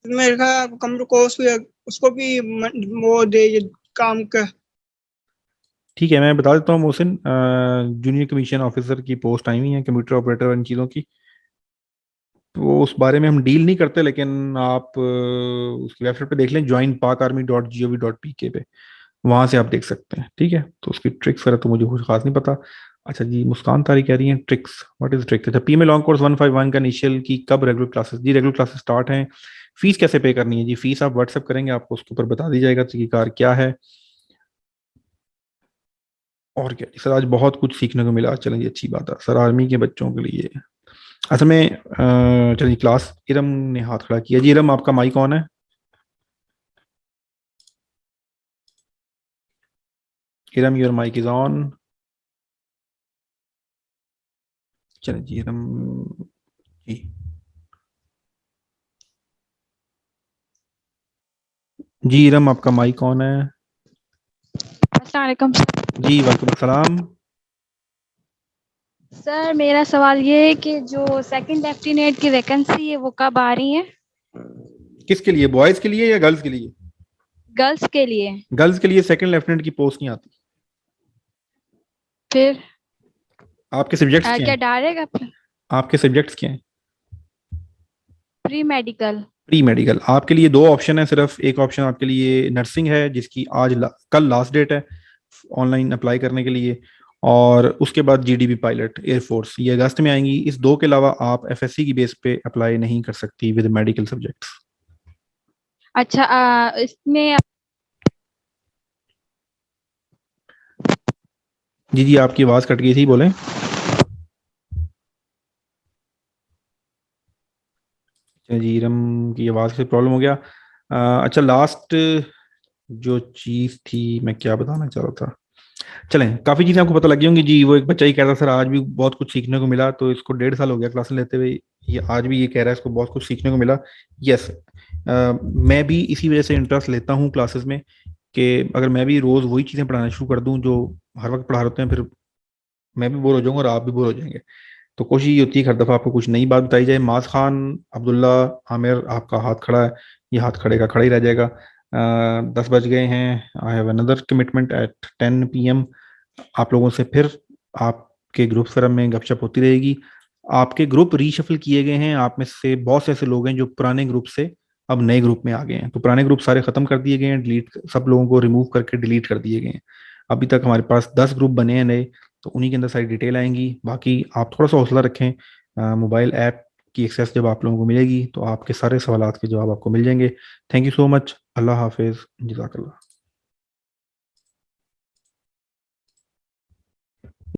मेरे ख्याल कंप्यूटर कोर्स भी है, उसको भी वो दे ये काम का। ठीक है, मैं बता देता हूँ मोहसिन, जूनियर कमीशन ऑफिसर की पोस्ट आई हुई है, कंप्यूटर ऑपरेटर इन चीज़ों की। वो उस बारे में हम डील नहीं करते, लेकिन आप उसकी वेबसाइट पे देख लें, joinpakarmy.gov.pk पे, वहां से आप देख सकते हैं। ठीक है, तो उसकी ट्रिक्स वगैरह तो मुझे कुछ खास नहीं पता। अच्छा जी, मुस्कान तारी कह रही हैं ट्रिक्स, व्हाट इज ट्रिक्स? अच्छा, पीएमए लॉन्ग कोर्स 151 का इनिशियल की कब रेगुलर क्लासेस? जी रेगुलर क्लासेस स्टार्ट हैं। फीस कैसे पे करनी है? जी फीस आप व्हाट्सएप करेंगे, आपको उसके ऊपर बता दी जाएगा तरीकाकार क्या है। और क्या सर, आज बहुत कुछ सीखने को मिला। चलें जी, अच्छी बात है सर, आर्मी के बच्चों के लिए। असल में चलिए क्लास, इरम ने हाथ खड़ा किया जी। इरम आपका माइक ऑन है? Iram your mic is on. चलिए जी इरम जी, जी इरम आपका माइक ऑन है। अस्सलाम वालेकुम जी वालेकुम अस्सलाम। सर, मेरा सवाल ये है कि जो सेकंड लेफ्टिनेंट की वैकेंसी है वो कब आ रही है? किसके लिए, बॉयज के लिए या गर्ल्स के लिए? गर्ल्स के लिए। गर्ल्स के लिए सेकंड लेफ्टिनेंट की पोस्ट नहीं आती। फिर आपके सब्जेक्ट्स क्या क्या हैं? डालेगा? आपके सब्जेक्ट्स क्या हैं? Pre medical. Pre medical. आपके लिए दो ऑप्शन है सिर्फ। एक ऑप्शन आपके लिए नर्सिंग है, जिसकी कल लास्ट डेट है ऑनलाइन अप्लाई करने के लिए, और उसके बाद जीडीबी पायलट एयरफोर्स, ये अगस्त में आएंगी। इस दो के अलावा आप एफएससी की बेस पे अप्लाई नहीं कर सकती विद मेडिकल सब्जेक्ट्स। अच्छा, इसमें जी जी, आपकी आवाज कट गई थी, बोलें। जी इरम की आवाज से प्रॉब्लम हो गया। अच्छा, लास्ट जो चीज थी, मैं क्या बताना चाह रहा था। चलें, काफी चीजें आपको पता लगी होंगी जी। वो एक बच्चा ही कह रहा था सर आज भी बहुत कुछ सीखने को मिला, तो इसको 1.5 साल हो गया क्लासेस लेते हुए, ये आज भी ये कह रहा है इसको बहुत कुछ सीखने को मिला। यस, मैं भी इसी वजह से इंटरेस्ट लेता हूँ क्लासेस में, कि अगर मैं भी रोज वही चीजें पढ़ाना शुरू कर दूं जो हर वक्त पढ़ा रहे होते हैं, फिर मैं भी बोर हो जाऊंगा और आप भी बोर हो जाएंगे। तो कोशिश ये होती है कि हर दफा आपको कुछ नई बात बताई जाए। माज खान अब्दुल्ला आमिर, आपका हाथ खड़ा है, ये हाथ खड़े का खड़ा ही रह जाएगा। 10 बज गए हैं, I have another commitment at 10 PM। आप लोगों से फिर आपके ग्रुप फोरम में गपशप होती रहेगी। आपके ग्रुप रीशफल किए गए हैं, आप में से बहुत से ऐसे लोग हैं जो पुराने ग्रुप से अब नए ग्रुप में आ गए हैं, तो पुराने ग्रुप सारे खत्म कर दिए गए हैं, डिलीट, सब लोगों को रिमूव करके डिलीट कर दिए गए हैं। अभी तक हमारे पास 10 ग्रुप बने हैं नए, तो उन्हीं के अंदर सारी डिटेल आएंगी। बाकी आप थोड़ा सा हौसला रखें, मोबाइल ऐप की एक्सेस जब आप लोगों को मिलेगी तो आपके सारे सवालात के जवाब आपको मिल जाएंगे। Thank you so much. Allah हाफिज, जज़ाकल्लाह।